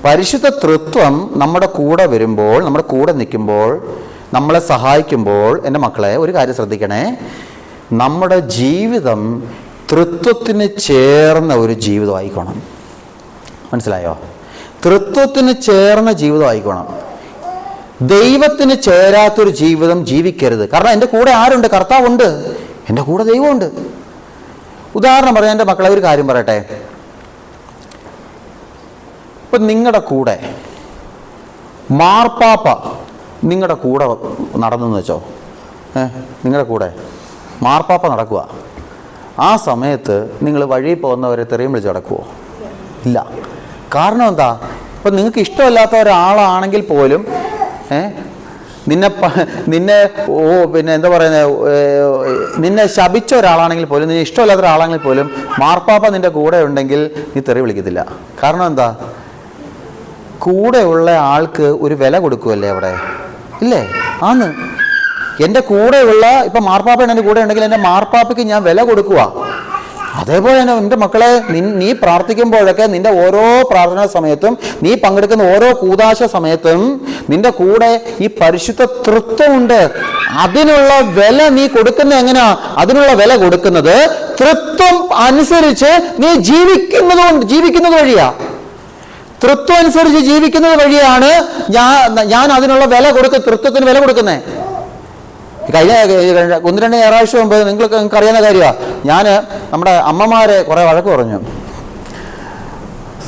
പരിശുദ്ധ തൃത്വം നമ്മുടെ കൂടെ വരുമ്പോൾ, നമ്മുടെ കൂടെ നിൽക്കുമ്പോൾ, നമ്മളെ സഹായിക്കുമ്പോൾ, എൻ്റെ മക്കളെ ഒരു കാര്യം ശ്രദ്ധിക്കണേ, നമ്മുടെ ജീവിതം തൃത്വത്തിന് ചേർന്ന ഒരു ജീവിതമായിക്കോണം. മനസ്സിലായോ? തൃത്വത്തിന് ചേർന്ന ജീവിതമായിക്കോണം. ദൈവത്തിന് ചേരാത്തൊരു ജീവിതം ജീവിക്കരുത്. കാരണം എൻ്റെ കൂടെ ആരുണ്ട്? കർത്താവുണ്ട്, എൻ്റെ കൂടെ ദൈവമുണ്ട്. ഉദാഹരണം പറയാൻ എൻ്റെ മക്കളെ ഒരു കാര്യം പറയട്ടെ. ഇപ്പം നിങ്ങളുടെ കൂടെ മാർപ്പാപ്പ നിങ്ങളുടെ കൂടെ നടന്നെന്ന് വെച്ചോ, നിങ്ങളുടെ കൂടെ മാർപ്പാപ്പ നടക്കുക. ആ സമയത്ത് നിങ്ങൾ വഴിയിൽ പോകുന്നവരെ തെറിയും വിളിച്ച് നടക്കുമോ? ഇല്ല. കാരണം എന്താ? ഇപ്പം നിങ്ങൾക്ക് ഇഷ്ടമല്ലാത്ത ഒരാളാണെങ്കിൽ പോലും നിന്നെ പിന്നെ എന്താ പറയുന്നത്, നിന്നെ ശപിച്ച ഒരാളാണെങ്കിൽ പോലും, നിന്നെ ഇഷ്ടമല്ലാത്ത ഒരാളാണെങ്കിൽ പോലും മാർപ്പാപ്പ നിൻ്റെ കൂടെ ഉണ്ടെങ്കിൽ നീ തെറി വിളിക്കത്തില്ല. കാരണം എന്താ? കൂടെയുള്ള ആൾക്ക് ഒരു വില കൊടുക്കുമല്ലേ അവിടെ, ഇല്ലേ? ആന്ന്. എൻ്റെ കൂടെയുള്ള ഇപ്പം മാർപ്പാപ്പയാണ് എൻ്റെ കൂടെ ഉണ്ടെങ്കിൽ എൻ്റെ മാർപ്പാപ്പയ്ക്ക് ഞാൻ വില കൊടുക്കുക. അതേപോലെ തന്നെ എൻ്റെ മക്കളെ, നീ പ്രാർത്ഥിക്കുമ്പോഴൊക്കെ നിൻ്റെ ഓരോ പ്രാർത്ഥനാ സമയത്തും, നീ പങ്കെടുക്കുന്ന ഓരോ കൂദാശ സമയത്തും നിൻ്റെ കൂടെ ഈ പരിശുദ്ധ തൃത്വമുണ്ട്. അതിനുള്ള വില നീ കൊടുക്കുന്നത് എങ്ങനെയാ? അതിനുള്ള വില കൊടുക്കുന്നത് തൃത്വം അനുസരിച്ച് നീ ജീവിക്കുന്നത് വഴിയാ. തൃത്വം അനുസരിച്ച് ജീവിക്കുന്നത് വഴിയാണ് ഞാൻ അതിനുള്ള വില തൃത്വത്തിന് വില കൊടുക്കുന്നത്. കഴിഞ്ഞ 1-2 ഞായറാഴ്ച മുമ്പ് നിങ്ങൾക്ക് അറിയാവുന്ന കാര്യമാണ്, ഞാൻ നമ്മുടെ അമ്മമാരെ കുറേ വഴക്ക് പറഞ്ഞു.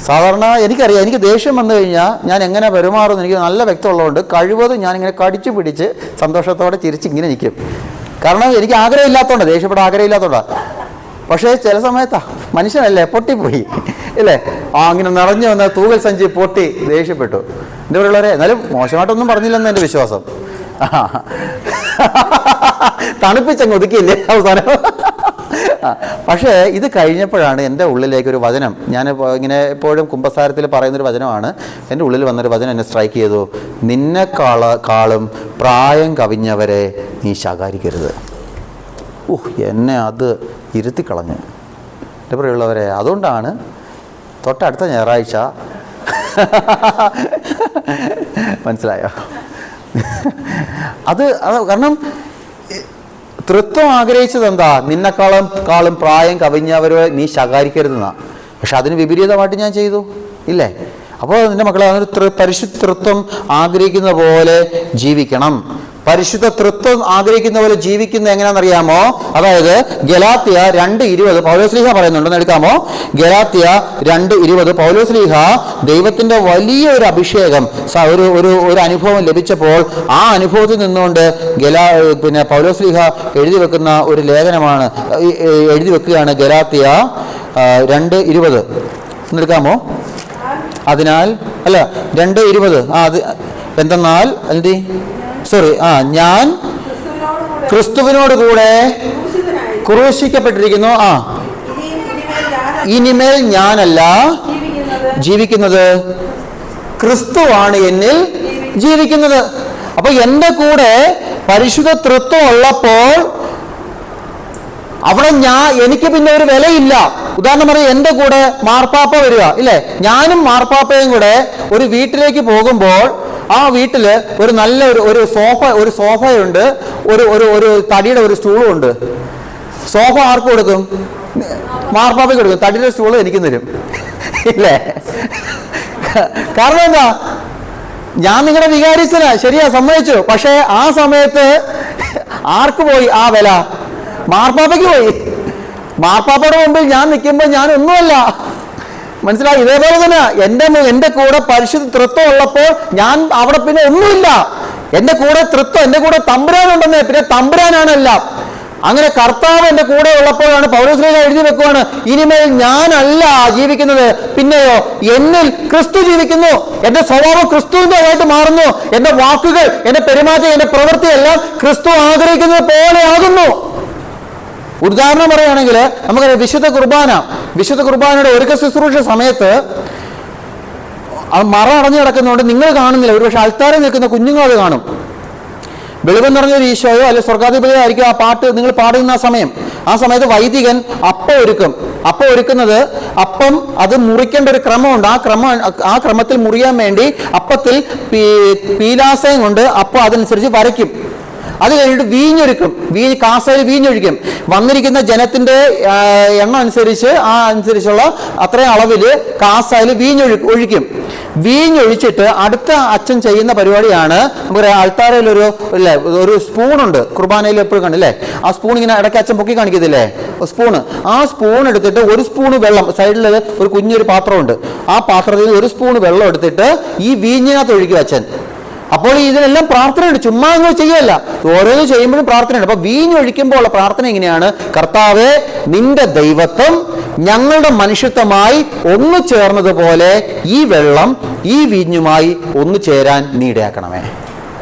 സാധാരണ എനിക്കറിയാം, എനിക്ക് ദേഷ്യം വന്നു കഴിഞ്ഞാൽ ഞാൻ എങ്ങനെ പെരുമാറുമെന്ന് എനിക്ക് നല്ല വ്യക്തമുള്ളതുകൊണ്ട് കഴിവതും ഞാനിങ്ങനെ കടിച്ചു പിടിച്ച് സന്തോഷത്തോടെ ചിരിച്ച് ഇങ്ങനെ നിൽക്കും. കാരണം എനിക്ക് ആഗ്രഹമില്ലാത്തതുകൊണ്ടാണ്, ദേഷ്യപ്പെടാൻ ആഗ്രഹമില്ലാത്തതുകൊണ്ടാണ്. പക്ഷേ ചില സമയത്താ മനുഷ്യനല്ലേ, പൊട്ടിപ്പോയി ഇല്ലേ, അങ്ങനെ നിറഞ്ഞു വന്ന തൂവൽ സഞ്ചി പൊട്ടി ദേഷ്യപ്പെട്ടു. എൻ്റെ കൂടെയുള്ളവരെ എന്നാലും മോശമായിട്ടൊന്നും പറഞ്ഞില്ലെന്ന് എൻ്റെ വിശ്വാസം. തണുപ്പിച്ചങ്ങ് ഒതുക്കിയില്ലേ അവസാനം. പക്ഷേ ഇത് കഴിഞ്ഞപ്പോഴാണ് എൻ്റെ ഉള്ളിലേക്കൊരു വചനം, ഞാൻ ഇങ്ങനെ എപ്പോഴും കുമ്പസാരത്തിൽ പറയുന്നൊരു വചനമാണ്, എൻ്റെ ഉള്ളിൽ വന്നൊരു വചനം എന്നെ സ്ട്രൈക്ക് ചെയ്തു. നിന്നെക്കാളും പ്രായം കവിഞ്ഞവരെ നീ ശകാരിക്കരുത്. എന്നെ അത് ഇരുത്തിക്കളഞ്ഞ്. എൻ്റെ പ്രിയമുള്ളവരെ, അതുകൊണ്ടാണ് തൊട്ടടുത്ത ഞായറാഴ്ച മനസ്സിലായോ? അത് കാരണം തൃത്വം ആഗ്രഹിച്ചത് എന്താ? നിന്നെക്കാളും പ്രായം കവിഞ്ഞവരെ നീ ശകാരിക്കരുതെന്നാ. പക്ഷെ അതിന് വിപരീതമായിട്ട് ഞാൻ ചെയ്തു, ഇല്ലേ? അപ്പോൾ നിന്റെ മക്കളെ, അതൊരു പരിശുദ്ധ തൃത്വം ആഗ്രഹിക്കുന്ന പോലെ ജീവിക്കണം. പരിശുദ്ധ തൃത്വം ആഗ്രഹിക്കുന്ന പോലെ ജീവിക്കുന്നത് എങ്ങനെയാണെന്നറിയാമോ? അതായത് ഗലാത്യ 2:20 പൗലോസ്ലീഹ പറയുന്നുണ്ടെന്ന് എടുക്കാമോ? ഗലാത്യ 2:20 പൗലോസ്ലീഹ ദൈവത്തിന്റെ വലിയൊരു അഭിഷേകം, ഒരു അനുഭവം ലഭിച്ചപ്പോൾ ആ അനുഭവത്തിൽ നിന്നുകൊണ്ട് പിന്നെ പൗലോസ്ലീഹ എഴുതി വെക്കുന്ന ഒരു ലേഖനമാണ്, എഴുതി വെക്കുകയാണ്. ഗലാത്യ 2:20 എടുക്കാമോ? അതിനാൽ അല്ല 2:20 അത് എന്തെന്നാൽ ഞാൻ ക്രിസ്തുവിനോട് കൂടെ ക്രൂശിക്കപ്പെട്ടിരിക്കുന്നു. ഇനിമേൽ ഞാനല്ല ജീവിക്കുന്നത്, ക്രിസ്തുവാണ് എന്നിൽ ജീവിക്കുന്നത്. അപ്പൊ എൻ്റെ കൂടെ പരിശുദ്ധ തൃത്വം ഉള്ളപ്പോൾ അവിടെ എനിക്ക് പിന്നെ ഒരു വിലയില്ല. ഉദാഹരണം പറയാം, എൻ്റെ കൂടെ മാർപ്പാപ്പ വരിക, ഇല്ലേ? ഞാനും മാർപ്പാപ്പയും കൂടെ ഒരു വീട്ടിലേക്ക് പോകുമ്പോൾ ആ വീട്ടില് ഒരു നല്ല ഒരു സോഫയുണ്ട്, ഒരു തടിയുടെ ഒരു സ്റ്റൂളും ഉണ്ട്. സോഫ ആർക്ക് കൊടുക്കും? മാർപ്പാപ്പയ്ക്ക് കൊടുക്കും. തടിയുടെ സ്റ്റൂള് എനിക്ക് തരും, ഇല്ലേ? കാരണം എന്താ? ഞാൻ നിങ്ങളുടെ വികാരിച്ചനാ, ശരിയാ, സമ്മതിച്ചു. പക്ഷെ ആ സമയത്ത് ആർക്ക് പോയി ആ വില? മാർപ്പാപ്പയ്ക്ക് പോയി. മാർപ്പാപ്പയുടെ മുമ്പിൽ ഞാൻ നിൽക്കുമ്പോൾ ഞാൻ ഒന്നുമല്ല. മനസ്സിലായി? ഇതേപോലെ തന്നെ എൻ്റെ കൂടെ പരിശുദ്ധ തൃത്വം ഉള്ളപ്പോൾ ഞാൻ അവിടെ പിന്നെ ഒന്നുമില്ല. എൻ്റെ കൂടെ തൃത്വം, എൻ്റെ കൂടെ തമ്പുരാനുണ്ടെന്നേ, പിന്നെ തമ്പുരാനാണെല്ലാം. അങ്ങനെ കർത്താവ് എൻ്റെ കൂടെ ഉള്ളപ്പോഴാണ് പൗലോസ്ലീഹ എഴുതി വെക്കുവാണ്, ഇനിമേൽ ഞാനല്ല ജീവിക്കുന്നത്, പിന്നെയോ എന്നിൽ ക്രിസ്തു ജീവിക്കുന്നു. എൻ്റെ സ്വഭാവം ക്രിസ്തുവിൻ്റെതായിട്ട് മാറുന്നു. എൻ്റെ വാക്കുകൾ, എൻ്റെ പെരുമാറ്റം, എൻ്റെ പ്രവൃത്തി എല്ലാം ക്രിസ്തു ആഗ്രഹിക്കുന്നത് പോലെ ആകുന്നു. ഉദാഹരണം പറയുകയാണെങ്കിൽ നമുക്കറിയാം, വിശുദ്ധ കുർബാനയുടെ ഒരുക്ക ശുശ്രൂഷ സമയത്ത് മറ അടഞ്ഞു കിടക്കുന്നതുകൊണ്ട് നിങ്ങൾ കാണുന്നില്ല. ഒരുപക്ഷെ അൾത്താറിൽ നിൽക്കുന്ന കുഞ്ഞുങ്ങൾ അത് കാണും. വെളിവം നിറഞ്ഞൊരു ഈശോയോ അല്ലെ സ്വർഗാധിപതിയോ ആയിരിക്കും ആ പാട്ട് നിങ്ങൾ പാടുന്ന ആ സമയത്ത് വൈദികൻ അപ്പം ഒരുക്കും. അപ്പം ഒരുക്കുന്നത്, അപ്പം അത് മുറിക്കേണ്ട ഒരു ക്രമമുണ്ട്. ആ ക്രമത്തിൽ മുറിയാൻ വേണ്ടി അപ്പത്തിൽ പീലാസയം കൊണ്ട് അപ്പം അതനുസരിച്ച് വരയ്ക്കും. അത് കഴിഞ്ഞിട്ട് വീഞ്ഞൊരുക്കും. കാസയിൽ വീഞ്ഞൊഴിക്കും. വന്നിരിക്കുന്ന ജനത്തിന്റെ എണ്ണം അനുസരിച്ച് അനുസരിച്ചുള്ള അത്രയും അളവിൽ കാസയിൽ ഒഴിക്കും. വീഞ്ഞൊഴിച്ചിട്ട് അടുത്ത അച്ഛൻ ചെയ്യുന്ന പരിപാടിയാണ്, നമുക്കറിയാം അൾത്താരയിൽ ഒരു സ്പൂണുണ്ട്, കുർബാനയിൽ എപ്പോഴും കണ്ടില്ലേ, ആ സ്പൂൺ ഇങ്ങനെ ഇടയ്ക്ക് അച്ഛൻ പൊക്കി കാണിക്കത്തില്ലേ, സ്പൂണ്. ആ സ്പൂൺ എടുത്തിട്ട് ഒരു സ്പൂണ് വെള്ളം, സൈഡിൽ ഒരു കുഞ്ഞൊരു പാത്രമുണ്ട്, ആ പാത്രത്തിൽ ഒരു സ്പൂൺ വെള്ളം എടുത്തിട്ട് ഈ വീഞ്ഞിനകത്ത് ഒഴിക്കും അച്ഛൻ. അപ്പോൾ ഇതിനെല്ലാം പ്രാർത്ഥനയുണ്ട്, ചുമ്മാ അങ്ങ് ചെയ്യല്ല, ഓരോന്ന് ചെയ്യുമ്പോഴും പ്രാർത്ഥനയുണ്ട്. അപ്പൊ വീഞ്ഞൊഴിക്കുമ്പോൾ ഉള്ള പ്രാർത്ഥന എങ്ങനെയാണ്? കർത്താവേ, നിന്റെ ദൈവത്വം ഞങ്ങളുടെ മനുഷ്യത്വമായി ഒന്നു ചേർന്നതുപോലെ ഈ വെള്ളം ഈ വീഞ്ഞുമായി ഒന്നു ചേരാൻ നീ ഇടയാക്കണമേ.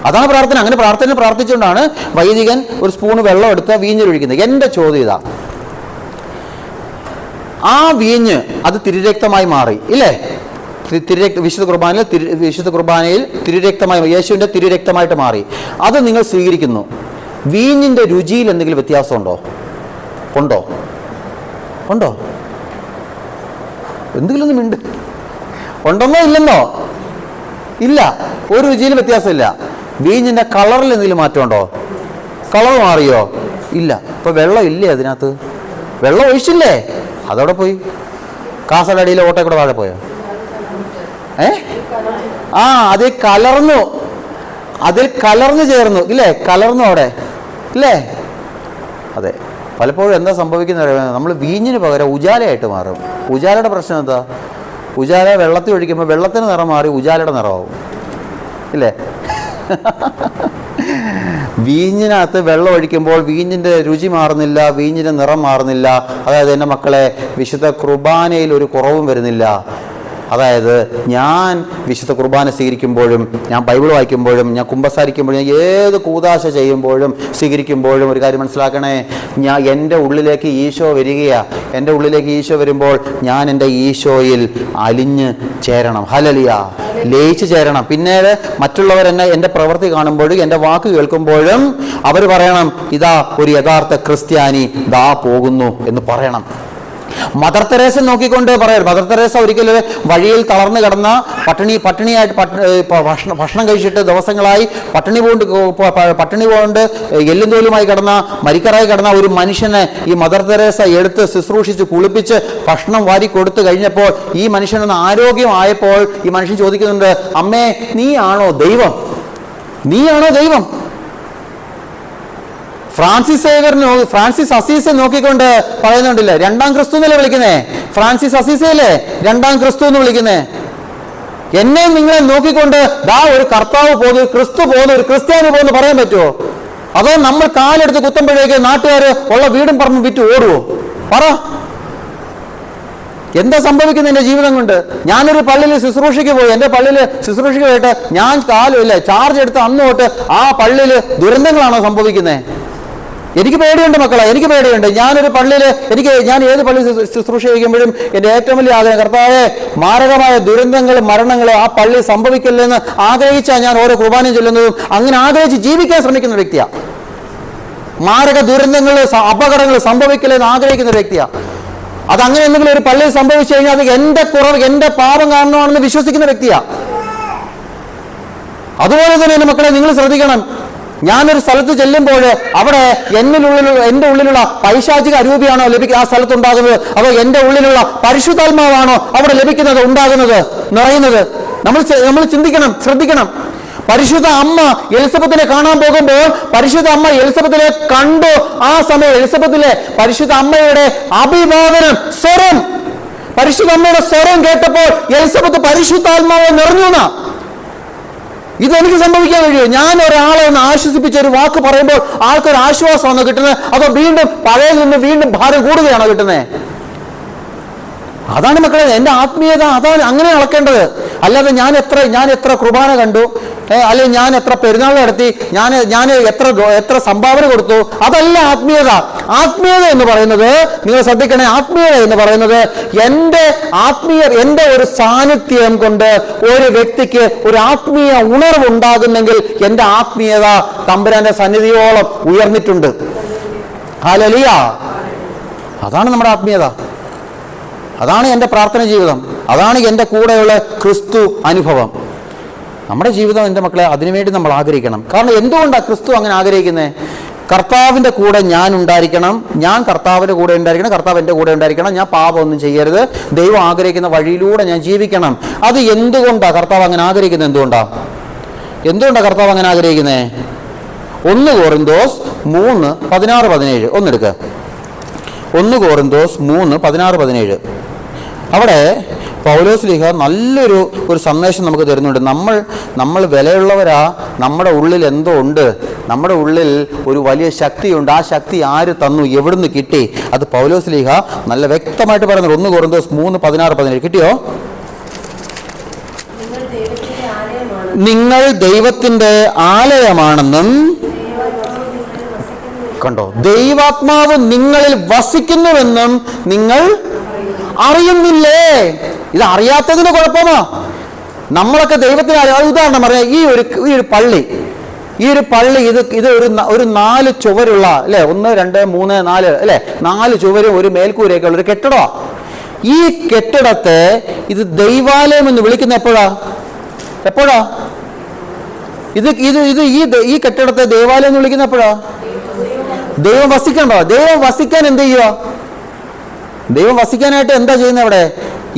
അതാണ് പ്രാർത്ഥന. അങ്ങനെ പ്രാർത്ഥിച്ചുകൊണ്ടാണ് വൈദികൻ ഒരു സ്പൂണ് വെള്ളം എടുത്ത് വീഞ്ഞൊഴിക്കുന്നത്. എൻ്റെ ചോദ്യം ഇതാ, ആ വീഞ്ഞ് അത് തിരുരക്തമായി മാറി ഇല്ലേ? വിശുദ്ധ കുർബാനയിൽ തിരുരക്തമായി, യേശുവിൻ്റെ തിരുരക്തമായിട്ട് മാറി. അത് നിങ്ങൾ സ്വീകരിക്കുന്നു. വീഞ്ഞിൻ്റെ രുചിയിൽ എന്തെങ്കിലും വ്യത്യാസമുണ്ടോ? ഉണ്ടോ? എന്തെങ്കിലും ഒന്നും ഉണ്ട് ഉണ്ടെന്നോ ഇല്ലെന്നോ? ഇല്ല, ഒരു രുചിയിലും വ്യത്യാസമില്ല. വീഞ്ഞിൻ്റെ കളറിൽ എന്തെങ്കിലും മാറ്റമുണ്ടോ? കളർ മാറിയോ? ഇല്ല. ഇപ്പൊ വെള്ളം ഇല്ലേ അതിനകത്ത്? വെള്ളം ഒഴിച്ചില്ലേ? അതവിടെ പോയി. കാസർഗോഡിലെ ഓട്ടയിൽ കൂടെ താഴെ പോയോ? അതിൽ കലർന്നു ചേർന്നു ഇല്ലേ? കലർന്നു അവിടെ ഇല്ലേ? അതെ. പലപ്പോഴും എന്താ സംഭവിക്കുന്നത്? നമ്മൾ വീഞ്ഞിന് പകരം ഉജാലയായിട്ട് മാറും. ഉജാലയുടെ പ്രശ്നം എന്താ? ഉജാല വെള്ളത്തിൽ ഒഴിക്കുമ്പോൾ വെള്ളത്തിന് നിറം മാറി ഉജാലയുടെ നിറമാവും ഇല്ലേ? വീഞ്ഞിനകത്ത് വെള്ളം ഒഴിക്കുമ്പോൾ വീഞ്ഞിൻ്റെ രുചി മാറുന്നില്ല, വീഞ്ഞിൻ്റെ നിറം മാറുന്നില്ല. അതായത് എൻ്റെ മക്കളെ, വിശുദ്ധ കുർബാനയിൽ ഒരു കുറവും വരുന്നില്ല. അതായത് ഞാൻ വിശുദ്ധ കുർബാന സ്വീകരിക്കുമ്പോഴും, ഞാൻ ബൈബിൾ വായിക്കുമ്പോഴും, ഞാൻ കുമ്പസാരിക്കുമ്പോഴും, ഞാൻ ഏത് കൂദാശ ചെയ്യുമ്പോഴും സ്വീകരിക്കുമ്പോഴും ഒരു കാര്യം മനസ്സിലാക്കണേ, എൻ്റെ ഉള്ളിലേക്ക് ഈശോ വരികയാണ്. എൻ്റെ ഉള്ളിലേക്ക് ഈശോ വരുമ്പോൾ ഞാൻ എൻ്റെ ഈശോയിൽ അലിഞ്ഞ് ചേരണം. ഹല്ലേലൂയ, ലയിച്ച് ചേരണം. പിന്നീട് മറ്റുള്ളവർ എൻ്റെ പ്രവൃത്തി കാണുമ്പോഴും എൻ്റെ വാക്ക് കേൾക്കുമ്പോഴും അവർ പറയണം, ഇതാ ഒരു യഥാർത്ഥ ക്രിസ്ത്യാനി ദാ പോകുന്നു എന്ന് പറയണം. മദർ തെരേസ നോക്കിക്കൊണ്ട് പറയാം. മദർ തെരേസ ഒരിക്കലും വഴിയിൽ തളർന്നു കിടന്ന പട്ടിണിയായിട്ട് ഭക്ഷണം കഴിച്ചിട്ട് ദിവസങ്ങളായി പട്ടിണി കൊണ്ട് എല്ലും തോലുമായി കിടന്ന, മരിക്കറായി കിടന്ന ഒരു മനുഷ്യനെ ഈ മദർ തെരേസ എടുത്ത് ശുശ്രൂഷിച്ച് കുളിപ്പിച്ച് ഭക്ഷണം വാരി കൊടുത്തു കഴിഞ്ഞപ്പോൾ ഈ മനുഷ്യനൊന്ന് ആരോഗ്യമായപ്പോൾ ഈ മനുഷ്യൻ ചോദിക്കുന്നുണ്ട്, അമ്മേ, നീയാണോ ദൈവം? ഫ്രാൻസിസ് അസീസെ നോക്കിക്കൊണ്ട് പറയുന്നുണ്ടില്ലേ, രണ്ടാം ക്രിസ്തു എന്നല്ലേ വിളിക്കുന്നേ? ഫ്രാൻസിസ് അസീസയല്ലേ രണ്ടാം ക്രിസ്തു എന്ന് വിളിക്കുന്നേ? എന്നെ നിങ്ങളെ നോക്കിക്കൊണ്ട് ദാ ഒരു കർത്താവ് പോകുന്നു, ക്രിസ്തു പോകുന്നു, ഒരു ക്രിസ്ത്യാനി പോകുന്നു പറയാൻ പറ്റുമോ? അതോ നമ്മൾ കാലെടുത്ത് കുത്തുമ്പോഴേക്ക് നാട്ടുകാർ ഉള്ള വീടും പറമ്പും വിറ്റ് ഓടുവോ? പറ, എന്താ സംഭവിക്കുന്നത് എൻ്റെ ജീവിതം കൊണ്ട്? ഞാനൊരു പള്ളിയിൽ ശുശ്രൂഷയ്ക്ക് പോയി, എൻ്റെ പള്ളിയിൽ ശുശ്രൂഷയ്ക്ക് പോയിട്ട് ഞാൻ ചാർജ് എടുത്ത് അന്ന് തൊട്ട് ആ പള്ളിയിൽ ദുരന്തങ്ങളാണോ സംഭവിക്കുന്നത്? എനിക്ക് പേടിയുണ്ട് മക്കളെ, എനിക്ക് പേടിയുണ്ട്. ഞാനൊരു പള്ളിയിൽ ഞാൻ ഏത് പള്ളിയിൽ ശുശ്രൂഷ ചെയ്യുമ്പോഴും എൻ്റെ ഏറ്റവും വലിയ ആഗ്രഹം, കർത്താവേ, മാരകമായ ദുരന്തങ്ങളും മരണങ്ങളും ആ പള്ളി സംഭവിക്കില്ലെന്ന് ആഗ്രഹിച്ചാൽ ഞാൻ ഓരോ കുർബാനയും ചൊല്ലുന്നതും അങ്ങനെ ആഗ്രഹിച്ച് ജീവിക്കാൻ ശ്രമിക്കുന്ന വ്യക്തിയാണ്. മാരക ദുരന്തങ്ങൾ, അപകടങ്ങൾ സംഭവിക്കില്ലെന്ന് ആഗ്രഹിക്കുന്ന വ്യക്തിയാണ്. അതങ്ങനെ എന്തെങ്കിലും ഒരു പള്ളിയിൽ സംഭവിച്ചു കഴിഞ്ഞാൽ അത് എൻ്റെ കുറവ്, എൻ്റെ പാപം കാരണമാണെന്ന് വിശ്വസിക്കുന്ന വ്യക്തിയാണ്. അതുപോലെ തന്നെ എൻ്റെ മക്കളെ, നിങ്ങൾ ശ്രദ്ധിക്കണം. ഞാനൊരു സ്ഥലത്ത് ചെല്ലുമ്പോൾ അവിടെ എൻ്റെ ഉള്ളിലുള്ള പൈശാചിക അരൂപിയാണോ ആ സ്ഥലത്തുണ്ടാകുന്നത്, അതോ എൻ്റെ ഉള്ളിലുള്ള പരിശുദ്ധാത്മാവാണോ അവിടെ ലഭിക്കുന്നത്, ഉണ്ടാകുന്നത്, നിറയുന്നത്? നമ്മൾ ചിന്തിക്കണം, ശ്രദ്ധിക്കണം. പരിശുദ്ധ അമ്മ എലിസബത്തിനെ കാണാൻ പോകുമ്പോൾ പരിശുദ്ധ അമ്മ എലിസബത്തിനെ കണ്ടു. ആ സമയം എലിസബത്തിലെ പരിശുദ്ധ അമ്മയുടെ അഭിവാദനം, സ്വരം, പരിശുദ്ധ അമ്മയുടെ സ്വരം കേട്ടപ്പോൾ എലിസബത്ത് പരിശുദ്ധാത്മാവ് നിറഞ്ഞു. ഇതെനിക്ക് സംഭവിക്കാൻ കഴിയുമോ? ഞാൻ ഒരാളെ ഒന്ന് ആശ്വസിപ്പിച്ച് ഒരു വാക്ക് പറയുമ്പോൾ ആൾക്കൊരു ആശ്വാസമാണോ കിട്ടുന്നത്, അതോ വീണ്ടും പഴയ നിന്ന് വീണ്ടും ഭാരം കൂടുകയാണോ കിട്ടുന്നത്? അതാണ് മക്കളെ എൻ്റെ ആത്മീയത. അതാണ് അങ്ങനെ അളക്കേണ്ടത്. അല്ലാതെ ഞാൻ എത്ര കുർബാന കണ്ടു, അല്ലെങ്കിൽ ഞാൻ എത്ര പെരുന്നാൾ നടത്തി, ഞാൻ എത്ര സംഭാവന കൊടുത്തു, അതല്ല ആത്മീയത. ആത്മീയത എന്ന് പറയുന്നത്, നിങ്ങൾ ശ്രദ്ധിക്കണേ, ആത്മീയത എന്ന് പറയുന്നത് എൻ്റെ ഒരു സാന്നിധ്യം കൊണ്ട് ഒരു വ്യക്തിക്ക് ഒരു ആത്മീയ ഉണർവ് ഉണ്ടാകുന്നെങ്കിൽ എൻ്റെ ആത്മീയത തമ്പുരാന്റെ സന്നിധിയോളം ഉയർന്നിട്ടുണ്ട്. ഹല്ലേലൂയ. അതാണ് നമ്മുടെ ആത്മീയത. അതാണ് എൻ്റെ പ്രാർത്ഥന ജീവിതം. അതാണ് എൻ്റെ കൂടെയുള്ള ക്രിസ്തു അനുഭവം. നമ്മുടെ ജീവിതം എൻ്റെ മക്കളെ അതിനുവേണ്ടി നമ്മൾ ആഗ്രഹിക്കണം. കാരണം എന്തുകൊണ്ടാണ് ക്രിസ്തു അങ്ങനെ ആഗ്രഹിക്കുന്നത്? കർത്താവിൻ്റെ കൂടെ ഞാൻ ഉണ്ടായിരിക്കണം, ഞാൻ കർത്താവിൻ്റെ കൂടെ ഉണ്ടായിരിക്കണം, കർത്താവ് എൻ്റെ കൂടെ ഉണ്ടായിരിക്കണം, ഞാൻ പാപമൊന്നും ചെയ്യരുത്, ദൈവം ആഗ്രഹിക്കുന്ന വഴിയിലൂടെ ഞാൻ ജീവിക്കണം. അത് എന്തുകൊണ്ടാണ് കർത്താവ് അങ്ങനെ ആഗ്രഹിക്കുന്നത്? എന്തുകൊണ്ടാണ് കർത്താവ് അങ്ങനെ ആഗ്രഹിക്കുന്നത്? 1 കൊറിന്തോസ് 3:16-17 ഒന്നെടുക്കുക. 1 കൊറിന്തോസ് 3:16-17. അവിടെ പൗലോസ്ലീഹ നല്ലൊരു സന്ദേശം നമുക്ക് തരുന്നുണ്ട്. നമ്മൾ വിലയുള്ളവരാ, നമ്മുടെ ഉള്ളിൽ എന്തോ ഉണ്ട്, നമ്മുടെ ഉള്ളിൽ ഒരു വലിയ ശക്തിയുണ്ട്. ആ ശക്തി ആര് തന്നു, എവിടുന്ന് കിട്ടി? അത് പൗലോസ്ലീഹ നല്ല വ്യക്തമായിട്ട് പറയുന്നത്. 1 കൊറിന്തോസ് 3:16-17 കിട്ടിയോ? നിങ്ങൾ ദൈവത്തിൻ്റെ ആലയമാണെന്നും, കണ്ടോ, ദൈവാത്മാവ് നിങ്ങളിൽ വസിക്കുന്നുവെന്നും നിങ്ങൾ അറിയുന്നില്ലേ? ഇത് അറിയാത്തതിന് കുഴപ്പമാ. നമ്മളൊക്കെ ദൈവത്തിന് ഉദാഹരണം പറയാം. ഈ ഒരു പള്ളി ഇത് ഒരു 4 ചുവരുള്ള അല്ലേ, 1 2 3 4 അല്ലേ, 4 ചുവരും ഒരു മേൽക്കൂരയൊക്കെ ഉള്ള ഒരു കെട്ടിടമാണ്. ഈ കെട്ടിടത്തെ ഇത് ദൈവാലയം എന്ന് വിളിക്കുന്ന എപ്പോഴാ? ഈ കെട്ടിടത്തെ ദൈവാലയം എന്ന് വിളിക്കുന്ന എപ്പോഴാ? ദൈവം വസിക്കണ്ടോ? ദൈവം വസിക്കാൻ എന്ത് ചെയ്യുക? ദൈവം വസിക്കാനായിട്ട് എന്താ ചെയ്യുന്നത്? അവിടെ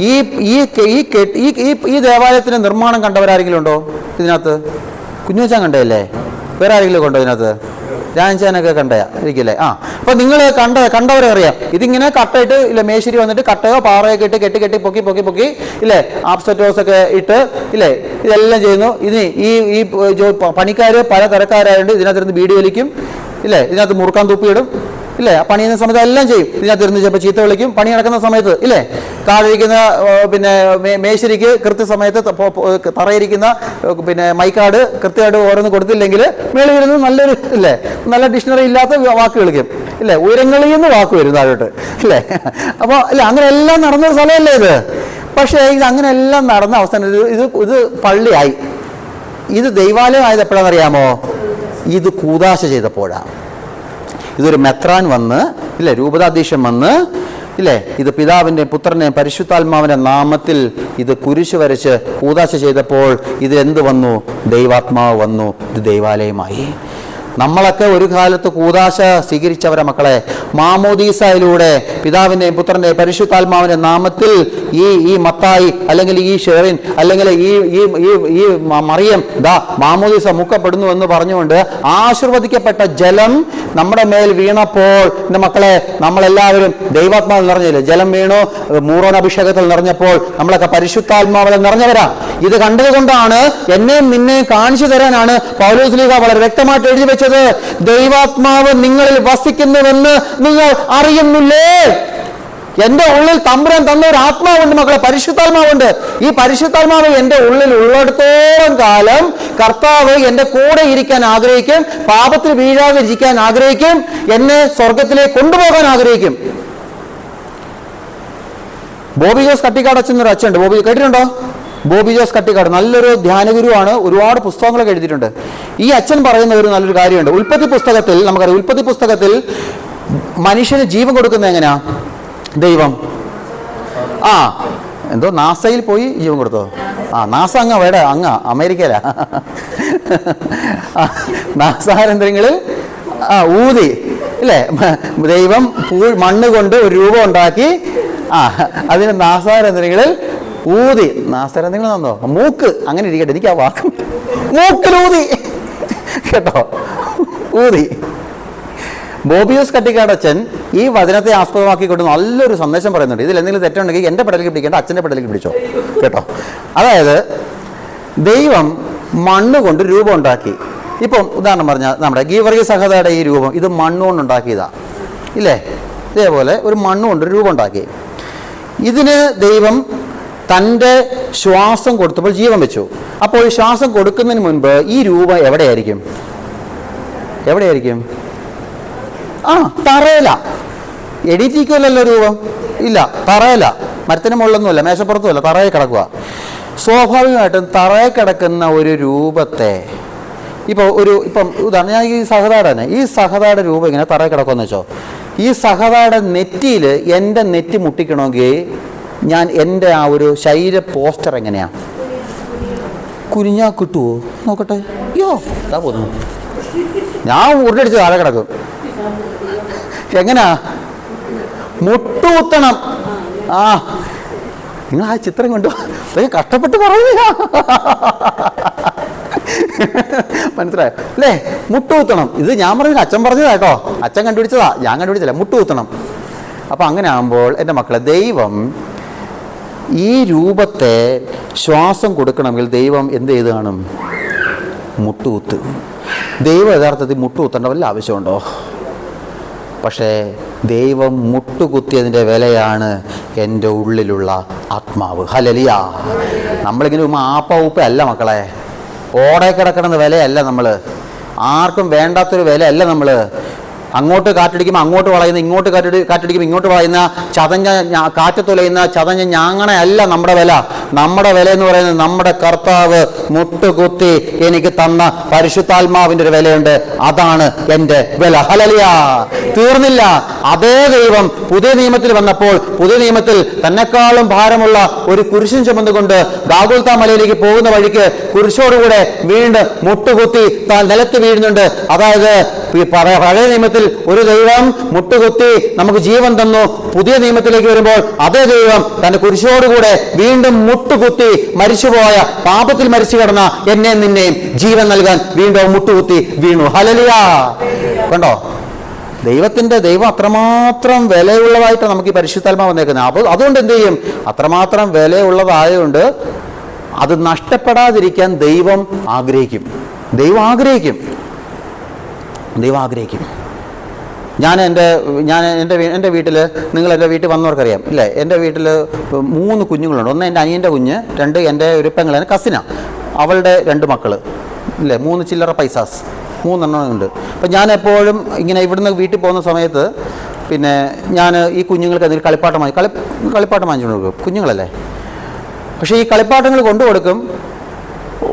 ഈ ദേവാലയത്തിന്റെ നിർമ്മാണം കണ്ടവരാരെങ്കിലും ഉണ്ടോ ഇതിനകത്ത്? കുഞ്ഞുവച്ചാൻ കണ്ടല്ലേ? വേറെ ആരെങ്കിലും ഉണ്ടോ ഇതിനകത്ത്? രാജാനൊക്കെ ഇരിക്കില്ലേ? അപ്പൊ നിങ്ങൾ കണ്ടവരെ അറിയാം. ഇതിങ്ങനെ കട്ടയിട്ട് ഇല്ല, മേശിരി വന്നിട്ട് കട്ടയോ പാറയൊക്കെ ഇട്ട് കെട്ടി പൊക്കി ഇല്ലേ, ആപ്സെറ്റോസ് ഒക്കെ ഇട്ട് ഇല്ലേ, ഇതെല്ലാം ചെയ്യുന്നു. ഈ പണിക്കാര് പല തരക്കാരായതുകൊണ്ട് ഇതിനകത്തിരുന്ന് ബീഡി വലിക്കും ഇല്ലേ, ഇതിനകത്ത് മുറുക്കാൻ തുപ്പിയിടും ഇല്ലേ, പണിയുന്ന സമയത്ത് എല്ലാം ചെയ്യും. ഇതിനകത്തിരുന്ന് ചിലപ്പോൾ ചീത്ത വിളിക്കും. പണി നടക്കുന്ന സമയത്ത് ഇല്ലേ, കാടിരിക്കുന്ന പിന്നെ മേശരിക്ക് കൃത്യസമയത്ത് തറയിരിക്കുന്ന പിന്നെ മൈക്കാട് കൃത്യമായിട്ട് ഓരോന്ന് കൊടുത്തില്ലെങ്കിൽ മേളിൽ ഇരുന്ന് നല്ലൊരു ഇല്ലേ, നല്ല ഡിക്ഷണറി ഇല്ലാത്ത വാക്ക് വിളിക്കും ഇല്ലേ, ഉയരങ്ങളിൽ നിന്ന് വാക്ക് വരും താഴോട്ട് ഇല്ലേ. അപ്പോൾ ഇല്ല, അങ്ങനെ എല്ലാം നടന്നൊരു സ്ഥലമല്ലേ ഇത്. പക്ഷേ ഇത് അങ്ങനെ എല്ലാം നടന്ന അവസ്ഥ ഇത് പള്ളിയായി. ഇത് ദൈവാലയം ആയത് എപ്പോഴാണെന്നറിയാമോ? ഇത് കൂദാശ ചെയ്തപ്പോഴാണ്. ഇതൊരു മെത്രാൻ വന്ന് ഇല്ലേ, രൂപതാധീശൻ വന്ന് ഇല്ലേ, ഇത് പിതാവിൻ്റെ പുത്രനെ പരിശുദ്ധാത്മാവിൻ്റെ നാമത്തിൽ ഇത് കുരിശ് വരച്ച് കൂദാശ ചെയ്തപ്പോൾ ഇത് എന്ത് വന്നു? ദൈവാത്മാവ് വന്നു. ഇത് ദൈവാലയമായി. നമ്മളൊക്കെ ഒരു കാലത്ത് കൂദാശ സ്വീകരിച്ചവരെ മക്കളെ, മാമോദീസയിലൂടെ പിതാവിൻ്റെയും പുത്രൻ്റെയും പരിശുദ്ധാത്മാവിൻ്റെ നാമത്തിൽ ഈ മത്തായി അല്ലെങ്കിൽ ഈ ഷെറിൻ അല്ലെങ്കിൽ ഈ മറിയം മാമോദീസ മുക്കപ്പെടുന്നു എന്ന് പറഞ്ഞുകൊണ്ട് ആശീർവദിക്കപ്പെട്ട ജലം നമ്മുടെ മേൽ വീണപ്പോൾ എൻ്റെ മക്കളെ, നമ്മളെല്ലാവരും ദൈവാത്മാവിൽ നിറഞ്ഞില്ലേ, ജലം വീണു, മൂറോൻ അഭിഷേകത്തിൽ നിറഞ്ഞപ്പോൾ നമ്മളൊക്കെ പരിശുദ്ധാത്മാവിൽ നിറഞ്ഞവരാ. ഇത് കണ്ടതുകൊണ്ടാണ് എന്നെയും നിന്നെയും കാണിച്ചു തരാനാണ് പൗലോസ്ലീഹ വളരെ വ്യക്തമായിട്ട് എഴുതി വെച്ചത്. ദൈവാത്മാവ് നിങ്ങളിൽ വസിക്കുന്നുവെന്ന് നിങ്ങൾ അറിയുന്നില്ലേ? എന്റെ ഉള്ളിൽ തമ്പുരാൻ തന്ന ഒരു ആത്മാവുണ്ട് മക്കളെ, പരിശുദ്ധാത്മാവുണ്ട്. ഈ പരിശുദ്ധാത്മാവ് എന്റെ ഉള്ളിൽ ഉള്ളിടത്തോളം കാലം കർത്താവ് എന്റെ കൂടെ ഇരിക്കാൻ ആഗ്രഹിക്കും, പാപത്തിൽ വീഴാതെ ഇരിക്കാൻ ആഗ്രഹിക്കും, എന്നെ സ്വർഗത്തിലേക്ക് കൊണ്ടുപോകാൻ ആഗ്രഹിക്കും. ബോബി ജോസ് കട്ടിക്കാട് അച്ഛൻ എന്നൊരു അച്ഛനുണ്ട്. ബോബി കേട്ടിട്ടുണ്ടോ? ബോബി ജോസ് കട്ടിക്കാട് നല്ലൊരു ധ്യാനഗുരുവാണ്, ഒരുപാട് പുസ്തകങ്ങളൊക്കെ എഴുതിയിട്ടുണ്ട്. ഈ അച്ഛൻ പറയുന്ന ഒരു നല്ലൊരു കാര്യമുണ്ട്. ഉൽപ്പത്തി പുസ്തകത്തിൽ നമുക്കറിയാം, ഉൽപ്പത്തി പുസ്തകത്തിൽ മനുഷ്യന് ജീവൻ കൊടുക്കുന്നത് എങ്ങനെയാ? ദൈവം എന്തോ നാസയിൽ പോയി ജീവൻ കൊടുത്തോ? നാസ അങ്ങ് അമേരിക്കയിലാ. നാസാരന്ധ്രങ്ങളിൽ ഊതി ഇല്ലേ, ദൈവം മണ്ണ് കൊണ്ട് ഒരു രൂപം ഉണ്ടാക്കി അതിന് നാസാരന്ധ്രങ്ങളിൽ ഊതി. നാസാരന്ധ്രങ്ങൾ തന്നോ? മൂക്ക് അങ്ങനെ ഇരിക്കട്ടെ, എനിക്ക് ആ വാക്ക് മൂക്കിലൂതി കേട്ടോ, ഊതി. ബോബിയോസ് കട്ടിക്കാടച്ചൻ ഈ വചനത്തെ ആസ്പദമാക്കിക്കൊണ്ട് നല്ലൊരു സന്ദേശം പറയുന്നുണ്ട്. ഇതിൽ എന്തെങ്കിലും തെറ്റുണ്ടെങ്കിൽ എൻ്റെ പെടലേക്ക് പിടിക്കേണ്ട, അച്ഛൻ്റെ പെടലേക്ക് പിടിച്ചോ കേട്ടോ. അതായത് ദൈവം മണ്ണ് കൊണ്ട് രൂപം ഉണ്ടാക്കി. ഇപ്പം ഉദാഹരണം പറഞ്ഞാൽ നമ്മുടെ ഗീവർഗീയ സഹതയുടെ ഈ രൂപം ഇത് മണ്ണുകൊണ്ട് ഉണ്ടാക്കിയതാണ് ഇല്ലേ. ഇതേപോലെ ഒരു മണ്ണുകൊണ്ടൊരു രൂപം ഉണ്ടാക്കി. ഇതിന് ദൈവം തൻ്റെ ശ്വാസം കൊടുത്തപ്പോൾ ജീവൻ വെച്ചു. അപ്പോൾ ഈ ശ്വാസം കൊടുക്കുന്നതിന് മുൻപ് ഈ രൂപം എവിടെയായിരിക്കും? തറയില. എഡിറ്റിക്കല്ലോ രൂപം ഇല്ല, തറയില. മരത്തിന് മുകളിലൊന്നുമല്ല, മേശപ്പുറത്തുമല്ല, തറയിൽ കിടക്കുക. സ്വാഭാവികമായിട്ടും തറയിൽ കിടക്കുന്ന ഒരു രൂപത്തെ ഇപ്പം ഉദാഹരണം ഞാൻ ഈ സഹതാടെ രൂപം ഇങ്ങനെ തറയിൽ കിടക്കുമെന്ന് വെച്ചോ. ഈ സഹതാടെ നെറ്റിയിൽ എൻ്റെ നെറ്റി മുട്ടിക്കണമെങ്കിൽ ഞാൻ എൻ്റെ ആ ഒരു ശരീര പോസ്റ്റർ എങ്ങനെയാ? കുനിഞ്ഞാ കിട്ടുമോ നോക്കട്ടെ? അയ്യോ, ഇതാ പോകുന്നു. ഞാൻ ഉരുളടിച്ച് താഴെ കിടക്കും. എങ്ങനാ? മുട്ടുകുത്തണം. ആ, നിങ്ങൾ ആ ചിത്രം കണ്ടു? കഷ്ടപ്പെട്ട് പറയുന്നില്ല, മനസ്സിലായോ അല്ലേ? മുട്ടുകുത്തണം. ഇത് ഞാൻ പറഞ്ഞില്ല, അച്ഛൻ പറഞ്ഞതാ കേട്ടോ. അച്ഛൻ കണ്ടുപിടിച്ചതാ, ഞാൻ കണ്ടുപിടിച്ചില്ല. മുട്ടുകുത്തണം. അപ്പം അങ്ങനെ ആകുമ്പോൾ എൻ്റെ മക്കളെ, ദൈവം ഈ രൂപത്തെ ശ്വാസം കൊടുക്കണമെങ്കിൽ ദൈവം എന്ത് ചെയ്ത് കാണും? മുട്ടുകുത്ത്. ദൈവം യഥാർത്ഥത്തിൽ മുട്ടുകുത്തേണ്ട വല്ല ആവശ്യമുണ്ടോ? പക്ഷേ ദൈവം മുട്ടുകുത്തിയതിൻ്റെ വിലയാണ് എൻ്റെ ഉള്ളിലുള്ള ആത്മാവ്. ഹല്ലേലൂയ. നമ്മളിങ്ങനെ ആപ്പ ഉപ്പ അല്ല മക്കളെ, ഓടെ കിടക്കണമെന്ന് വിലയല്ല. നമ്മൾ ആർക്കും വേണ്ടാത്തൊരു വിലയല്ല. നമ്മൾ അങ്ങോട്ട് കാറ്റടിക്കുമ്പോൾ അങ്ങോട്ട് വളയുന്ന, ഇങ്ങോട്ട് കാറ്റടിക്കുമ്പോൾ ഇങ്ങോട്ട് വളയുന്ന, കാറ്റത്തുലയുന്ന ചതഞ്ഞ ഞാങ്ങണ അല്ല നമ്മുടെ വില. നമ്മുടെ വില എന്ന് പറയുന്നത് നമ്മുടെ കർത്താവ് മുട്ടുകുത്തി എനിക്ക് തന്ന പരിശുദ്ധാത്മാവിൻ്റെ ഒരു വിലയുണ്ട്. അതാണ് എൻ്റെ വില. ഹല്ലേലൂയ. തീർന്നില്ല. അതേ ദൈവം പുതിയ നിയമത്തിൽ വന്നപ്പോൾ, പുതിയ നിയമത്തിൽ തന്നെക്കാളും ഭാരമുള്ള ഒരു കുരിശും ചുമന്നുകൊണ്ട് ഗാഗുൽത്താ മലയിലേക്ക് പോകുന്ന വഴിക്ക് കുരിശോടുകൂടെ വീണ്ടും മുട്ടുകുത്തി താൻ നിലത്ത് വീഴുന്നുണ്ട്. അതായത് പഴയ നിയമത്തിൽ ഒരു ദൈവം മുട്ടുകുത്തി നമുക്ക് ജീവൻ തന്നു. പുതിയ നിയമത്തിലേക്ക് വരുമ്പോൾ അതേ ദൈവം തന്റെ കുരിശോടുകൂടെ വീണ്ടും മുട്ടുകുത്തി മരിച്ചുപോയ, പാപത്തിൽ മരിച്ചു കിടന്ന എന്നെയും നിന്നെയും ജീവൻ നൽകാൻ വീണ്ടും മുട്ടുകുത്തി വീണു. ഹല്ലേലൂയ. കണ്ടോ? ദൈവം അത്രമാത്രം വിലയുള്ളതായിട്ട് നമുക്ക് ഈ പരിശുദ്ധാത്മാവ് വന്നേക്കുന്നത്. അപ്പോൾ അതുകൊണ്ട് എന്ത് ചെയ്യും? അത്രമാത്രം വിലയുള്ളതായതുകൊണ്ട് അത് നഷ്ടപ്പെടാതിരിക്കാൻ ദൈവം ആഗ്രഹിക്കും. ദൈവം ആഗ്രഹിക്കും. ഞാൻ എൻ്റെ വീട്ടിൽ, നിങ്ങൾ എൻ്റെ വീട്ടിൽ വന്നവർക്കറിയാം ഇല്ലേ, എൻ്റെ വീട്ടിൽ 3 കുഞ്ഞുങ്ങളുണ്ട്. ഒന്ന് എൻ്റെ അനിയൻ്റെ കുഞ്ഞ്, 2 എൻ്റെ ഒരു പെങ്ങളെ കസിനാണ്, അവളുടെ 2 മക്കൾ ഇല്ലേ, 3 ചില്ലറ പൈസാസ്, 3 എണ്ണം ഉണ്ട്. അപ്പം ഞാൻ എപ്പോഴും ഇങ്ങനെ ഇവിടുന്ന് വീട്ടിൽ പോകുന്ന സമയത്ത് പിന്നെ ഞാൻ ഈ കുഞ്ഞുങ്ങൾക്ക് എന്തെങ്കിലും കളിപ്പാട്ടം വാങ്ങിച്ചുകൊണ്ട് കൊടുക്കും. കുഞ്ഞുങ്ങളല്ലേ. പക്ഷേ ഈ കളിപ്പാട്ടങ്ങൾ കൊണ്ടു കൊടുക്കും.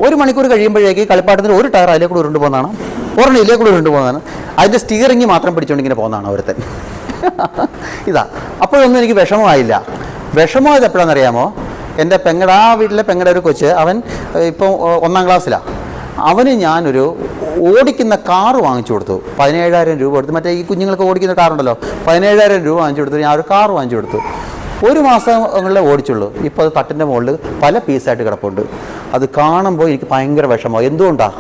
1 മണിക്കൂർ കഴിയുമ്പോഴേക്ക് ഈ കളിപ്പാട്ടത്തിന് ഒരു ടയർ അതിലേക്കൂടെ ഉരുണ്ട് പോകുന്നതാണ്, ഒരെണ്ണം ഇതിലേക്കൂടെ ഉരുണ്ട് പോകുന്നതാണ്. അതിൻ്റെ സ്റ്റിയറിങ് മാത്രം പിടിച്ചുകൊണ്ട് ഇങ്ങനെ പോകുന്നതാണ് ഒരുത്തൻ. ഇതാ. അപ്പോഴൊന്നും എനിക്ക് വിഷമമായില്ല. വിഷമമായത് എപ്പോഴാണെന്നറിയാമോ? എൻ്റെ ആ വീട്ടിലെ പെങ്ങളുടെ ഒരു കൊച്ച്, അവൻ ഇപ്പോൾ 1ാം ക്ലാസ്സിലാണ്. അവന് ഞാനൊരു ഓടിക്കുന്ന കാറ് വാങ്ങിച്ചു കൊടുത്തു. 17,000 രൂപ കൊടുത്തു. മറ്റേ ഈ കുഞ്ഞുങ്ങൾക്ക് ഓടിക്കുന്ന കാറുണ്ടല്ലോ, 17,000 രൂപ വാങ്ങിച്ചു കൊടുത്തു. ഞാൻ ഒരു കാറ് വാങ്ങിച്ചു കൊടുത്തു. 1 മാസങ്ങളിലേ ഓടിച്ചുള്ളൂ. ഇപ്പോൾ അത് തട്ടിൻ്റെ മുകളിൽ പല പീസായിട്ട് കിടപ്പുണ്ട്. അത് കാണുമ്പോൾ എനിക്ക് ഭയങ്കര വിഷമം. എന്തുകൊണ്ടാണ്?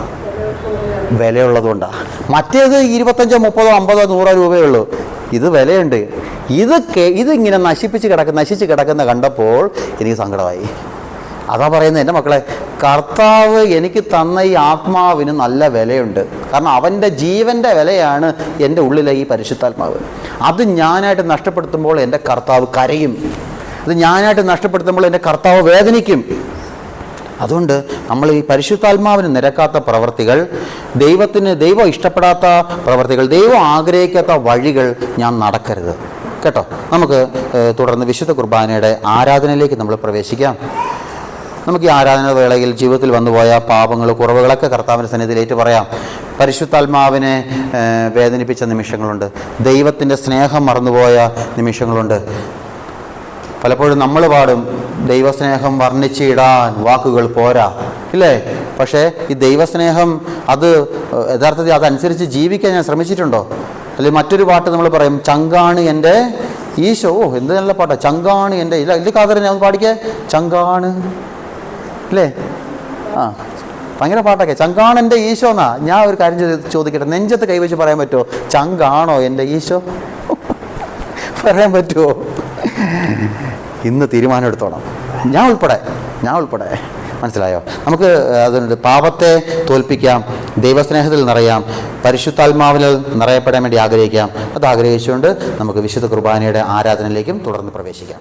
വിലയുള്ളതുകൊണ്ടാണ്. മറ്റേത് 25, 30, 50, 100 രൂപയേ ഉള്ളൂ. ഇത് വിലയുണ്ട്. ഇതിങ്ങനെ നശിച്ച് കിടക്കുന്ന കണ്ടപ്പോൾ എനിക്ക് സങ്കടമായി. അതാ പറയുന്നത്, എൻ്റെ മക്കളെ, കർത്താവ് എനിക്ക് തന്ന ഈ ആത്മാവിന് നല്ല വിലയുണ്ട്. കാരണം അവൻ്റെ ജീവൻ്റെ വിലയാണ് എൻ്റെ ഉള്ളിലെ ഈ പരിശുദ്ധാത്മാവ്. അത് ഞാനായിട്ട് നഷ്ടപ്പെടുത്തുമ്പോൾ എൻ്റെ കർത്താവ് കരയും. അത് ഞാനായിട്ട് നഷ്ടപ്പെടുത്തുമ്പോൾ എൻ്റെ കർത്താവ് വേദനിക്കും. അതുകൊണ്ട് നമ്മൾ ഈ പരിശുദ്ധാത്മാവിന് നിരക്കാത്ത പ്രവൃത്തികൾ, ദൈവം ഇഷ്ടപ്പെടാത്ത പ്രവൃത്തികൾ, ദൈവം ആഗ്രഹിക്കാത്ത വഴികൾ ഞാൻ നടക്കരുത് കേട്ടോ. നമുക്ക് തുടർന്ന് വിശുദ്ധ കുർബാനയുടെ ആരാധനയിലേക്ക് നമ്മൾ പ്രവേശിക്കാം. നമുക്ക് ഈ ആരാധന വേളയിൽ ജീവിതത്തിൽ വന്നുപോയ പാപങ്ങൾ, കുറവുകളൊക്കെ കർത്താവിൻ്റെ സന്നിധിയിലേറ്റ് പറയാം. പരിശുദ്ധാത്മാവിനെ വേദനിപ്പിച്ച നിമിഷങ്ങളുണ്ട്. ദൈവത്തിൻ്റെ സ്നേഹം മറന്നുപോയ നിമിഷങ്ങളുണ്ട്. പലപ്പോഴും നമ്മൾ പാടും, ദൈവസ്നേഹം വർണ്ണിച്ചിടാൻ വാക്കുകൾ പോരാ ഇല്ലേ? പക്ഷേ ഈ ദൈവസ്നേഹം അത് യഥാർത്ഥത്തിൽ അതനുസരിച്ച് ജീവിക്കാൻ ഞാൻ ശ്രമിച്ചിട്ടുണ്ടോ? അല്ലെങ്കിൽ മറ്റൊരു പാട്ട് നമ്മൾ പറയും, ചങ്കാണ് എൻ്റെ ഈശോ. എന്ത് നല്ല പാട്ടാ, ചങ്കാണ് എൻ്റെ. ഇല്ല കാതറിനെ ഒന്ന് പാടിക്കേ, ചങ്കാണ് അല്ലേ? ഭയങ്കര പാട്ടൊക്കെ. ചങ്കാണ് എൻ്റെ ഈശോ എന്നാ. ഞാൻ ഒരു കാര്യം ചോദിക്കട്ടെ, നെഞ്ചത്ത് കൈവച്ച് പറയാൻ പറ്റുമോ ചങ്കാണോ എൻ്റെ ഈശോ? പറയാൻ പറ്റുമോ? ഇന്ന് തീരുമാനം എടുത്തോണം, ഞാൻ ഉൾപ്പെടെ. മനസ്സിലായോ? നമുക്ക് അതുകൊണ്ട് പാപത്തെ തോൽപ്പിക്കാം, ദൈവസ്നേഹത്തിൽ നിറയാം, പരിശുദ്ധാത്മാവിൽ നിറയപ്പെടാൻ വേണ്ടി ആഗ്രഹിക്കാം. അത് ആഗ്രഹിച്ചുകൊണ്ട് നമുക്ക് വിശുദ്ധ കുർബാനയുടെ ആരാധനയിലേക്കും തുടർന്ന് പ്രവേശിക്കാം.